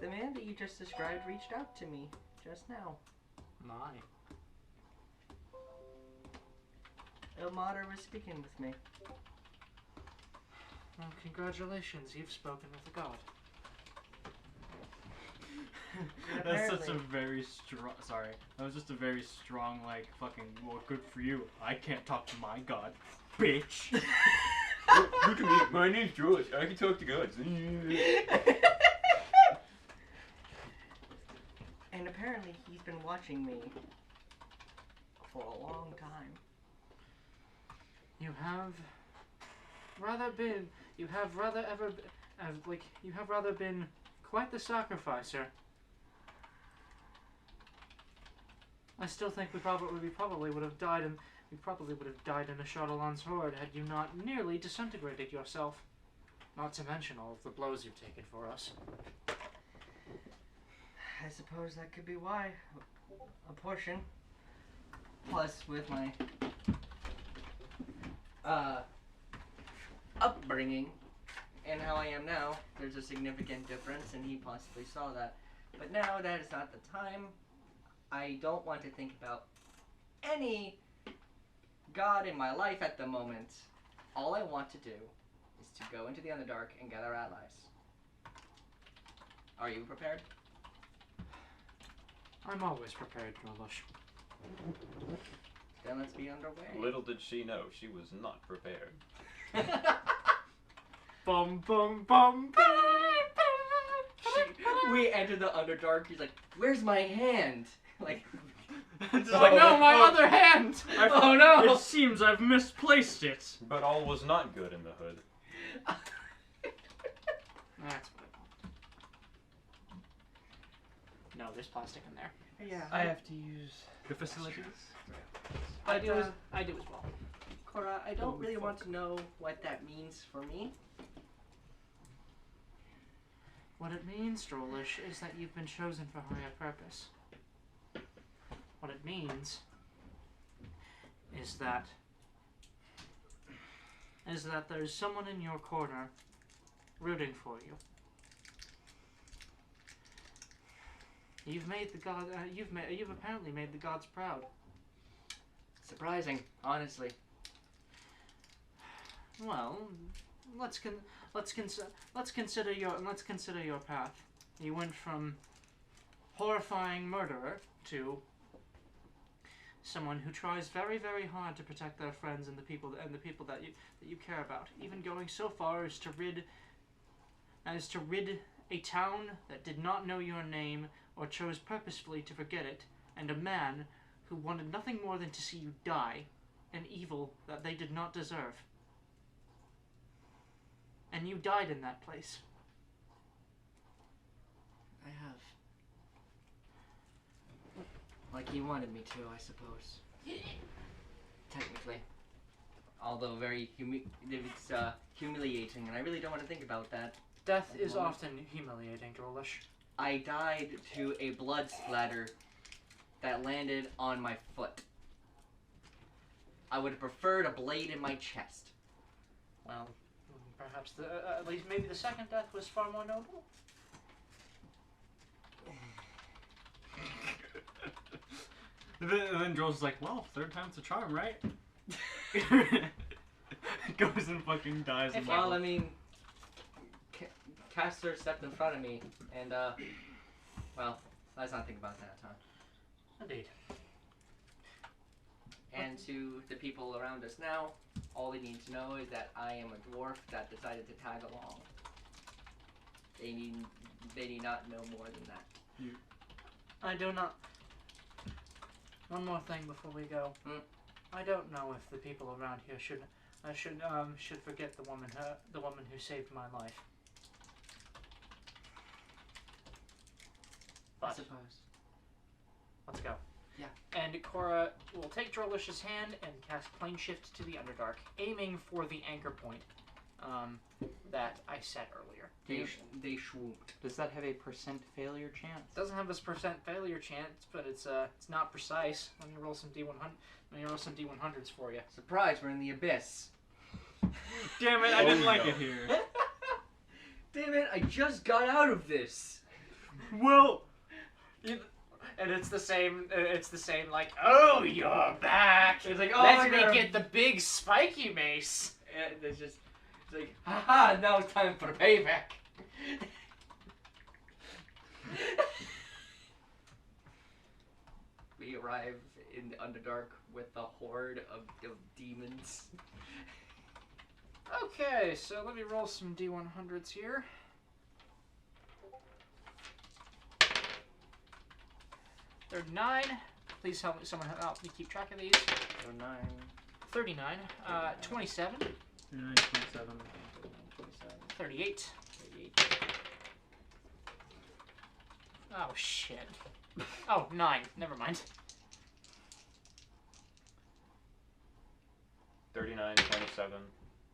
The man that you just described reached out to me just now. My. Ilmater was speaking with me. Well, congratulations, you've spoken with a god. That's such a very strong. Sorry, that was just a very strong, like, fucking. Well, good for you. I can't talk to my god, bitch. Look at me. My name's George. I can talk to gods. And apparently he's been watching me for a long time. You have rather been quite the sacrificer. I still think we probably would have died in a Shadowlands horde had you not nearly disintegrated yourself. Not to mention all of the blows you've taken for us. I suppose that could be why. A portion. Plus, with my upbringing and how I am now, there's a significant difference, and he possibly saw that. But now that is not the time. I don't want to think about any god in my life at the moment. All I want to do is to go into the Underdark and gather allies. Are you prepared? I'm always prepared, Drolish. Then let's be underway. Little did she know, she was not prepared. Bum bum bum. We enter the Underdark. He's like, "Where's my hand?" Like, oh no, my other hand! Oh no! It seems I've misplaced it. But all was not good in the hood. That's good. No, there's plastic in there. Yeah. I have to use The facilities. I do as well. Cora, I don't really want to know what that means for me. What it means, Drolish, is that you've been chosen for higher purpose. What it means is that there's someone in your corner rooting for you. You've made the god. You've apparently made the gods proud. Surprising, honestly. Well, let's consider your path. You went from horrifying murderer to someone who tries very, very hard to protect their friends and the people that you care about. Even going so far as to rid a town that did not know your name or chose purposefully to forget it, and a man who wanted nothing more than to see you die, an evil that they did not deserve. And you died in that place. I have. Like he wanted me to, I suppose. Technically. Although very humiliating, and I really don't want to think about that. Death is often humiliating, Drolish. I died to a blood splatter that landed on my foot. I would have preferred a blade in my chest. Well, perhaps at least maybe the second death was far more noble. And then Joel's like, well, third time's a charm, right? Goes and fucking dies. Well, I mean, Caster stepped in front of me, and, well, let's not think about that, huh? Indeed. And to the people around us now, all they need to know is that I am a dwarf that decided to tag along. They need not know more than that. I do not. One more thing before we go. I don't know if the people around here should forget the woman who saved my life. I But suppose. let's go. Yeah. And Cora will take Drolish's hand and cast Plane Shift to the Underdark, aiming for the anchor point that I set earlier. They swooped. Does that have a % failure chance? It doesn't have this % failure chance, but it's not precise. Let me roll some D100s for you. Surprise, we're in the abyss. Damn it, I didn't like it here. Damn it, I just got out of this. Well, and it's the same. It's the same. Like, oh, you're back. It's like, oh, let me no. get the big spiky mace. And it's like, haha, now it's time for payback. We arrive in the Underdark with a horde of demons. Okay, so let me roll some D100s here. They're 9. Please help me. Someone help me keep track of these. So 9. 39. 27. 9, 27, 38. 38. Oh shit. Oh, 9. Never mind. 39, 27,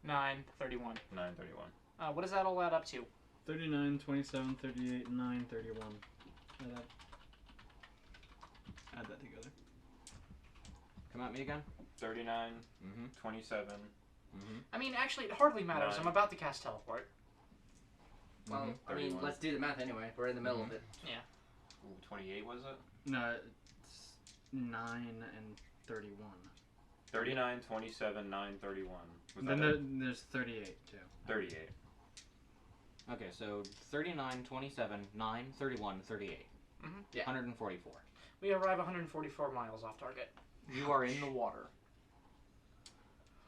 9, 31. 9, 31. What does that all add up to? 39, 27, 38, 9, 31. Add that together. Come at me again. 39, Mm-hmm. 27. Mm-hmm. I mean, actually, it hardly matters. 9. I'm about to cast teleport. Well, I mean, 31. let's do the math anyway. We're in the middle of it. Ooh, 28 was it? No, it's 9 and 31. 39, 27, 9, 31. Was Then that it? there's 38 too. 38. Okay, so 39, 27, 9, 31, 38. Mhm. Yeah. 144. We arrive 144 miles off target. You are in the water.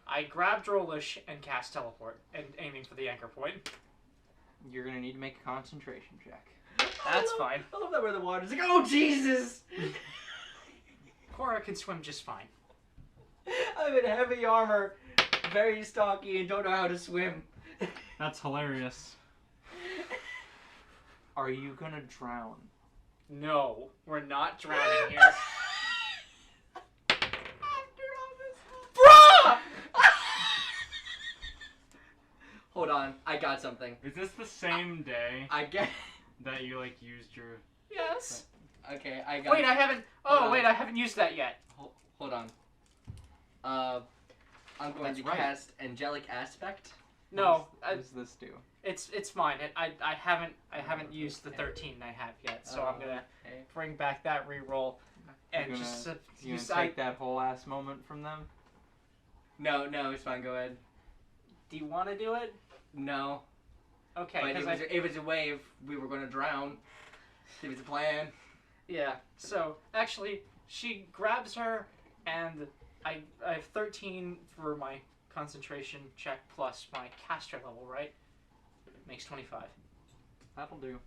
I grab Drolish and cast teleport, and aiming for the anchor point. You're gonna need to make a concentration check. That's fine. I love that we're in the water. It's like, oh, Jesus! Cora can swim just fine. I'm in heavy armor, very stocky, and don't know how to swim. That's hilarious. Are you gonna drown? No, we're not drowning here. Bruh! Hold on, I got something. Is this the same day I get. that you like used your? Yes. Okay, I got. Wait, I haven't. Hold Oh, on. wait, I haven't used that yet. Hold on. I'm going That's to right. cast Angelic Aspect. No, What does this do? it's fine. I haven't used the 13 I have yet, so I'm gonna Okay. bring back that reroll and You're just You gonna use. take that whole ass moment from them? No, it's fine. Go ahead. Do you want to do it? No, Okay, but because if it's a wave, we were going to drown. If it's a plan. yeah. So actually, she grabs her, and I have 13 for my concentration check plus my caster level, right? Makes 25. That'll do.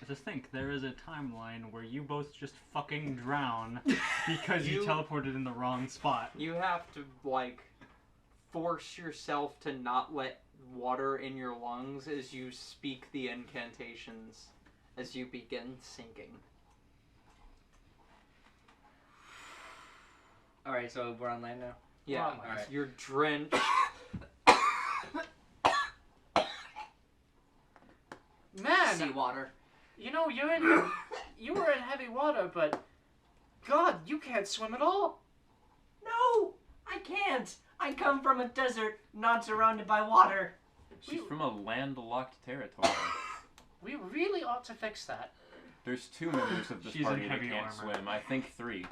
Just think, there is a timeline where you both just fucking drown because you You- teleported in the wrong spot. You have to, like, force yourself to not let water in your lungs as you speak the incantations as you begin sinking. All right, so we're on land now. Yeah, Wow. Alright. you're drenched. Man, Seawater. you know you were in heavy water, but God, you can't swim at all. No, I can't. I come from a desert, not surrounded by water. She's from a landlocked territory. We really ought to fix that. There's 2 members of this She's in party that heavy can't armor. swim. I think 3.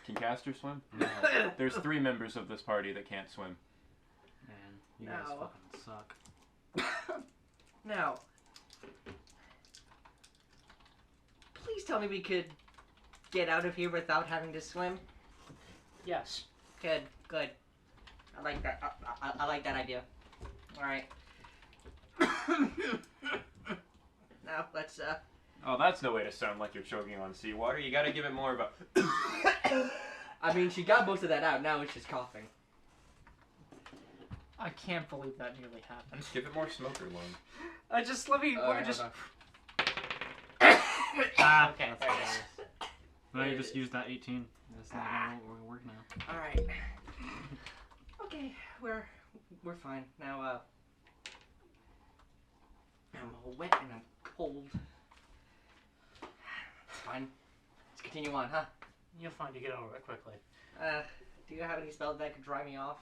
Can Caster swim? No. There's 3 members of this party that can't swim. Man, you guys No. fucking suck. Now, please tell me we could get out of here without having to swim. Yes. Good. I like that. I like that idea. All right. Now let's. Oh, that's no way to sound like you're choking on seawater. You gotta give it more of a... I mean, she got most of that out. Now it's just coughing. I can't believe that nearly happened. Give it more smoker lung. Let me. Alright, just. hold Ah, Okay, that's there it hilarious. is. Now you just used that 18. That's not gonna work now. All right. Okay, we're fine now. I'm all wet and I'm cold. It's fine. Let's continue on, huh? You'll find you get over it quickly. Do you have any spells that could dry me off?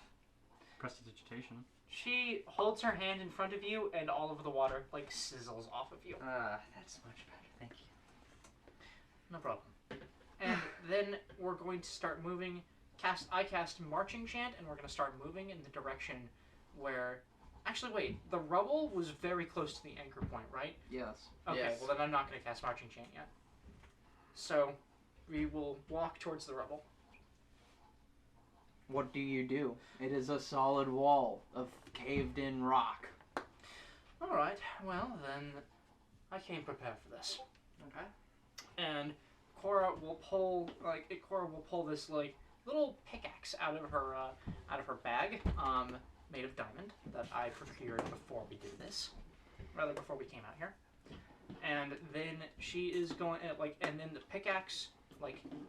Prestidigitation. She holds her hand in front of you, and all of the water like sizzles off of you. That's much better. Thank you. No problem. And then we're going to start moving. I cast Marching Chant, and we're going to start moving in the direction where... Actually, wait. The rubble was very close to the anchor point, right? Yes. Okay, Yes. well then I'm not going to cast Marching Chant yet. So, we will walk towards the rubble. What do you do? It is a solid wall of caved-in rock. Alright, well then, I came prepared for this. Okay. And Cora will pull this like little pickaxe out of her bag, made of diamond that I procured before we did this, rather before we came out here. And then she is going and then the pickaxe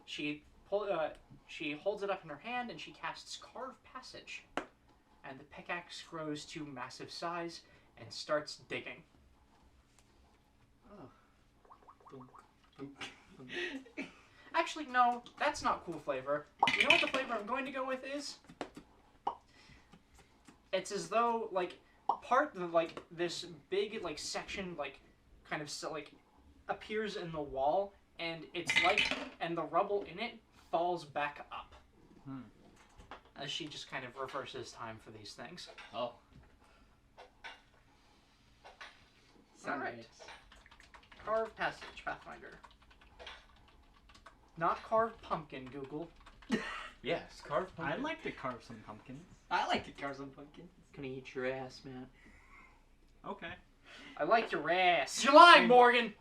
she holds it up in her hand and she casts Carve Passage, and the pickaxe grows to massive size and starts digging. Actually, no, that's not cool flavor. You know what the flavor I'm going to go with is? It's as though, part of, this big, section, kind of, appears in the wall, and it's and the rubble in it falls back up. As she just kind of reverses time for these things. Oh. Alright. Carve Passage, Pathfinder. Not carved pumpkin, Google. Yes, carved pumpkin. I'd like to carve some pumpkins. I like to carve some pumpkins. Gonna eat your ass, man. Okay. I like your ass. You're lying, Morgan!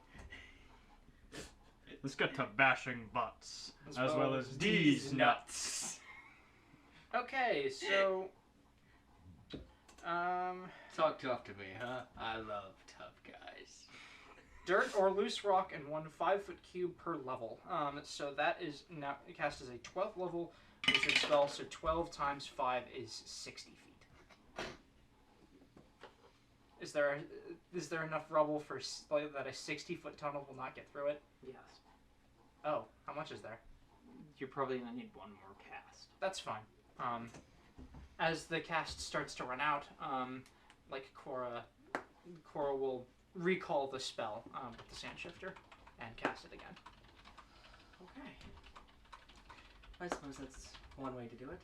Let's get to bashing butts. As As well well as as these nuts. Okay, so... Talk tough to me, huh? I love tough guys. Dirt or loose rock and 1 5-foot cube per level. So that is now cast as a 12th level wizard spell, so 12 times 5 is 60 feet. Is there enough rubble for that a 60-foot tunnel will not get through it? Yes. Oh, how much is there? You're probably gonna need one more cast. That's fine. As the cast starts to run out, Cora will recall the spell with the sand shifter and cast it again. Okay. I suppose that's one way to do it.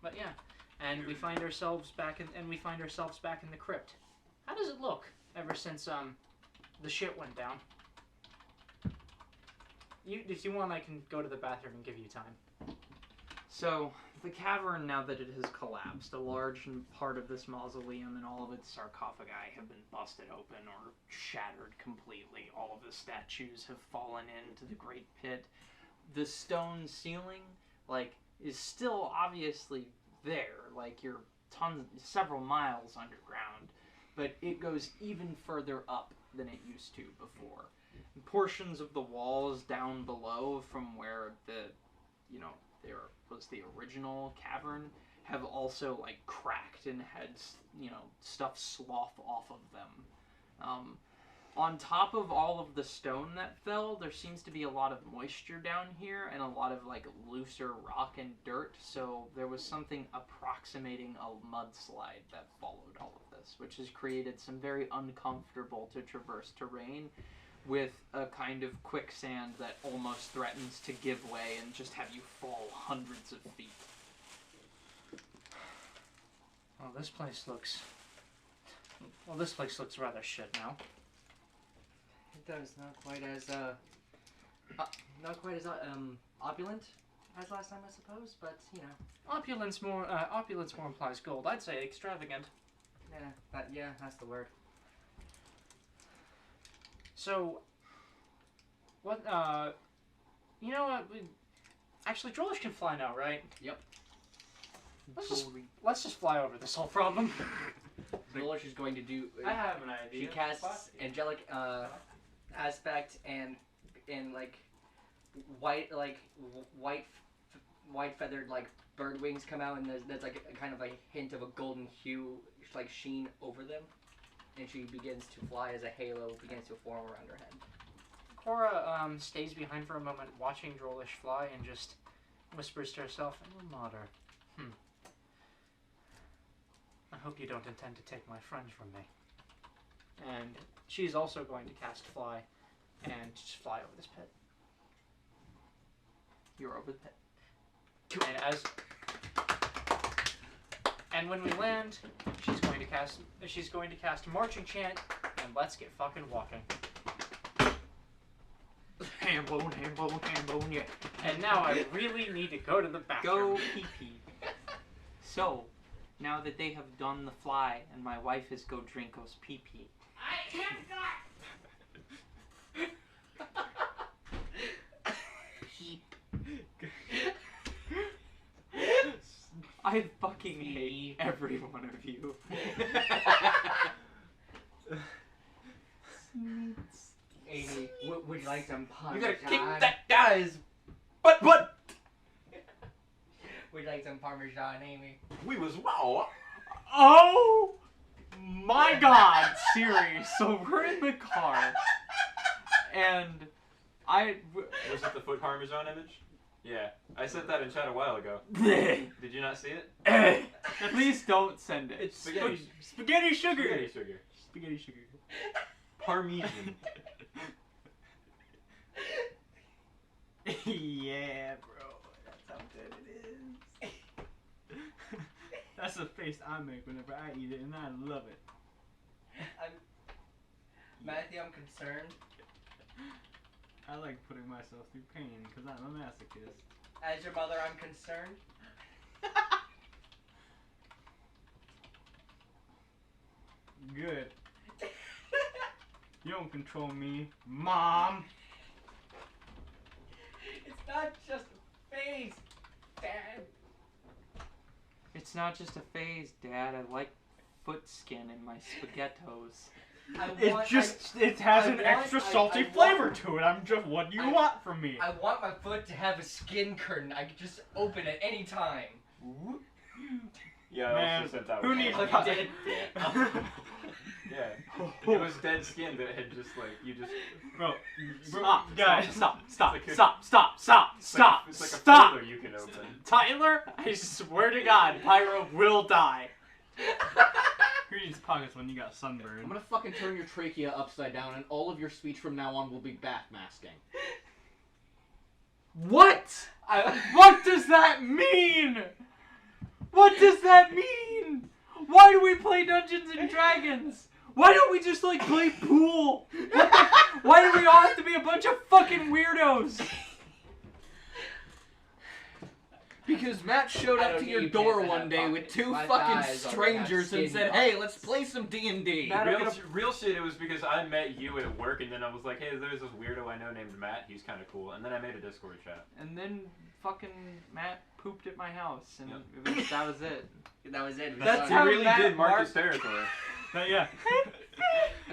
But yeah, and we find ourselves back in the crypt. How does it look ever since the shit went down? If you want, I can go to the bathroom and give you time. So, the cavern, now that it has collapsed, a large part of this mausoleum and all of its sarcophagi have been busted open or shattered completely. All of the statues have fallen into the great pit. The stone ceiling, is still obviously there. You're several miles underground, but it goes even further up than it used to before. Portions of the walls down below from where there was the original cavern have also cracked and had stuff slough off of them. On top of all of the stone that fell, there seems to be a lot of moisture down here and a lot of looser rock and dirt, so there was something approximating a mudslide that followed all of this, which has created some very uncomfortable to traverse terrain with a kind of quicksand that almost threatens to give way and just have you fall hundreds of feet. Well, this place looks rather shit now. It does, not quite as opulent as last time, I suppose, but Opulence more implies gold. I'd say extravagant. Yeah, that's the word. So, what, actually, Drolish can fly now, right? Yep. Let's just fly over this whole problem. Drolish is going to do... I have an idea. She casts Angelic Aspect and white feathered bird wings come out, and there's a kind of a hint of a golden hue sheen over them. And she begins to fly as a halo begins to form around her head. Cora stays behind for a moment, watching Drolish fly, and just, whispers to herself, "Alma Mater. I hope you don't intend to take my friend from me." And she's also going to cast Fly and just fly over this pit. You're over the pit. And when we land, she's going to cast Marching Chant, and let's get fucking walking. Ham bone, yeah. And now I really need to go to the bathroom. Go pee-pee. So, now that they have done the fly, and my wife is go Drinko's pee-pee. I am not. I fucking hate every one of you. Amy, would you like some Parmesan? You gotta kick that guy's butt. Would you like some Parmesan, Amy? We was wow. Oh my God, Siri. So we're in the car, and Was it the foot parmesan image? Yeah, I sent that in chat a while ago. Did Did you not see it? Please don't send it. It's spaghetti. Spaghetti sugar. Spaghetti sugar. Spaghetti sugar. Parmesan. Yeah, bro. That's how good it is. That's the face I make whenever I eat it, and I love it. Matthew, I'm concerned. I like putting myself through pain because I'm a masochist. As your mother, I'm concerned. Good. You don't control me, Mom. It's not just a phase, Dad. It's not just a phase, Dad. I like foot skin in my spaghettos. It has an want- extra salty flavor to it. I'm just, what do you want from me? I want my foot to have a skin curtain. I could just open at any time. Yeah, I Man, also sent that who one. needs Oh, you did? Yeah. It was dead skin that had just like, you just... Bro, Stop, stop, stop, It's like a- stop, stop, stop, stop, It's like a stop! folder you can open. Tyler, I swear to God, Pyro will die. who needs pockets when you got sunburn? I'm gonna fucking turn your trachea upside down, and all of your speech from now on will be backmasking. What? What does that mean? What does that mean? Why do we play Dungeons and Dragons? Why don't we just like play pool? Why do we all have to be a bunch of fucking weirdos? Because Matt showed I up don't to your need door pants to one have day with pockets. two My fucking thighs already have strangers and skin said, "Hey, pockets." let's play some D&D." Matt, Real shit, it was because I met you at work, and then I was like, hey, there's this weirdo I know named Matt, he's kind of cool, and then I made a Discord chat. And then fucking Matt pooped at my house, and Yep. that was it. That was it. That's You how really Matt did mark marked- his territory. Yeah.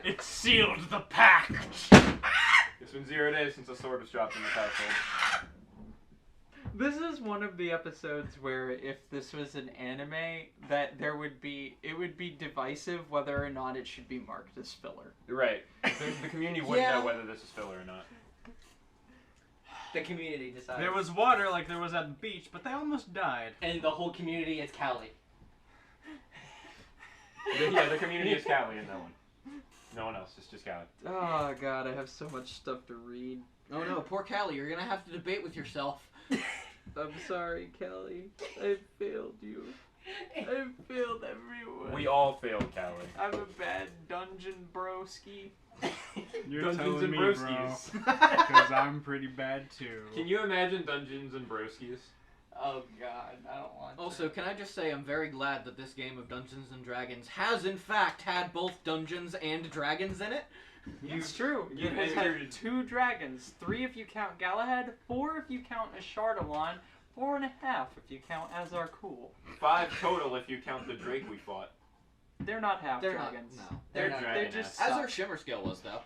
It sealed the pact. It's been 0 days since a sword was dropped in this household. This is one of the episodes where if this was an anime, that it would be divisive whether or not it should be marked as filler. Right. The community wouldn't know whether this is filler or not. The community decides. There was water like there was at the beach, but they almost died. And the whole community is Cali. The community is Callie and no one. No one else, it's just Callie. Oh God, I have so much stuff to read. Oh no, poor Callie, you're gonna have to debate with yourself. I'm sorry, Kelly. I failed you. I failed everyone. We all failed Callie. I'm a bad dungeon broski. You're Dungeons telling and me, Broskies. Because I'm pretty bad too. Can you imagine Dungeons and Broskies? Oh God, I don't want to. Also, can I just say I'm very glad that this game of Dungeons and Dragons has in fact had both Dungeons and Dragons in it. It's true. you It has entered- had 2 dragons, 3 if you count Galahad, 4 if you count Ashardalon, 4.5 if you count Azarkul. 5 total if you count the Drake we fought. They're not half They're not. dragons. No. They're They're not. They dragon just As suck. our Shimmer scale was, though.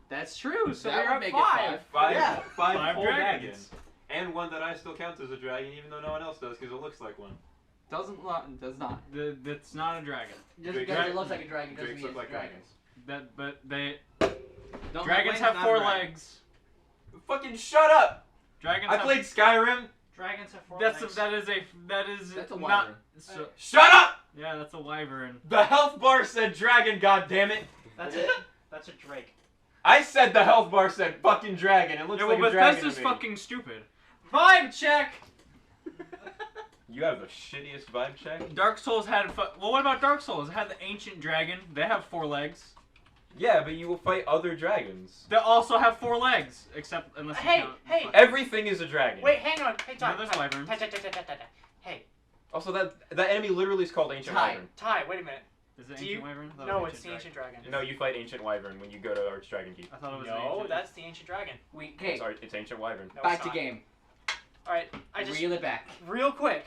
That's true. So That we're would at make it 5. 5, Yeah. 5 whole dragons. dragons. And one that I still count as a dragon, even though no one else does, because it looks like one. Does not. That's not a dragon. Just Drake- because it looks like a dragon doesn't Drakes mean look it's like a dragon. dragons. But they Don't dragons Wayne's have not 4 a dragon. legs. Fucking shut up! Dragons I have played Skyrim. Dragons have 4 That's legs. that is That's a not. wyvern. So, Shut up! yeah, that's a wyvern. The health bar said dragon, goddammit! That's a drake. I said the health bar said fucking dragon. It looks Yeah, like well, a dragon Bethesda's to me. fucking stupid. Vibe check. You have the shittiest vibe check? Dark Souls had. Well, what about Dark Souls? It had the ancient dragon. They have 4 legs. Yeah, but you will fight other dragons. They also have 4 legs, except unless you Hey, count. hey. Everything is a dragon. Wait, hang on. Hey, Ty. No, there's Ty, wyverns. Ty. Hey, Also, that enemy literally is called Ancient Ty. Wyvern. Ty, wait a minute. Is it Do ancient you- wyvern? I thought it No, was it's the ancient dragon. No, you fight Ancient Wyvern when you go to Archdragon Keep. I thought it was an No, ancient. that's the ancient dragon. Okay, It's Ancient Wyvern. No, back it's to not. game. All right, I just Reel it back. real quick,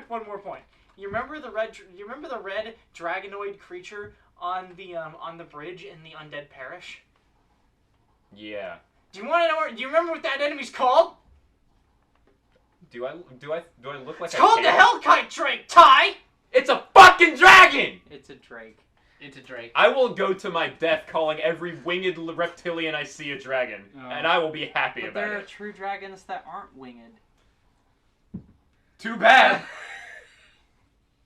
one more point. You remember the red dragonoid creature on the bridge in the Undead Parish? Yeah. Do you want to know? Do you remember what that enemy's called? Do I look like It's called the care? Hellkite Drake, Ty. It's a fucking dragon! It's a drake. It's a Drake. I will go to my death calling every winged reptilian I see a dragon, Oh. and I will be happy But about there are it. true dragons that aren't winged. Too bad!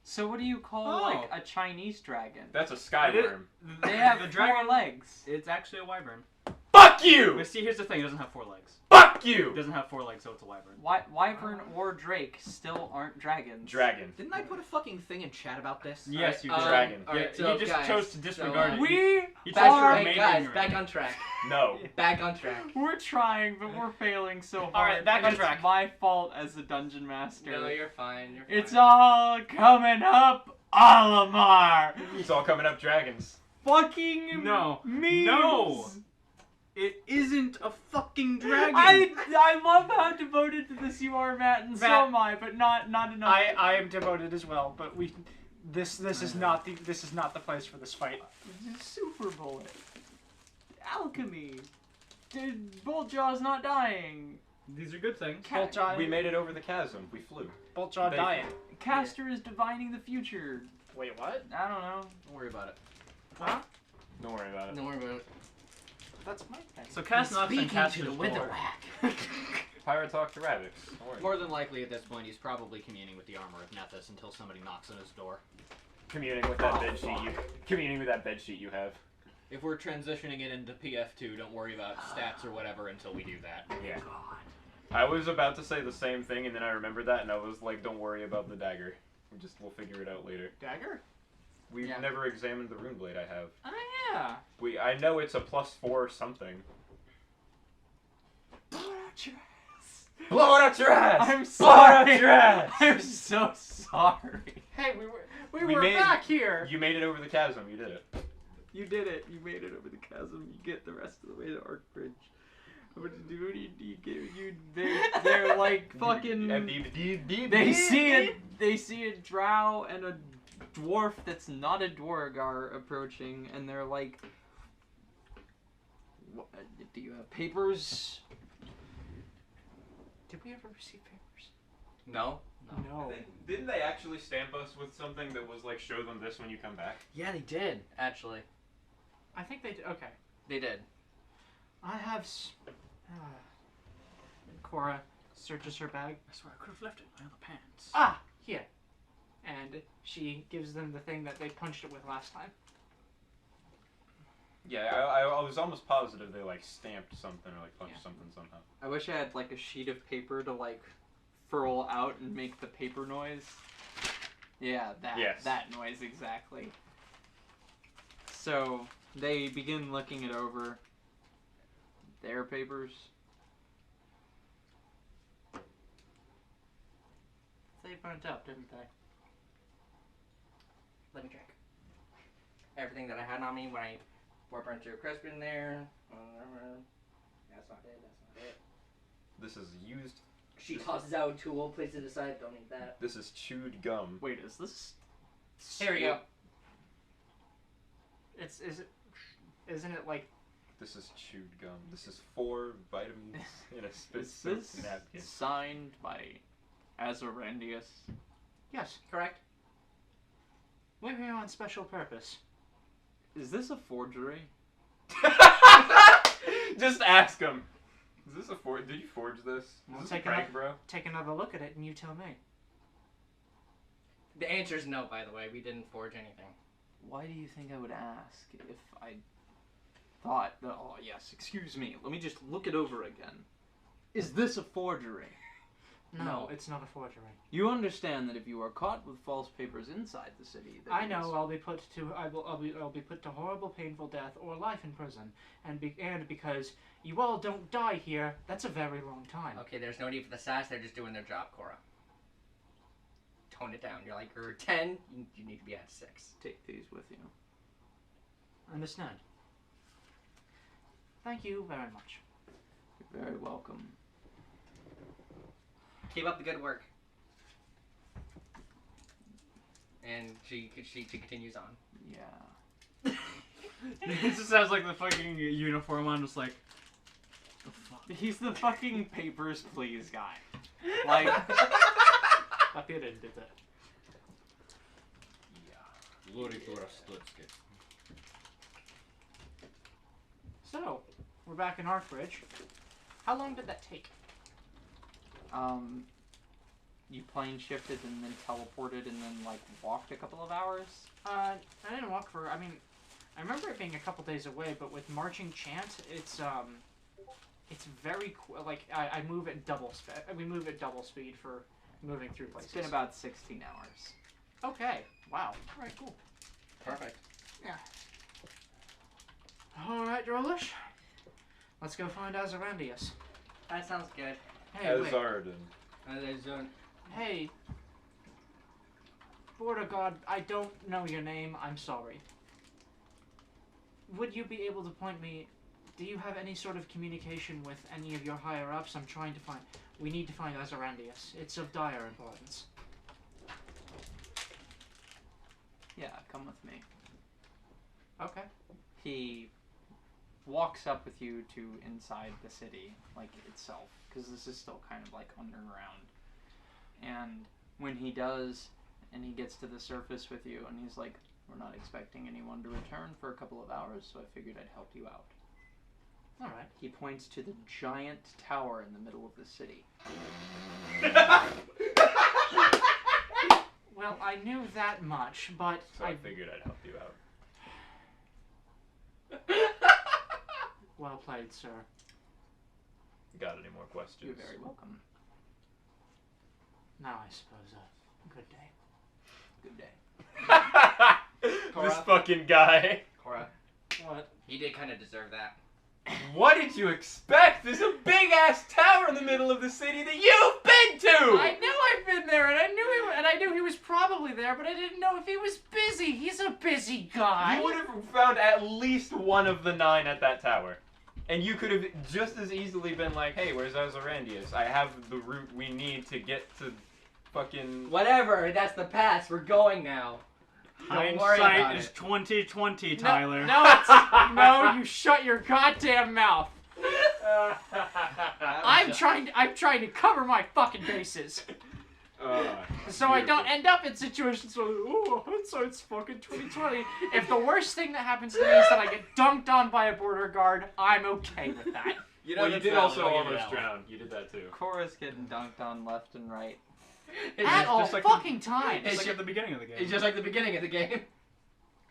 So what do you call Oh. like a Chinese dragon? That's a skyworm. They have the 4 dragon. legs. It's actually a wyvern. Fuck you! But see, here's the thing: it doesn't have 4 legs. Fuck It you! doesn't have 4 legs, so it's a wyvern. Wyvern or drake still aren't dragons. Dragon. Didn't I put a fucking thing in chat about this? Yes, you did. Dragon. Alright, Yeah, so you just guys, chose to disregard it. We You chose Back to to remain hey, guys, ignorant. back on track. No. Back on track. we're trying, but we're failing so hard. Alright, back and on it's track. my fault as the dungeon master. No, you're fine. You're fine. It's all coming up, Olimar. It's all coming up dragons. Fucking No. memes. No. It isn't a fucking dragon. I love how devoted to this you are, Matt, and so Matt, am I, but not enough. I am devoted as well, but this is not the place for this fight. Super bullet. Alchemy. Boltjaw's not dying. These are good things. Boltjaw, We made it over the chasm. We flew. Boltjaw They- dying. Caster is divining the future. Wait, what? I don't know. Don't worry about it. Huh? Don't worry about it. Don't worry about it. That's my thing. So cast knocks and cast to the Witherwhack. Pirate talk to rabbits. Don't worry. More than likely at this point, he's probably communing with the armor of Nethys until somebody knocks on his door. Communing with that bed sheet you have. If we're transitioning it into PF2, don't worry about stats or whatever until we do that. Yeah. I was about to say the same thing, and then I remembered that, and I was like, "Don't worry about the dagger. We'll figure it out later." Dagger? We've Yeah. never examined the rune blade I have. Oh yeah. I know it's a +4 something. Blow it out your ass! I'm Blow it sorry. out your ass! I'm so sorry. Hey, we We were made- back here. You made it over the chasm. You did it. You did it. You made it over the chasm. You get the rest of the way to Arkbridge. What do you get? They're like fucking. They see a drow and a dwarf that's not a dwargar approaching, and they're like, "Do you have papers?" Did we ever receive papers? No. No. Didn't they actually stamp us with something that was like, show them this when you come back? Yeah, they did. Actually, I think they did. Okay. they did. I have. Cora searches her bag. I swear I could have left it in my other pants. Ah, here. And she gives them the thing that they punched it with last time. Yeah, I was almost positive they like stamped something or like punched something somehow. I wish I had like a sheet of paper to like furl out and make the paper noise. Yeah, that Yes. that noise exactly. So they begin looking it over. Their papers. They burnt up, didn't they? Let me check. Everything that I had on me when I warp into a crisp in there. That's not it. That's not it. This is used. She tosses out a tool, places it aside. Don't need that. This is chewed gum. Wait, is this? Here we go. Isn't it like This is chewed gum. This is 4 vitamins in a Is spit this napkin. signed by Azarandius? yes, Correct. we're here on special purpose. Is this a forgery? Just ask him. Is this a forge? Did you forge this? Is Well, this take a prank, bro? Take another look at it and you tell me. The answer is no, by the way. We didn't forge anything. Why do you think I would ask if I thought, oh yes, excuse me, let me just look it over again. Is this a forgery? No, it's not a forgery. You understand that if you are caught with false papers inside the city, that I it know is- I'll be put to I'll be put to horrible, painful death or life in prison, and because you all don't die here, that's a very long time. Okay, there's no need for the sass. They're just doing their job, Cora. Tone it down. You're like, you're 10. You need to be at 6. Take these with you. Understand? Thank you very much. You're very welcome. Keep up the good work. And she continues on. Yeah. This just sounds like the fucking uniform on, just like. The fuck? He's the fucking papers, please guy. Like, Papir did that. Glory to Rastutski. So, we're back in Archbridge. How long did that take? you plane shifted and then teleported and then like walked a couple of hours? I didn't walk for. I mean, I remember it being a couple days away, but with marching chant, it's very like I move at double speed. We move at double speed for moving through places. It's been about 16 hours. Okay. Wow. All right. Cool. Perfect. Yeah. All right, Drolish. Let's go find Azarandius. That sounds good. Hey, wait. Azardin. Hey. Border God, I don't know your name. I'm sorry. Would you be able to point me? Do you have any sort of communication with any of your higher ups? I'm trying to find. We need to find Azarandius. It's of dire importance. Yeah, come with me. Okay. He walks up with you to inside the city, like itself, because this is still kind of like underground. And when he does, and he gets to the surface with you, and he's like, "We're not expecting anyone to return for a couple of hours, so I figured I'd help you out." All right. He points to the giant tower in the middle of the city. Well, I knew that much, but So I figured I'd help you out. Well played, sir. Got any more questions? You're very welcome. Now I suppose good day. Good day. This Cora? fucking guy. Cora, What? he did kind of deserve that. What did you expect? There's a big ass tower in the middle of the city that you've been to. I knew I'd been there, and I knew he was probably there, but I didn't know if he was busy. He's a busy guy. You would have found at least one of the 9 at that tower. And you could have just as easily been like, hey, where's Azarandius? I have the route we need to get to fucking... Whatever, that's the past. We're going now. Don't worry about Hindsight is it. 2020, Tyler. No, you shut your goddamn mouth. I'm trying to cover my fucking bases, so I don't end up in situations where, oh, hindsight's fucking 2020. If the worst thing that happens to me is that I get dunked on by a border guard, I'm okay with that. You Well, you that's did valid, also I'll give you almost that one. drown. You did that too. Cora's getting dunked on left and right. It's At just- all just like fucking times. It's like at the beginning of the game. It's just like the beginning of the game.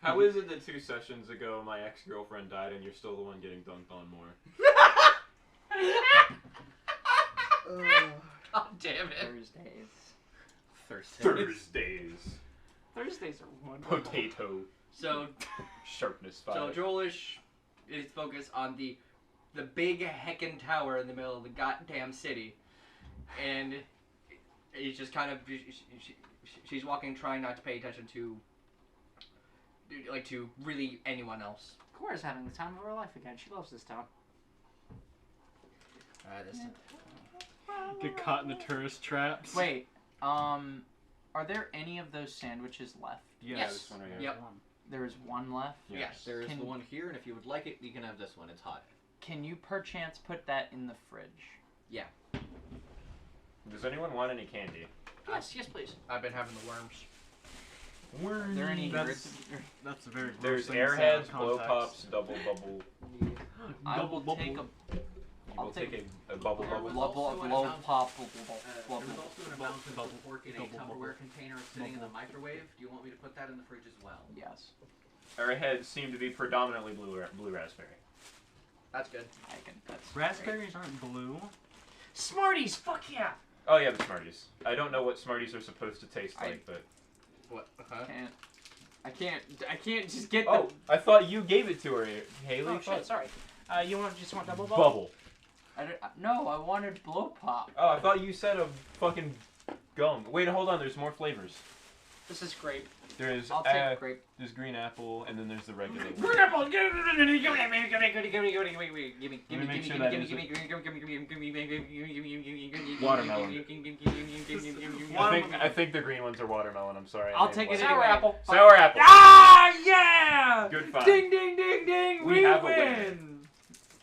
How is it that 2 sessions ago my ex-girlfriend died and you're still the one getting dunked on more? God damn it. Thursdays. Thursdays are wonderful. Potato. So, Sharpness 5. so Drolish is focused on the big heckin' tower in the middle of the goddamn city, and he's just kind of she's walking, trying not to pay attention to really anyone else. Cora's having the time of her life again. She loves this town. Get caught in the tourist traps. Wait, are there any of those sandwiches left? Yes. this one right here. Yep. There's one left. Yes. There is Can- the one here, and if you would like it, you can have this one. It's hot. Can you perchance put that in the fridge? Does anyone want any candy? Yes, please. I've been having the worms. Are there any That's a very gross There's thing to say out airheads, of blow context. pops, double bubble. I will Double take bubble. You I'll will take take a bubble There was bubble. also an blow amount- pop. There was also an amount of the pork in a Tupperware container sitting in the microwave. Do you want me to put that in the fridge as well? Yes, Our heads seem to be predominantly blue raspberry. That's good. I can. That's Raspberries aren't blue. Smarties, fuck yeah! Oh yeah, the Smarties. I don't know what Smarties are supposed to taste I- like, but What? Huh? Great. I can't just get oh, I thought you gave it to her, Haley. Oh shit, sorry. You just want double Bubble. No, I wanted blow pop. Oh, I thought you said a fucking gum. Wait, hold on. There's more flavors. This is grape. There's I'll take grape. there's green apple, and then there's the regular one. Green apple! Give Watermelon. I think the green ones are watermelon. I'm sorry. I'll take it Sour anyway. apple. Sour apple. Ah, yeah! Good find. Ding, ding, ding, ding! We We have a win!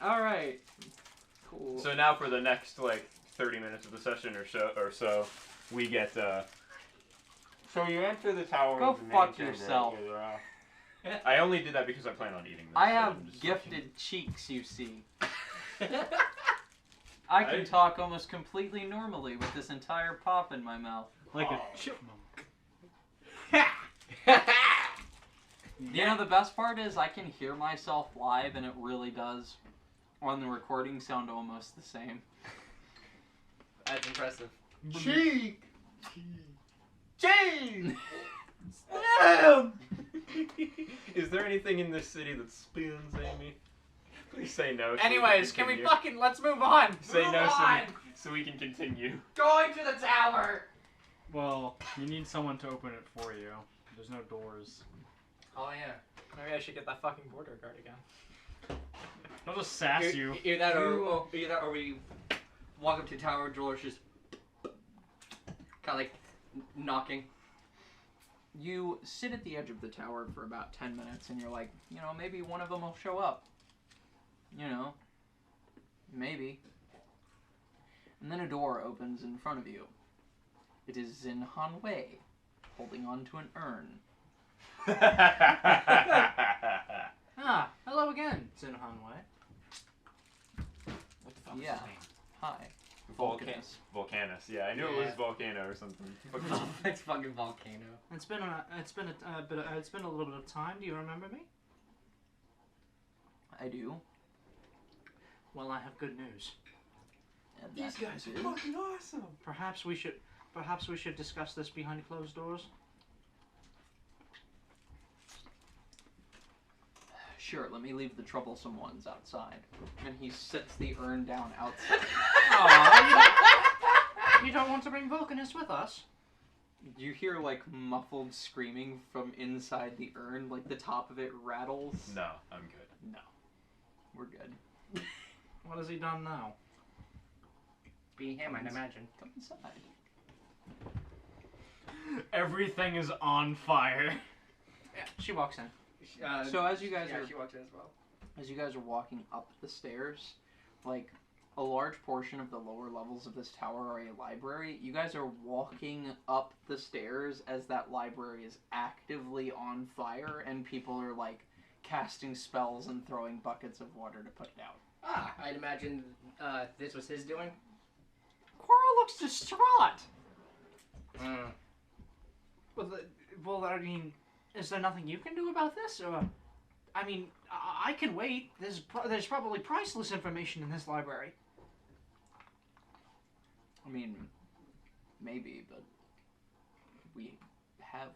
All right. Cool. So now for the next like 30 minutes of the session or so, we get. So you enter the tower. Go of the main fuck chamber. yourself. I only did that because I plan on eating this. I so have I'm just gifted cheeks, you see. I can talk almost completely normally with this entire pop in my mouth. Like a chipmunk. You know, the best part is I can hear myself live, and it really does, on the recording, sound almost the same. That's impressive. Cheek. Jane! Is there anything in this city that spins, Amy? Please say no. so Anyways, can we continue. fucking let's move on? say Move no on. so we can continue? Going to the tower. Well, you need someone to open it for you. There's no doors. Oh yeah. Maybe I should get that fucking border guard again. They'll just sass you. Either that or we walk up to the tower, Droller's just kind of like knocking. You sit at the edge of the tower for about 10 minutes, and you're like, you know, maybe one of them will show up. You know, maybe. And then a door opens in front of you. It is Xin Han Wei, holding onto an urn. Ah, hello again, Xin Han Wei. What the fuck Yeah. is his name? Hi. Volcanus. Yeah, I knew it was Volcano or something. It's fucking volcano. It's been a little bit of time. Do you remember me? I do. Well, I have good news. And that is- awesome. Perhaps we should discuss this behind closed doors. Sure, let me leave the troublesome ones outside. And he sets the urn down outside. Aw, you don't want to bring Vulcanus with us? You hear, like, muffled screaming from inside the urn, like the top of it rattles. No, I'm good. No. We're good. What has he done now? Be him, I'd imagine. Come inside. Everything is on fire. Yeah, she walks in. So as you guys yeah, are she walked in as well. as you guys are walking up the stairs, like a large portion of the lower levels of this tower are a library. You guys are walking up the stairs as that library is actively on fire, and people are like casting spells and throwing buckets of water to put it out. Ah, I'd imagine this was his doing. Coral looks distraught. Mm. Well, I mean, is there nothing you can do about this? Or, I mean, I can wait. There's probably priceless information in this library. I mean, maybe, but we have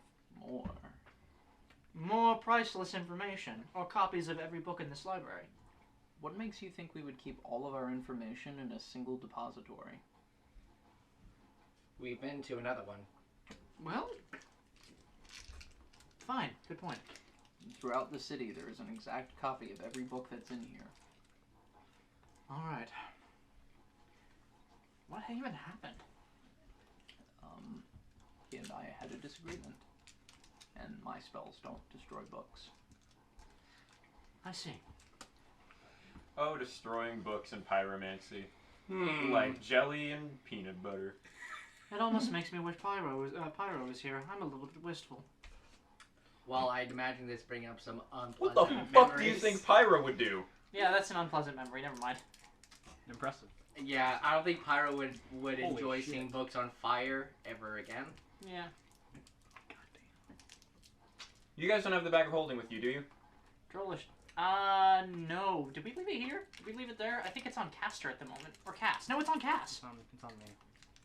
more. More priceless information, or copies of every book in this library. What makes you think we would keep all of our information in a single depository? We've been to another one. Well, fine. Good point. Throughout the city, there is an exact copy of every book that's in here. All right. What even happened? He and I had a disagreement, and my spells don't destroy books. I see. Oh, destroying books and pyromancy. Like jelly and peanut butter. It almost makes me wish Pyro was here. I'm a little bit wistful. Well, I'd imagine this bringing up some What unpleasant the fuck memories. do you think Pyro would do? Yeah, that's an unpleasant memory. Never mind. impressive. Yeah, I don't think Pyro would Holy enjoy shit. seeing books on fire ever again. Yeah. You guys don't have the bag of holding with you, do you? Drollish. No. Did we leave it here? Did we leave it there? I think it's on Castor at the moment. Or Cass. No, it's on Cass. It's on me.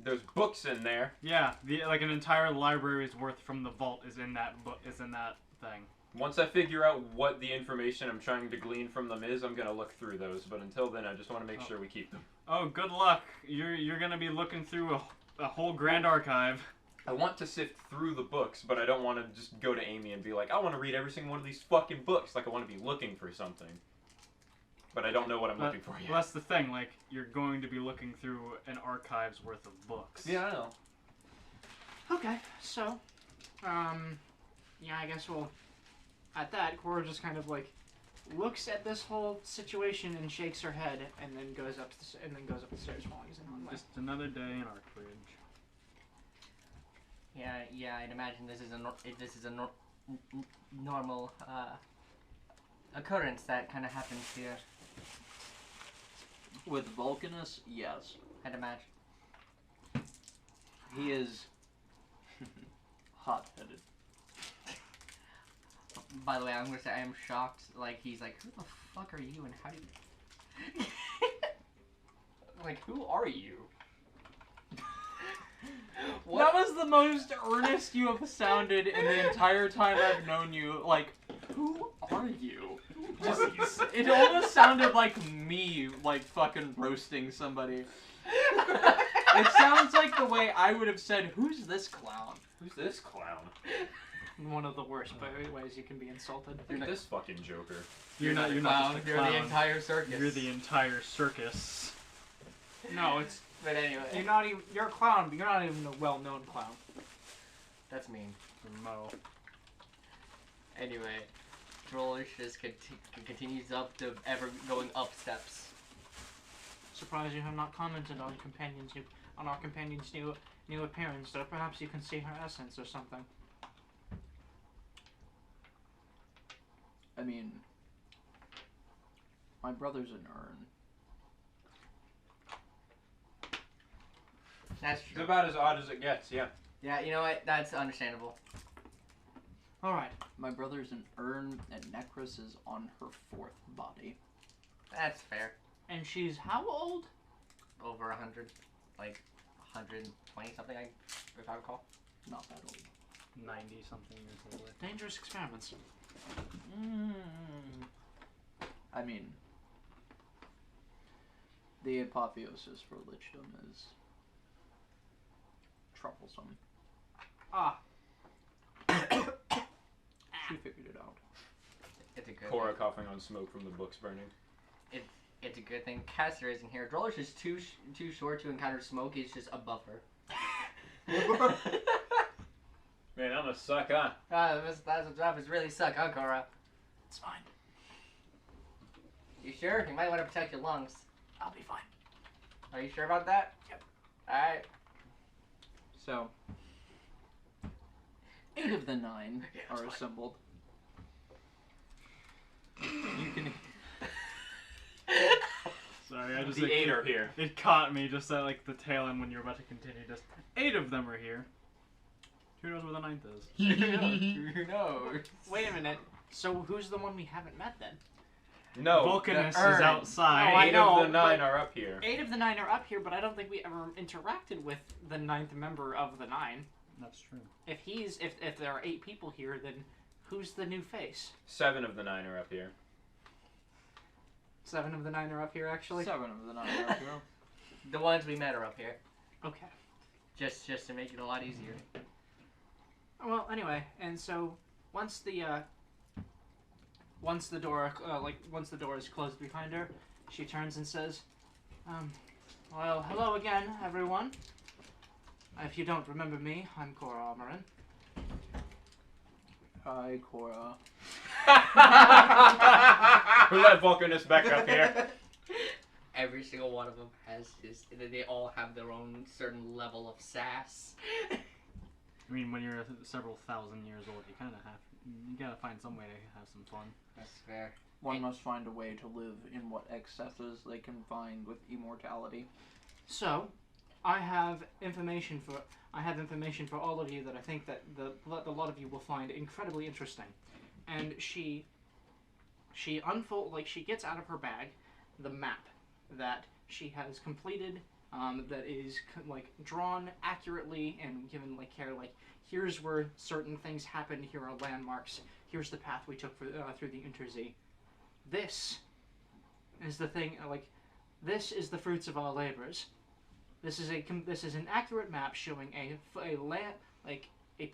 There's books in there. Yeah, like an entire library's worth from the vault is in that book. Is in that thing. Once I figure out what the information I'm trying to glean from them is, I'm gonna look through those. But until then, I just want to make sure we keep them. Oh, good luck. You're gonna be looking through a whole grand archive. I want to sift through the books, but I don't want to just go to Amy and be like, I want to read every single one of these fucking books. Like, I want to be looking for something. But I don't know what I'm looking for yet. Well, that's the thing. Like, you're going to be looking through an archive's worth of books. Yeah, I know. Okay, so, yeah, I guess we'll. At that, Cora just kind of like looks at this whole situation and shakes her head, and then goes up the stairs while he's in one way. Just another day in Arkbridge. Yeah, I'd imagine this is a normal occurrence that kind of happens here. With Vulcanus, yes. I'd imagine. He is hot-headed. By the way, I'm gonna say I am shocked. Like, he's like, who the fuck are you and how do you... like, who are you? That was the most earnest you have sounded in the entire time I've known you. Like, who are you? Just, it almost sounded like me, like, fucking roasting somebody. It sounds like the way I would have said, who's this clown? Who's this clown? One of the worst ways you can be insulted. You're this fucking Joker. You're not clown, just a you're clown. the entire circus. You're the entire circus. No, it's. But anyway. You're not even. You're a clown, but you're not even a well-known clown. That's mean. Mo. Anyway, Drollish just continues up the ever-going up steps. Surprised you have not commented on our companion's new appearance, or perhaps you can see her essence or something. I mean, my brother's an urn. That's It's true. about as odd as it gets, yeah. Yeah, you know what? That's understandable. Alright. My brother's an urn, and Necros is on her 4th body. That's fair. And she's how old? Over 100. Like, 120 something, if I recall. Not that old. 90 something years old. Dangerous experiments. I mean, the apotheosis for lichdom is troublesome. Ah. She figured it out. It's a good Cora thing. coughing on smoke from the books burning. It's a good thing Caster isn't here. Drollish is too short to encounter smoke. He's just above her. Man, I'm a suck, huh? That was really suck, huh, Cora? It's fine. You sure? You might want to protect your lungs. I'll be fine. Are you sure about that? Yep. Alright. So, 8 of the 9 that's are fine. assembled. You can. Sorry, I just The 8 are here. It caught me just at like the tail end when you're about to continue. Just 8 of them are here. Who knows where the 9th is? Who knows? Wait a minute. So who's the one we haven't met then? No, Vulcanus the urn. is outside. No, I 8 know, of the 9 but- are up here. 8 of the 9 are up here, but I don't think we ever interacted with the 9th member of the 9. That's true. If there are 8 people here, then who's the new face? 7 of the 9 are up here. 7 of the 9 are up here, actually. 7 of the 9 are up here. The ones we met are up here. Okay. Just to make it a lot easier. Well, anyway, and so once the door is closed behind her, she turns and says, well, hello again, everyone. If you don't remember me, I'm Cora Armorin. Hi, Cora. We let Vulcanus back up here. Every single one of them has they all have their own certain level of sass. I mean, when you're several thousand years old, you kind of you gotta find some way to have some fun. That's fair. One must find a way to live in what excesses they can find with immortality. So, I have information for all of you that I think that a lot of you will find incredibly interesting. And she gets out of her bag the map that she has completed, that is like drawn accurately and given like care. Like, here's where certain things happened. Here are landmarks. Here's the path we took through the Interzee. This is the thing. Like, this is the fruits of our labors. This is an accurate map showing a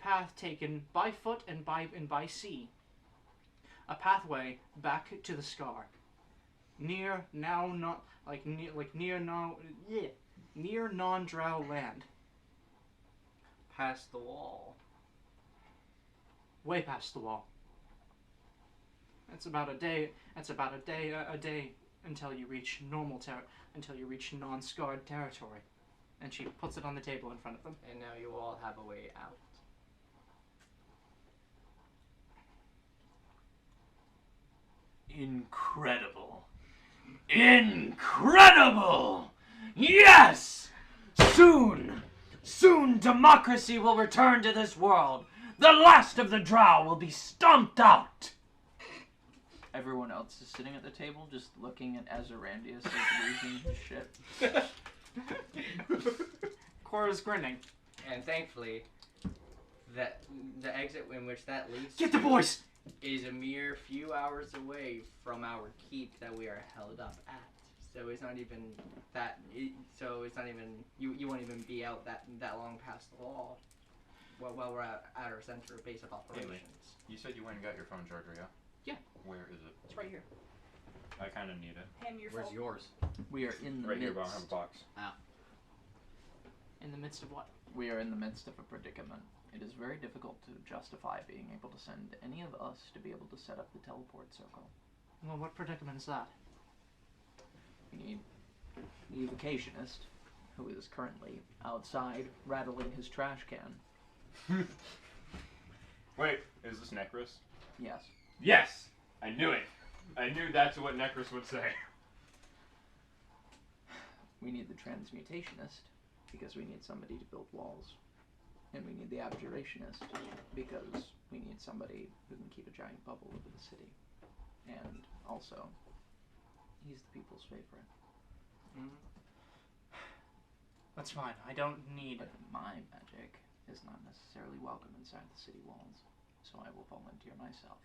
path taken by foot and by sea. A pathway back to the Scar. Near non-drow land. Past the wall. Way past the wall. That's about a day until you reach until you reach non-scarred territory. And she puts it on the table in front of them. And now you all have a way out. Incredible. Incredible! Yes! Soon democracy will return to this world. The last of the drow will be stomped out. Everyone else is sitting at the table just looking at Azarandius like losing his shit. Cora's grinning. And thankfully, the exit in which that leads Get the boys! is a mere few hours away from our keep that we are held up at. So it's not even that. You won't even be out that long past the wall. While we're at our center base of operations. You said you went and got your phone charger, yeah? Yeah. Where is it? It's right here. I kind of need it. Hand me your Where's phone. yours? We are in the Right here, midst. but I don't have a box. In the midst of what? We are in the midst of a predicament. It is very difficult to justify being able to send any of us to be able to set up the teleport circle. Well, what predicament is that? We need the evocationist, who is currently outside rattling his trash can. Wait, is this Necros? Yes. Yes! I knew it! I knew that's what Necros would say. We need the transmutationist, because we need somebody to build walls. And we need the abjurationist, because we need somebody who can keep a giant bubble over the city. And also, he's the people's favorite. That's fine. I don't need... But my magic is not necessarily welcome inside the city walls, so I will volunteer myself.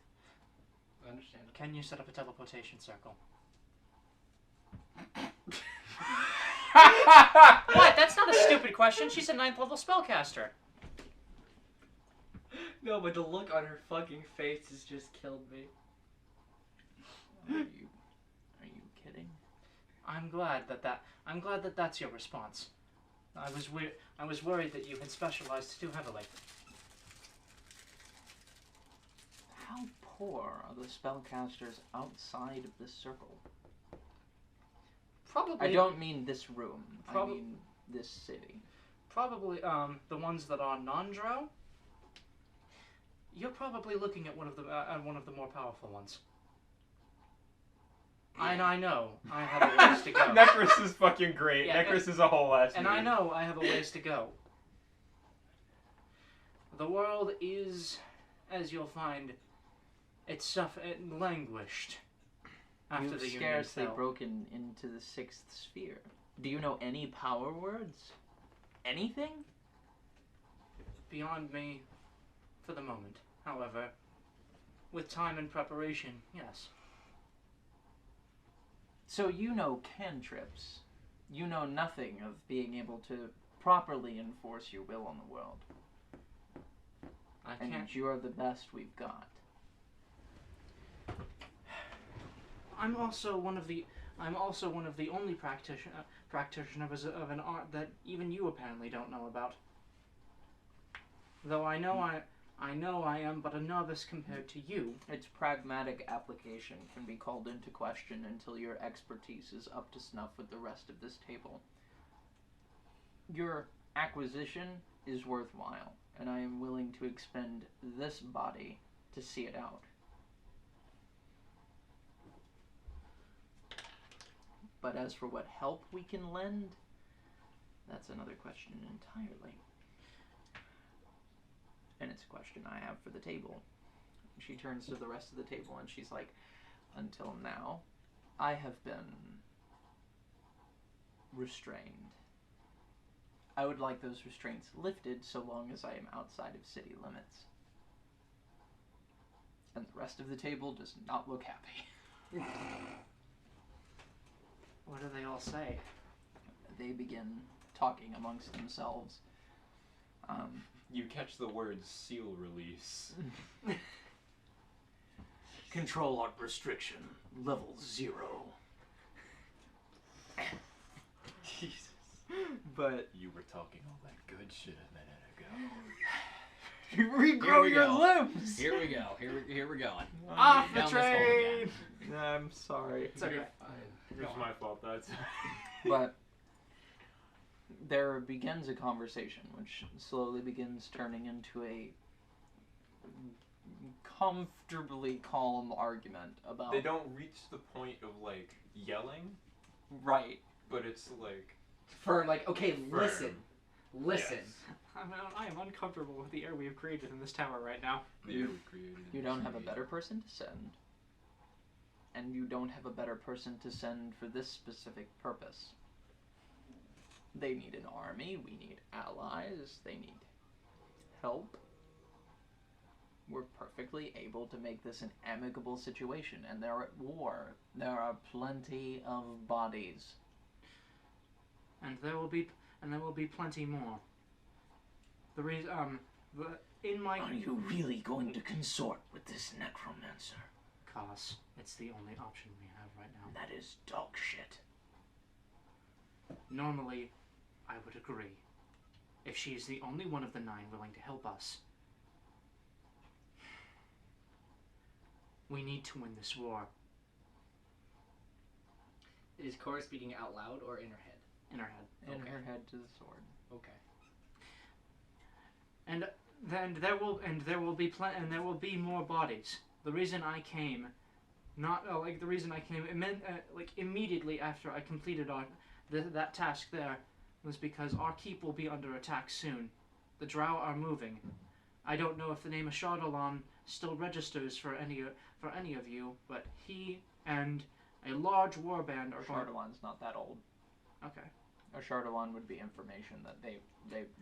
I understand. Can you set up a teleportation circle? What? That's not a stupid question. She's a 9th level spellcaster. No, but the look on her fucking face has just killed me. Are you kidding? I'm glad that that's your response. I was worried that you had specialized too heavily. How poor are the spellcasters outside of this circle? Probably. I don't mean this room. I mean this city. Probably the ones that are non-drow. You're probably looking at one of the more powerful ones. And I know I have a ways to go. Necros is fucking great. Yeah, Necros is a whole ass And dude. I know I have a ways to go. The world is, as you'll find, it languished after You've the Union scarcely fell. broken into the 6th sphere. Do you know any power words? Anything? Beyond me, for the moment. However, with time and preparation, yes. So you know cantrips. You know nothing of being able to properly enforce your will on the world. I And can't. you are the best we've got. I'm also one of the only practitioners of an art that even you apparently don't know about. Though I know I am but a novice compared to you. Its pragmatic application can be called into question until your expertise is up to snuff with the rest of this table. Your acquisition is worthwhile, and I am willing to expend this body to see it out. But as for what help we can lend, that's another question entirely. And it's a question I have for the table. She turns to the rest of the table and she's like, until now, I have been restrained. I would like those restraints lifted so long as I am outside of city limits. And the rest of the table does not look happy. What do they all say? They begin talking amongst themselves. You catch the word seal release. Control art restriction, level 0. Jesus. But You were talking all that good shit a minute ago. you regrow we your go. limbs! Here we go. Here we're going. Off the Down this hole train! again. I'm sorry. It's okay. It's my fault, that's But there begins a conversation which slowly begins turning into a comfortably calm argument about... They don't reach the point of, like, yelling, Right. but it's like... Firm, like, okay, Firm. listen. Yes. I am uncomfortable with the air we have created in this tower right now. The air we created. You don't have a better person to send. And you don't have a better person to send for this specific purpose. They need an army, we need allies, they need help. We're perfectly able to make this an amicable situation, and they're at war. There are plenty of bodies. And there will be plenty more. The reason, in my... Are you really going to consort with this necromancer? Cause it's the only option we have right now. That is dog shit. Normally, I would agree. If she is the only one of the 9 willing to help us, we need to win this war. Is Cora speaking out loud or in her head? In her head. In Okay. her head to the sword. Okay. And then there will be more bodies. The reason I came, immediately after I completed that task there, was because our keep will be under attack soon. The Drow are moving. I don't know if the name of Shardalon still registers for any of you, but he and a large warband are going. Shardalon's not that old. Okay. A Shardalon would be information that they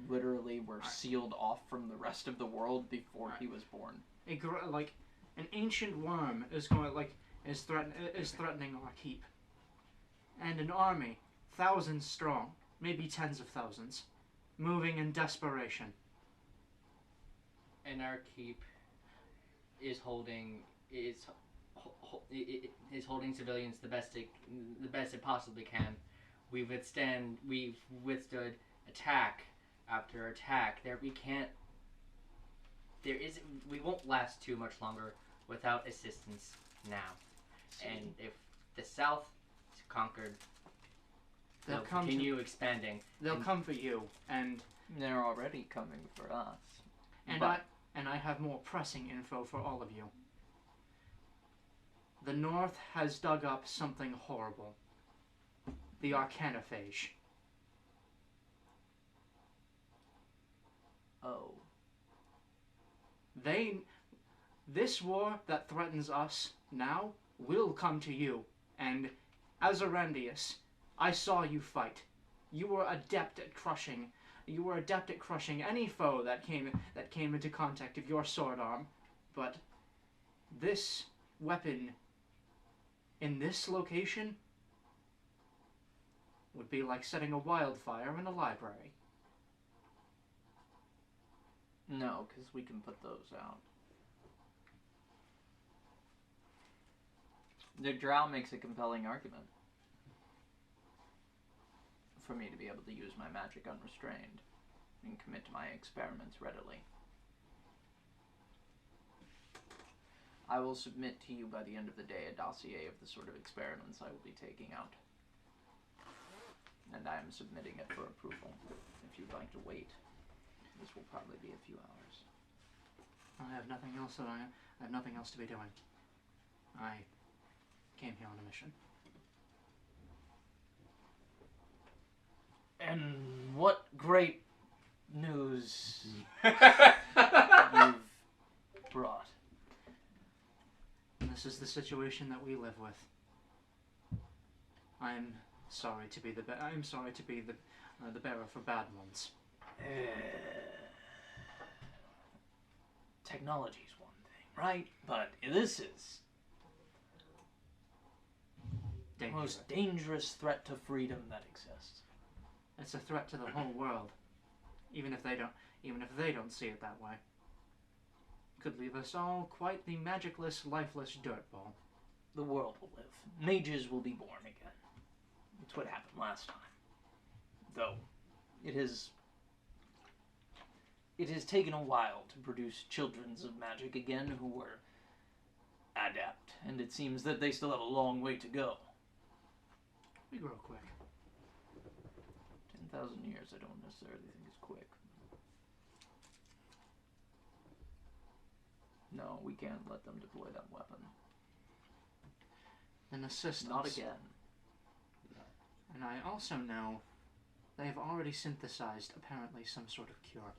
literally were sealed off from the rest of the world before he was born. An ancient worm is threatening our keep, and an army, thousands strong, maybe tens of thousands, moving in desperation. And our keep is holding civilians the best it possibly can. We've withstood attack after attack. We won't last too much longer without assistance now. And if the South is conquered, they'll continue expanding. They'll come for you, and They're already coming for us. and But I have more pressing info for all of you. The North has dug up something horrible. The Arcanophage. oh, This war that threatens us now will come to you, and as Arandius, I saw you fight. You were adept at crushing any foe that came into contact with your sword arm, but this weapon in this location would be like setting a wildfire in a library. no, because we can put those out. The Drow makes a compelling argument for me to be able to use my magic unrestrained and commit to my experiments readily. I will submit to you by the end of the day a dossier of the sort of experiments I will be taking out. And I am submitting it for approval. If you'd like to wait, this will probably be a few hours. I have nothing else to be doing. I came here on a mission. And what great news you've brought. This is the situation that we live with. I'm sorry to be the the bearer for bad ones. Technology's one thing, right? But this is the most dangerous threat to freedom that exists. It's a threat to the whole world, even if they don't see it that way. Could leave us all quite the magicless, lifeless dirtball. The world will live. Mages will be born again. That's what happened last time. Though, it has taken a while to produce children of magic again who were adept, and it seems that they still have a long way to go. We grow quick. 10,000 years I don't necessarily think is quick. No, we can't let them deploy that weapon. And assist Not us. again. And I also know they have already synthesized apparently some sort of cure.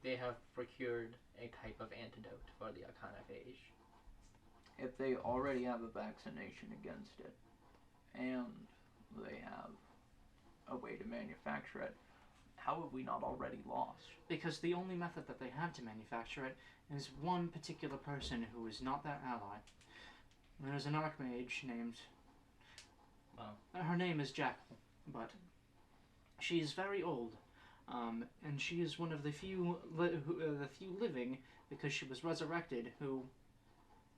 They have procured a type of antidote for the Arcanophage. If they already have a vaccination against it, and they have a way to manufacture it, how have we not already lost? Because the only method that they have to manufacture it is one particular person who is not their ally. There's an archmage named... Wow. Her name is Jackal, but she's very old, and she is one of the few living, because she was resurrected, who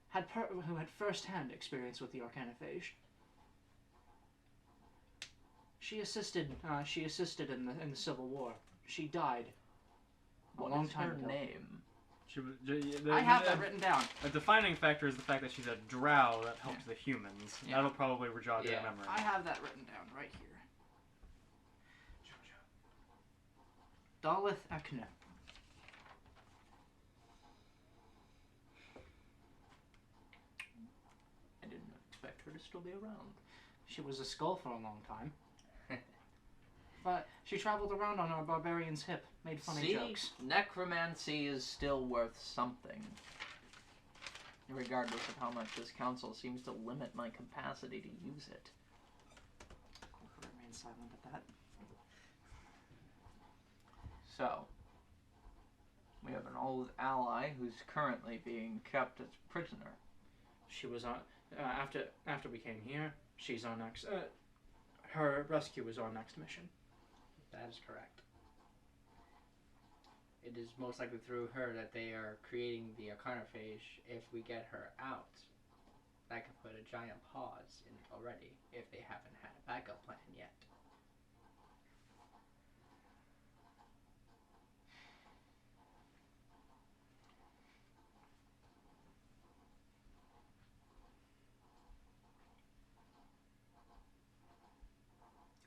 had first-hand experience with the Arcanophage. She assisted in the Civil War. She died a long time ago. What is her name? I have that written down. A defining factor is the fact that she's a drow that helps the humans. Yeah. That'll probably jog your memory. I have that written down right here. Dalith Ekne. I didn't expect her to still be around. She was a skull for a long time. But she traveled around on our barbarian's hip, made funny jokes. Necromancy is still worth something. Regardless of how much this council seems to limit my capacity to use it. I'll remain silent at that. So, we have an old ally who's currently being kept as prisoner. She was on after we came here. She's our next. Her rescue is our next mission. That is correct. It is most likely through her that they are creating the Arcanophage. If we get her out, that could put a giant pause in it already, if they haven't had a backup plan yet.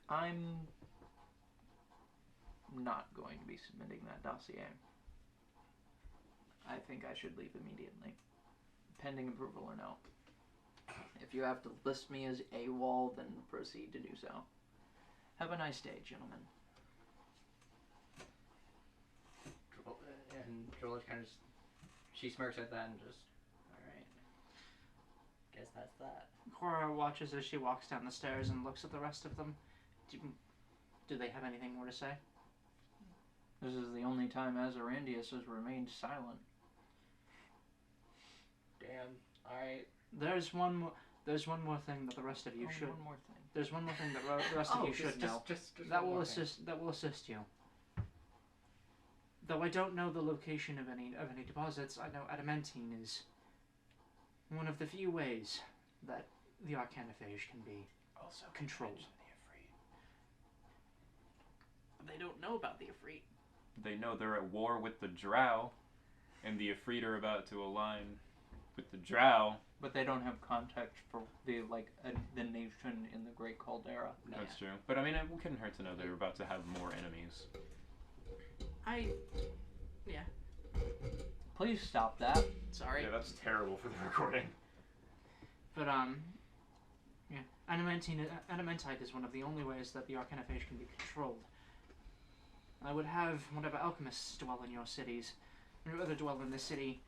I'm not going to be submitting that dossier. I think I should leave immediately, pending approval or no. If you have to list me as AWOL, then proceed to do so. Have a nice day, gentlemen. And Drola kind of she smirks at that and just, alright. Guess that's that. Cora watches as she walks down the stairs and looks at the rest of them. Do they have anything more to say? This is the only time Azarandius has remained silent. Damn. Alright. There's one more thing that the rest of you should. One more thing. There's one more thing that the rest of you should know. Just That one will more assist. That will assist you. Though I don't know the location of any deposits, I know adamantine is one of the few ways that the Arcanophage can be Also controlled. They don't know about the Ifrit. They know they're at war with the Drow, and the Ifrit are about to align with the Drow. But they don't have context for the the nation in the Great Caldera. That's true. But I mean, it couldn't hurt to know they're about to have more enemies. Please stop that. Sorry. Yeah, that's terrible for the recording. But Adamentite is one of the only ways that the arcanophage can be controlled. I would have whatever alchemists dwell in your cities, and whether dwell in the city,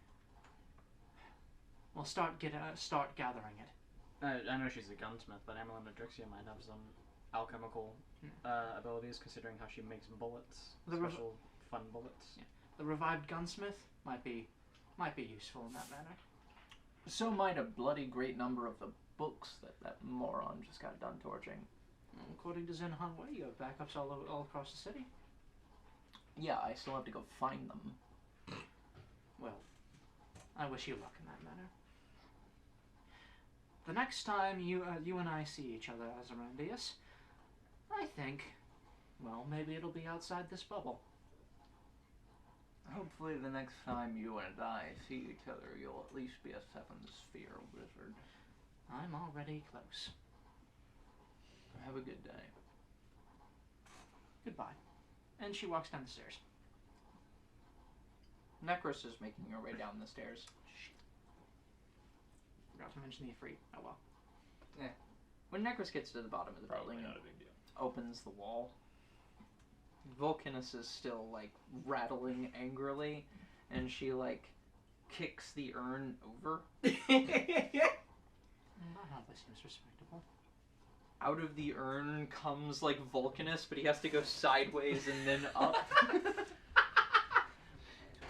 will start gathering it. I know she's a gunsmith, but Amelin Adrixia might have some alchemical abilities, considering how she makes bullets, special fun bullets. Yeah. The revived gunsmith might be useful in that manner. So might a bloody great number of the books that moron just got done torching. According to Zen Hanwei, you have backups all across the city. Yeah, I still have to go find them. Well, I wish you luck in that manner. The next time you and I see each other, Azarandius, I think, well, maybe it'll be outside this bubble. Hopefully the next time you and I see each other, you'll at least be a 7th sphere wizard. I'm already close. Have a good day. Goodbye. And she walks down the stairs. Necros is making her way down the stairs. Forgot to mention the Ifrit. Oh well. When Necros gets to the bottom of the Probably building not and a big deal. opens the wall, Vulcanus is still, like, rattling angrily, and she, like, kicks the urn over. That seems respectable. Out of the urn comes, like, Vulcanus, but he has to go sideways and then up.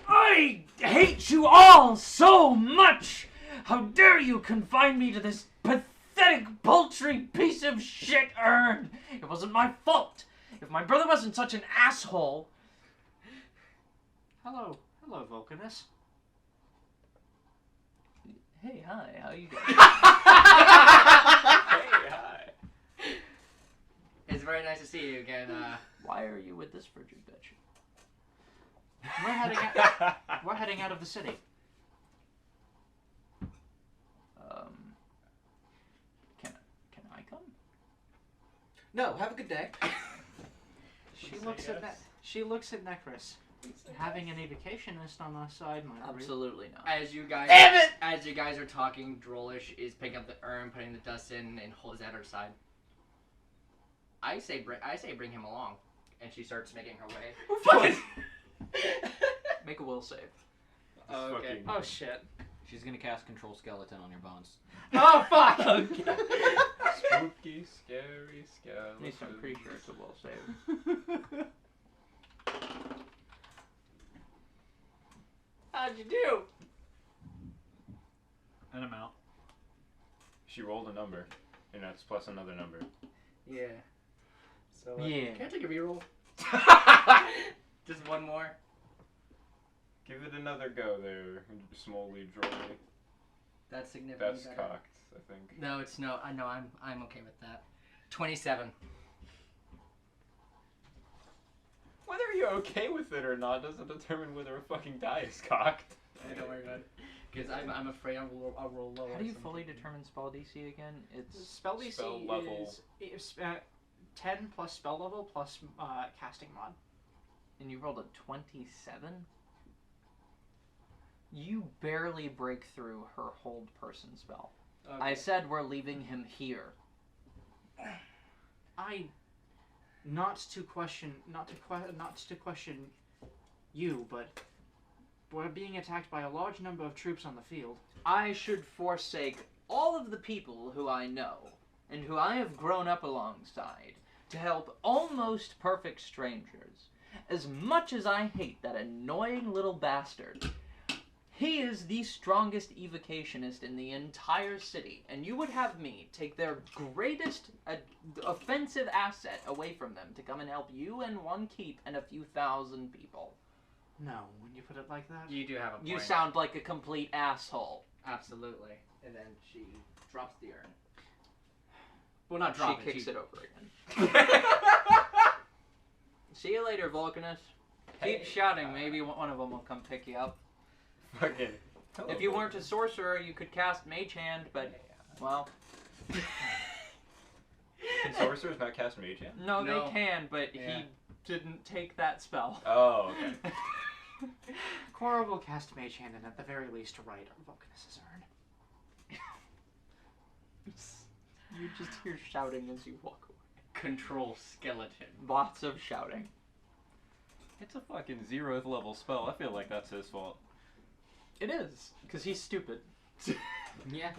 I hate you all so much! How dare you confine me to this pathetic, paltry piece of shit urn! It wasn't my fault! If my brother wasn't such an asshole... Hello, Vulcanus. Hey, hi, how you doing? Hey, hi. It's very nice to see you again. Why are you with this frigid bitch? We're heading out of the city. Can I come? No, have a good day. She looks at Necros. Having an evocationist on our side might Absolutely not. As you guys, Damn it! As you guys are talking, Drollish is picking up the urn, putting the dust in, and holds at her side. I say bring him along, and she starts making her way. Make a will save. Okay. Fucking- Oh shit. She's gonna cast Control Skeleton on your bones. Oh fuck! Spooky, scary skeleton. At least I'm pretty sure it's a will save. How'd you do? And I'm out. She rolled a number, and that's plus another number. Yeah. So Yeah. Can I take a reroll? Just one more. Give it another go there, smallly drolly. That's significantly That's better. cocked, I think. No, it's no. I know. I'm okay with that. 27. Whether you're okay with it or not doesn't determine whether a fucking die is cocked. Don't worry about it. Because I'm afraid I'll roll lower. How do you fully determine spell DC again? It's Spell DC Spell level. is 10 plus spell level plus casting mod. and you rolled a 27? You barely break through her hold person spell. Okay. I said we're leaving him here. Not to question you, but we're being attacked by a large number of troops on the field. I should forsake all of the people who I know and who I have grown up alongside to help almost perfect strangers. As much as I hate that annoying little bastard, he is the strongest evocationist in the entire city, and you would have me take their greatest offensive asset away from them to come and help you and one keep and a few thousand people. No, when you put it like that. You do have a point. You sound like a complete asshole. Absolutely. And then she drops the urn. Well, not drop She it. kicks it over again. See you later, Vulcanus. Keep shouting. Maybe one of them will come pick you up. Fucking. If you weren't a sorcerer, you could cast Mage Hand, but, well... Can sorcerers not cast Mage Hand? No, No. they can, but Yeah. he didn't take that spell. Oh, okay. Cora will cast Mage Hand and at the very least write Vulcanus' urn. You just hear shouting as you walk away. Control skeleton. Lots of shouting. It's a fucking 0th level spell. I feel like that's his fault. It is, because he's stupid. Yeah.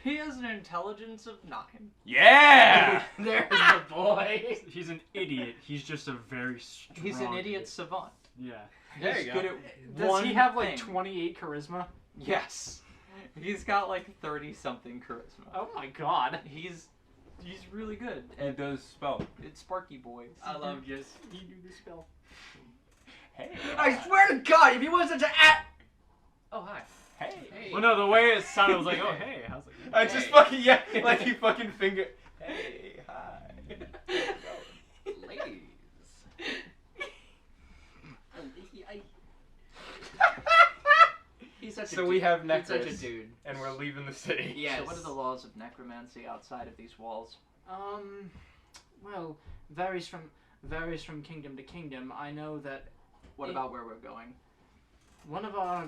He has an intelligence of 9. Yeah! There's the boy. He's an idiot. He's just a very strong. He's an idiot savant. Yeah. There He's you good go. at Does one he have like thing. 28 charisma? Yes. He's got like 30-something charisma. Oh my god. He's really good. It does spell. It's Sparky Boys. I love just. He knew the spell. Hey. I swear to God, if he wasn't such a. Oh hi. Hey. Hey. Well, no, the way it sounded was like, oh hey, how's it going? I just fucking, yeah, like he fucking finger. Hey, hi. Ladies. He's such a So dude. we have He's such a necklace, dude. and we're leaving the city. Yes. So what are the laws of necromancy outside of these walls? Well, varies from kingdom to kingdom. I know that What about where we're going? one of our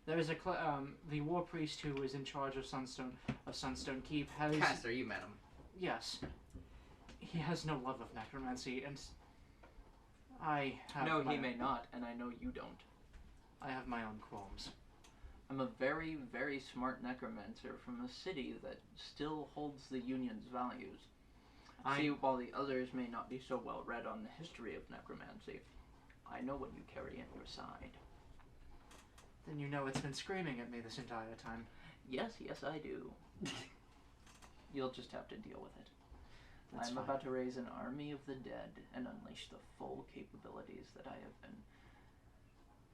there is the war priest who is in charge of Sunstone Keep has Caster, you met him. yes. He has no love of necromancy, and I have No, my, he may not, and I know you don't. I have my own qualms. I'm a very, very smart necromancer from a city that still holds the Union's values. See, while the others may not be so well read on the history of necromancy, I know what you carry in your side. Then you know it's been screaming at me this entire time. Yes, I do. You'll just have to deal with it. That's I'm fine. about to raise an army of the dead and unleash the full capabilities that I have been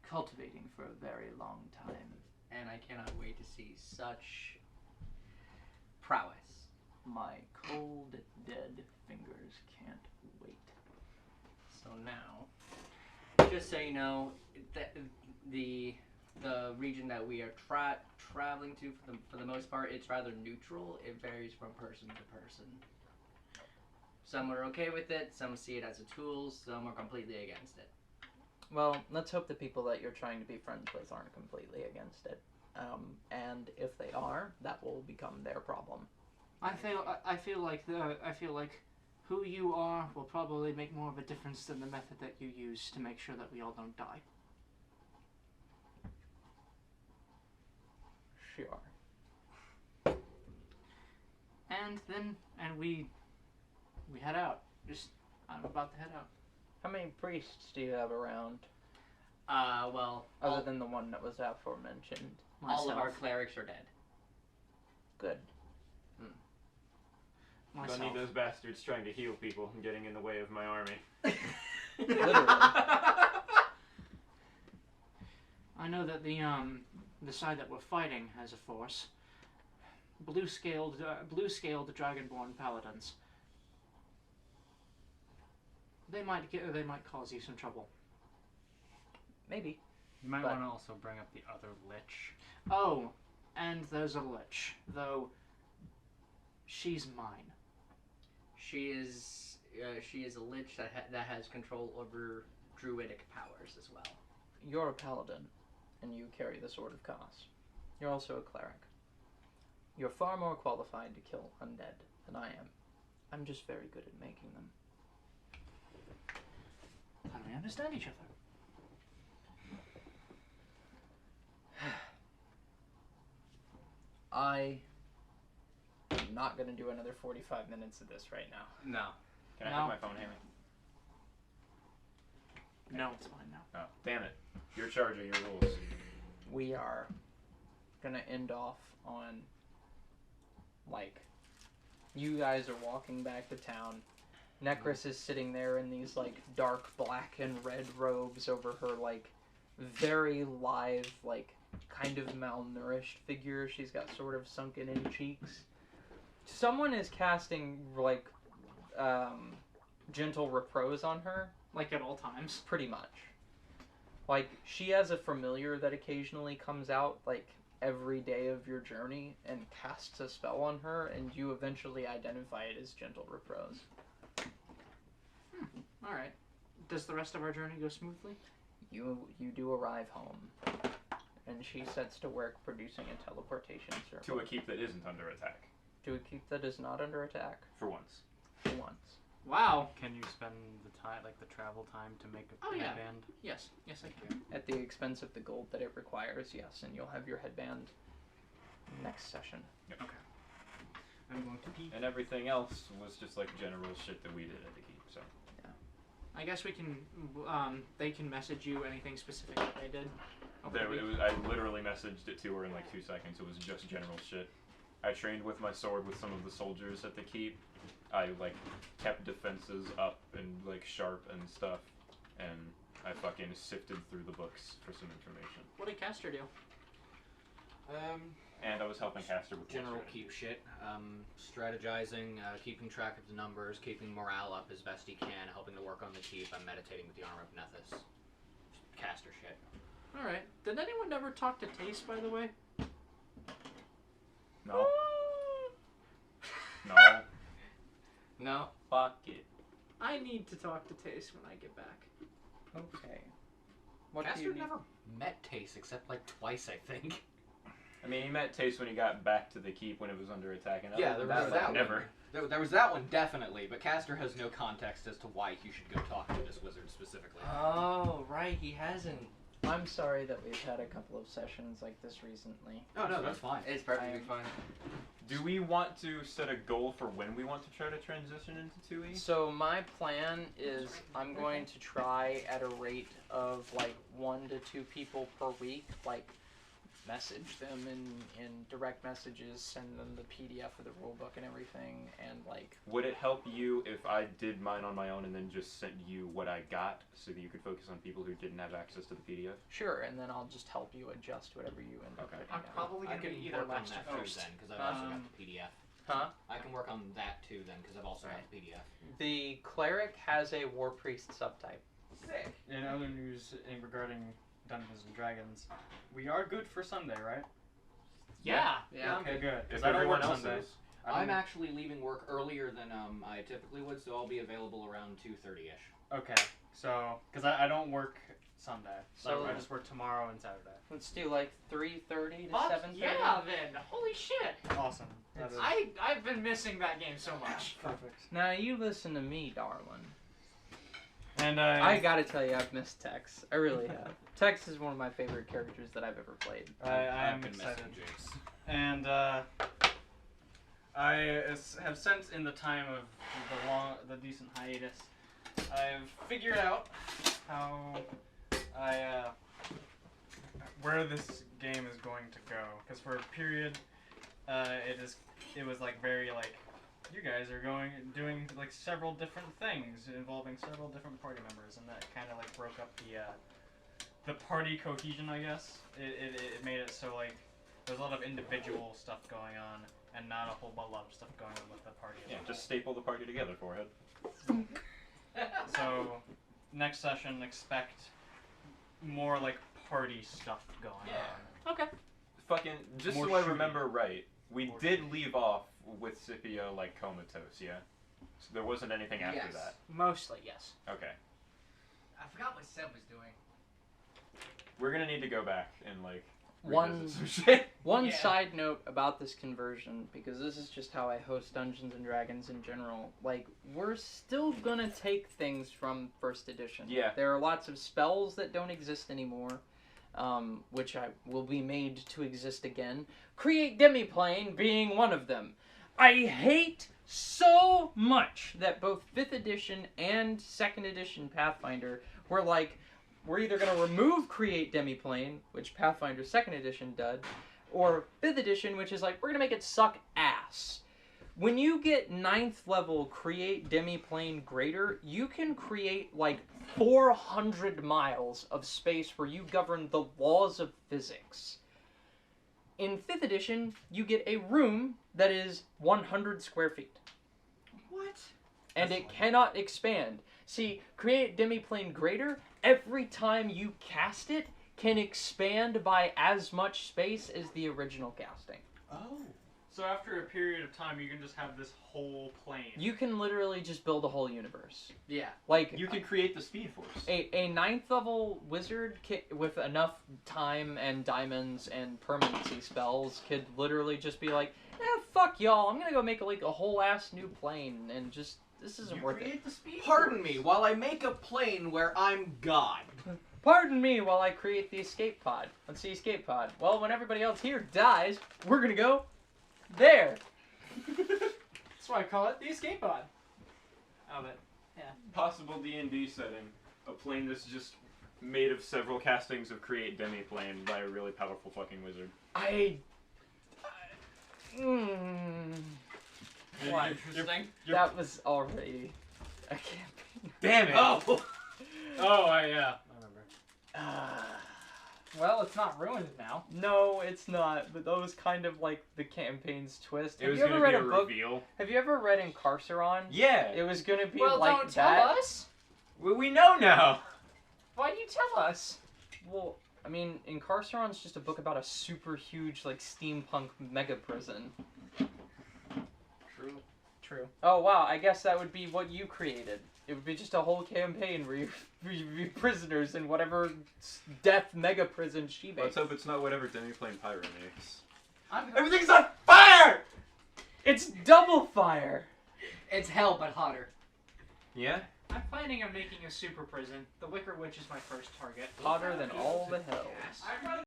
cultivating for a very long time. And I cannot wait to see such prowess. My cold, dead fingers can't wait. So now, just so you know, the region that we are traveling to for the most part, it's rather neutral. It varies from person to person. Some are okay with it, some see it as a tool, some are completely against it. Well, let's hope the people that you're trying to be friends with aren't completely against it. And if they are, that will become their problem. I feel like who you are will probably make more of a difference than the method that you use to make sure that we all don't die. Sure. And we head out. I'm about to head out. How many priests do you have around, Well, other than the one that was aforementioned? all of our Myself. clerics are dead. Good. Don't Myself. need those bastards trying to heal people and getting in the way of my army. Literally. I know that the side that we're fighting has a force. Blue-scaled dragonborn paladins. They might cause you some trouble. Maybe. You might But- want to also bring up the other lich. Oh, and there's a lich, though she's mine. She is a lich that has control over druidic powers as well. You're a paladin, and you carry the Sword of Kos. You're also a cleric. You're far more qualified to kill undead than I am. I'm just very good at making them. How do we understand each other? I am not going to do another 45 minutes of this right now. No. Can I No. have my phone, Haley? No, it's fine now. Oh, damn it. You're charging your rules. We are going to end off on, like, you guys are walking back to town. Necris is sitting there in these, like, dark black and red robes over her, like, very lithe, like, kind of malnourished figure. She's got sort of sunken in cheeks. Someone is casting, like, gentle repose on her. Like at all times. Pretty much. Like, she has a familiar that occasionally comes out, like, every day of your journey and casts a spell on her, and you eventually identify it as gentle repose. Alright. Does the rest of our journey go smoothly? You do arrive home, and she sets to work producing a teleportation circle. To a keep that isn't under attack. to a keep that is not under attack For once. for once. Wow. Can you spend the time, like the travel time, to make a Oh, yeah. headband? Yes, yes I can. At the expense of the gold that it requires, yes, and you'll have your headband next session. I'm going to pee. And everything else was just like general shit that we did at the keep. So I guess we can. They can message you anything specific that they did. I literally messaged it to her in like 2 seconds. It was just general shit. I trained with my sword with some of the soldiers at the keep. I like kept defenses up and like sharp and stuff, and I fucking sifted through the books for some information. What did Castor do? And I was helping Castor with General strategy. keep shit, strategizing, keeping track of the numbers, keeping morale up as best he can, helping to work on the keep. I'm meditating with the armor of Nethys. Caster shit. All right. Did anyone ever talk to Taste, by the way? No. No. No. Fuck it. I need to talk to Taste when I get back. Okay. What do Caster you need? never met Tace except like twice, I think. I mean, he met Tace when he got back to the keep when it was under attack, and Yeah, other there than was that, that one. never. There was that one, definitely, but Castor has no context as to why he should go talk to this wizard specifically. Oh, right, he hasn't. I'm sorry that we've had a couple of sessions like this recently. Oh, no, that's fine. It's perfectly I'm- fine. Do we want to set a goal for when we want to try to transition into 2E? So my plan is I'm going to try at a rate of like 1 to 2 people per week, like message them in direct messages, send them the PDF of the rulebook and everything, and like Would it help you if I did mine on my own and then just sent you what I got so that you could focus on people who didn't have access to the PDF? sure, and then I'll just help you adjust whatever you end up Okay. putting I'm down. probably I gonna can be either work on last that or too first. then, because I've also got Um, the PDF. Huh? I can work on that too then, because I've also got the PDF. The cleric has a war priest subtype. Sick. In other news regarding Dungeons and Dragons, we are good for Sunday, right? Yeah. Yeah. Okay, good. 'Cause If I don't everyone work else Sunday. is. I'm actually leaving work earlier than I typically would, so I'll be available around 2:30ish. Okay, so because I don't work Sunday, so So- I just work tomorrow and Saturday. Let's do like 3:30 to Fuck 7:30. yeah, then. Holy shit. Awesome. That is I've been missing that game so much. perfect. Now you listen to me, darling. And I gotta tell you, I've missed Tex. I really have. Tex is one of my favorite characters that I've ever played. I am I've been excited. missing Jace. And I have since, in the time of the decent hiatus, I've figured out how where this game is going to go. Because for a period, it was like very like, you guys are doing like several different things involving several different party members, and that kind of like broke up the party cohesion, I guess. It made it so like there's a lot of individual stuff going on and not a whole lot of stuff going on with the party. as Yeah, a whole. just staple the party together, forehead. So next session, expect more like party stuff going on. Okay. Fucking, just More so I shooting. remember right, we More did leave off with Scipio like comatose, yeah? So there wasn't anything after Yes. that. Mostly, yes. Okay. I forgot what Seb was doing. We're gonna need to go back and like One- revisit some shit. One Yeah. side note about this conversion, because this is just how I host Dungeons and Dragons in general. Like, we're still gonna take things from first edition. Yeah. There are lots of spells that don't exist anymore, which I will be made to exist again. Create Demiplane being one of them. I hate so much that both 5th edition and 2nd edition Pathfinder were like, we're either going to remove Create Demiplane, which Pathfinder 2nd edition did, or 5th edition, which is like, we're going to make it suck ass. When you get 9th level Create Demiplane Greater, you can create like 400 miles of space where you govern the laws of physics. In 5th edition, you get a room that is 100 square feet. What? And That's it fine. cannot expand. See, Create Demiplane Greater, every time you cast it, can expand by as much space as the original casting. Oh. So after a period of time, you can just have this whole plane. You can literally just build a whole universe. Yeah. Like, You can create the Speed Force. a 9th level wizard with enough time and diamonds and permanency spells could literally just be like, fuck y'all. I'm gonna go make like a whole ass new plane and just this isn't worth it. the speed Pardon me while I make a plane where I'm God. Pardon me while I create the escape pod. Let's see escape pod. Well, when everybody else here dies, we're gonna go there. That's why I call it the escape pod. Oh, but Possible D&D setting. A plane that's just made of several castings of Create Demi-Plane by a really powerful fucking wizard. What? interesting. That was already a campaign. Damn it! Oh! Oh, I remember. Well, it's not ruined now. No, it's not. But that was kind of like the campaign's twist. It Have was you ever gonna read be a a book? reveal. Have you ever read Incarceron? Yeah! It was gonna be Well, like don't that. tell us. We know now! Why do you tell us? Well, I mean, Incarceron's just a book about a super huge like steampunk mega prison. True. Oh wow, I guess that would be what you created. It would be just a whole campaign where you be prisoners in whatever death mega prison she makes. Let's hope it's not whatever Demi-Plane Pyro makes. Everything's on fire! It's double fire! It's hell, but hotter. Yeah? I'm planning on making a super prison. The Wicker Witch is my first target. Hotter than all the hell. I'd rather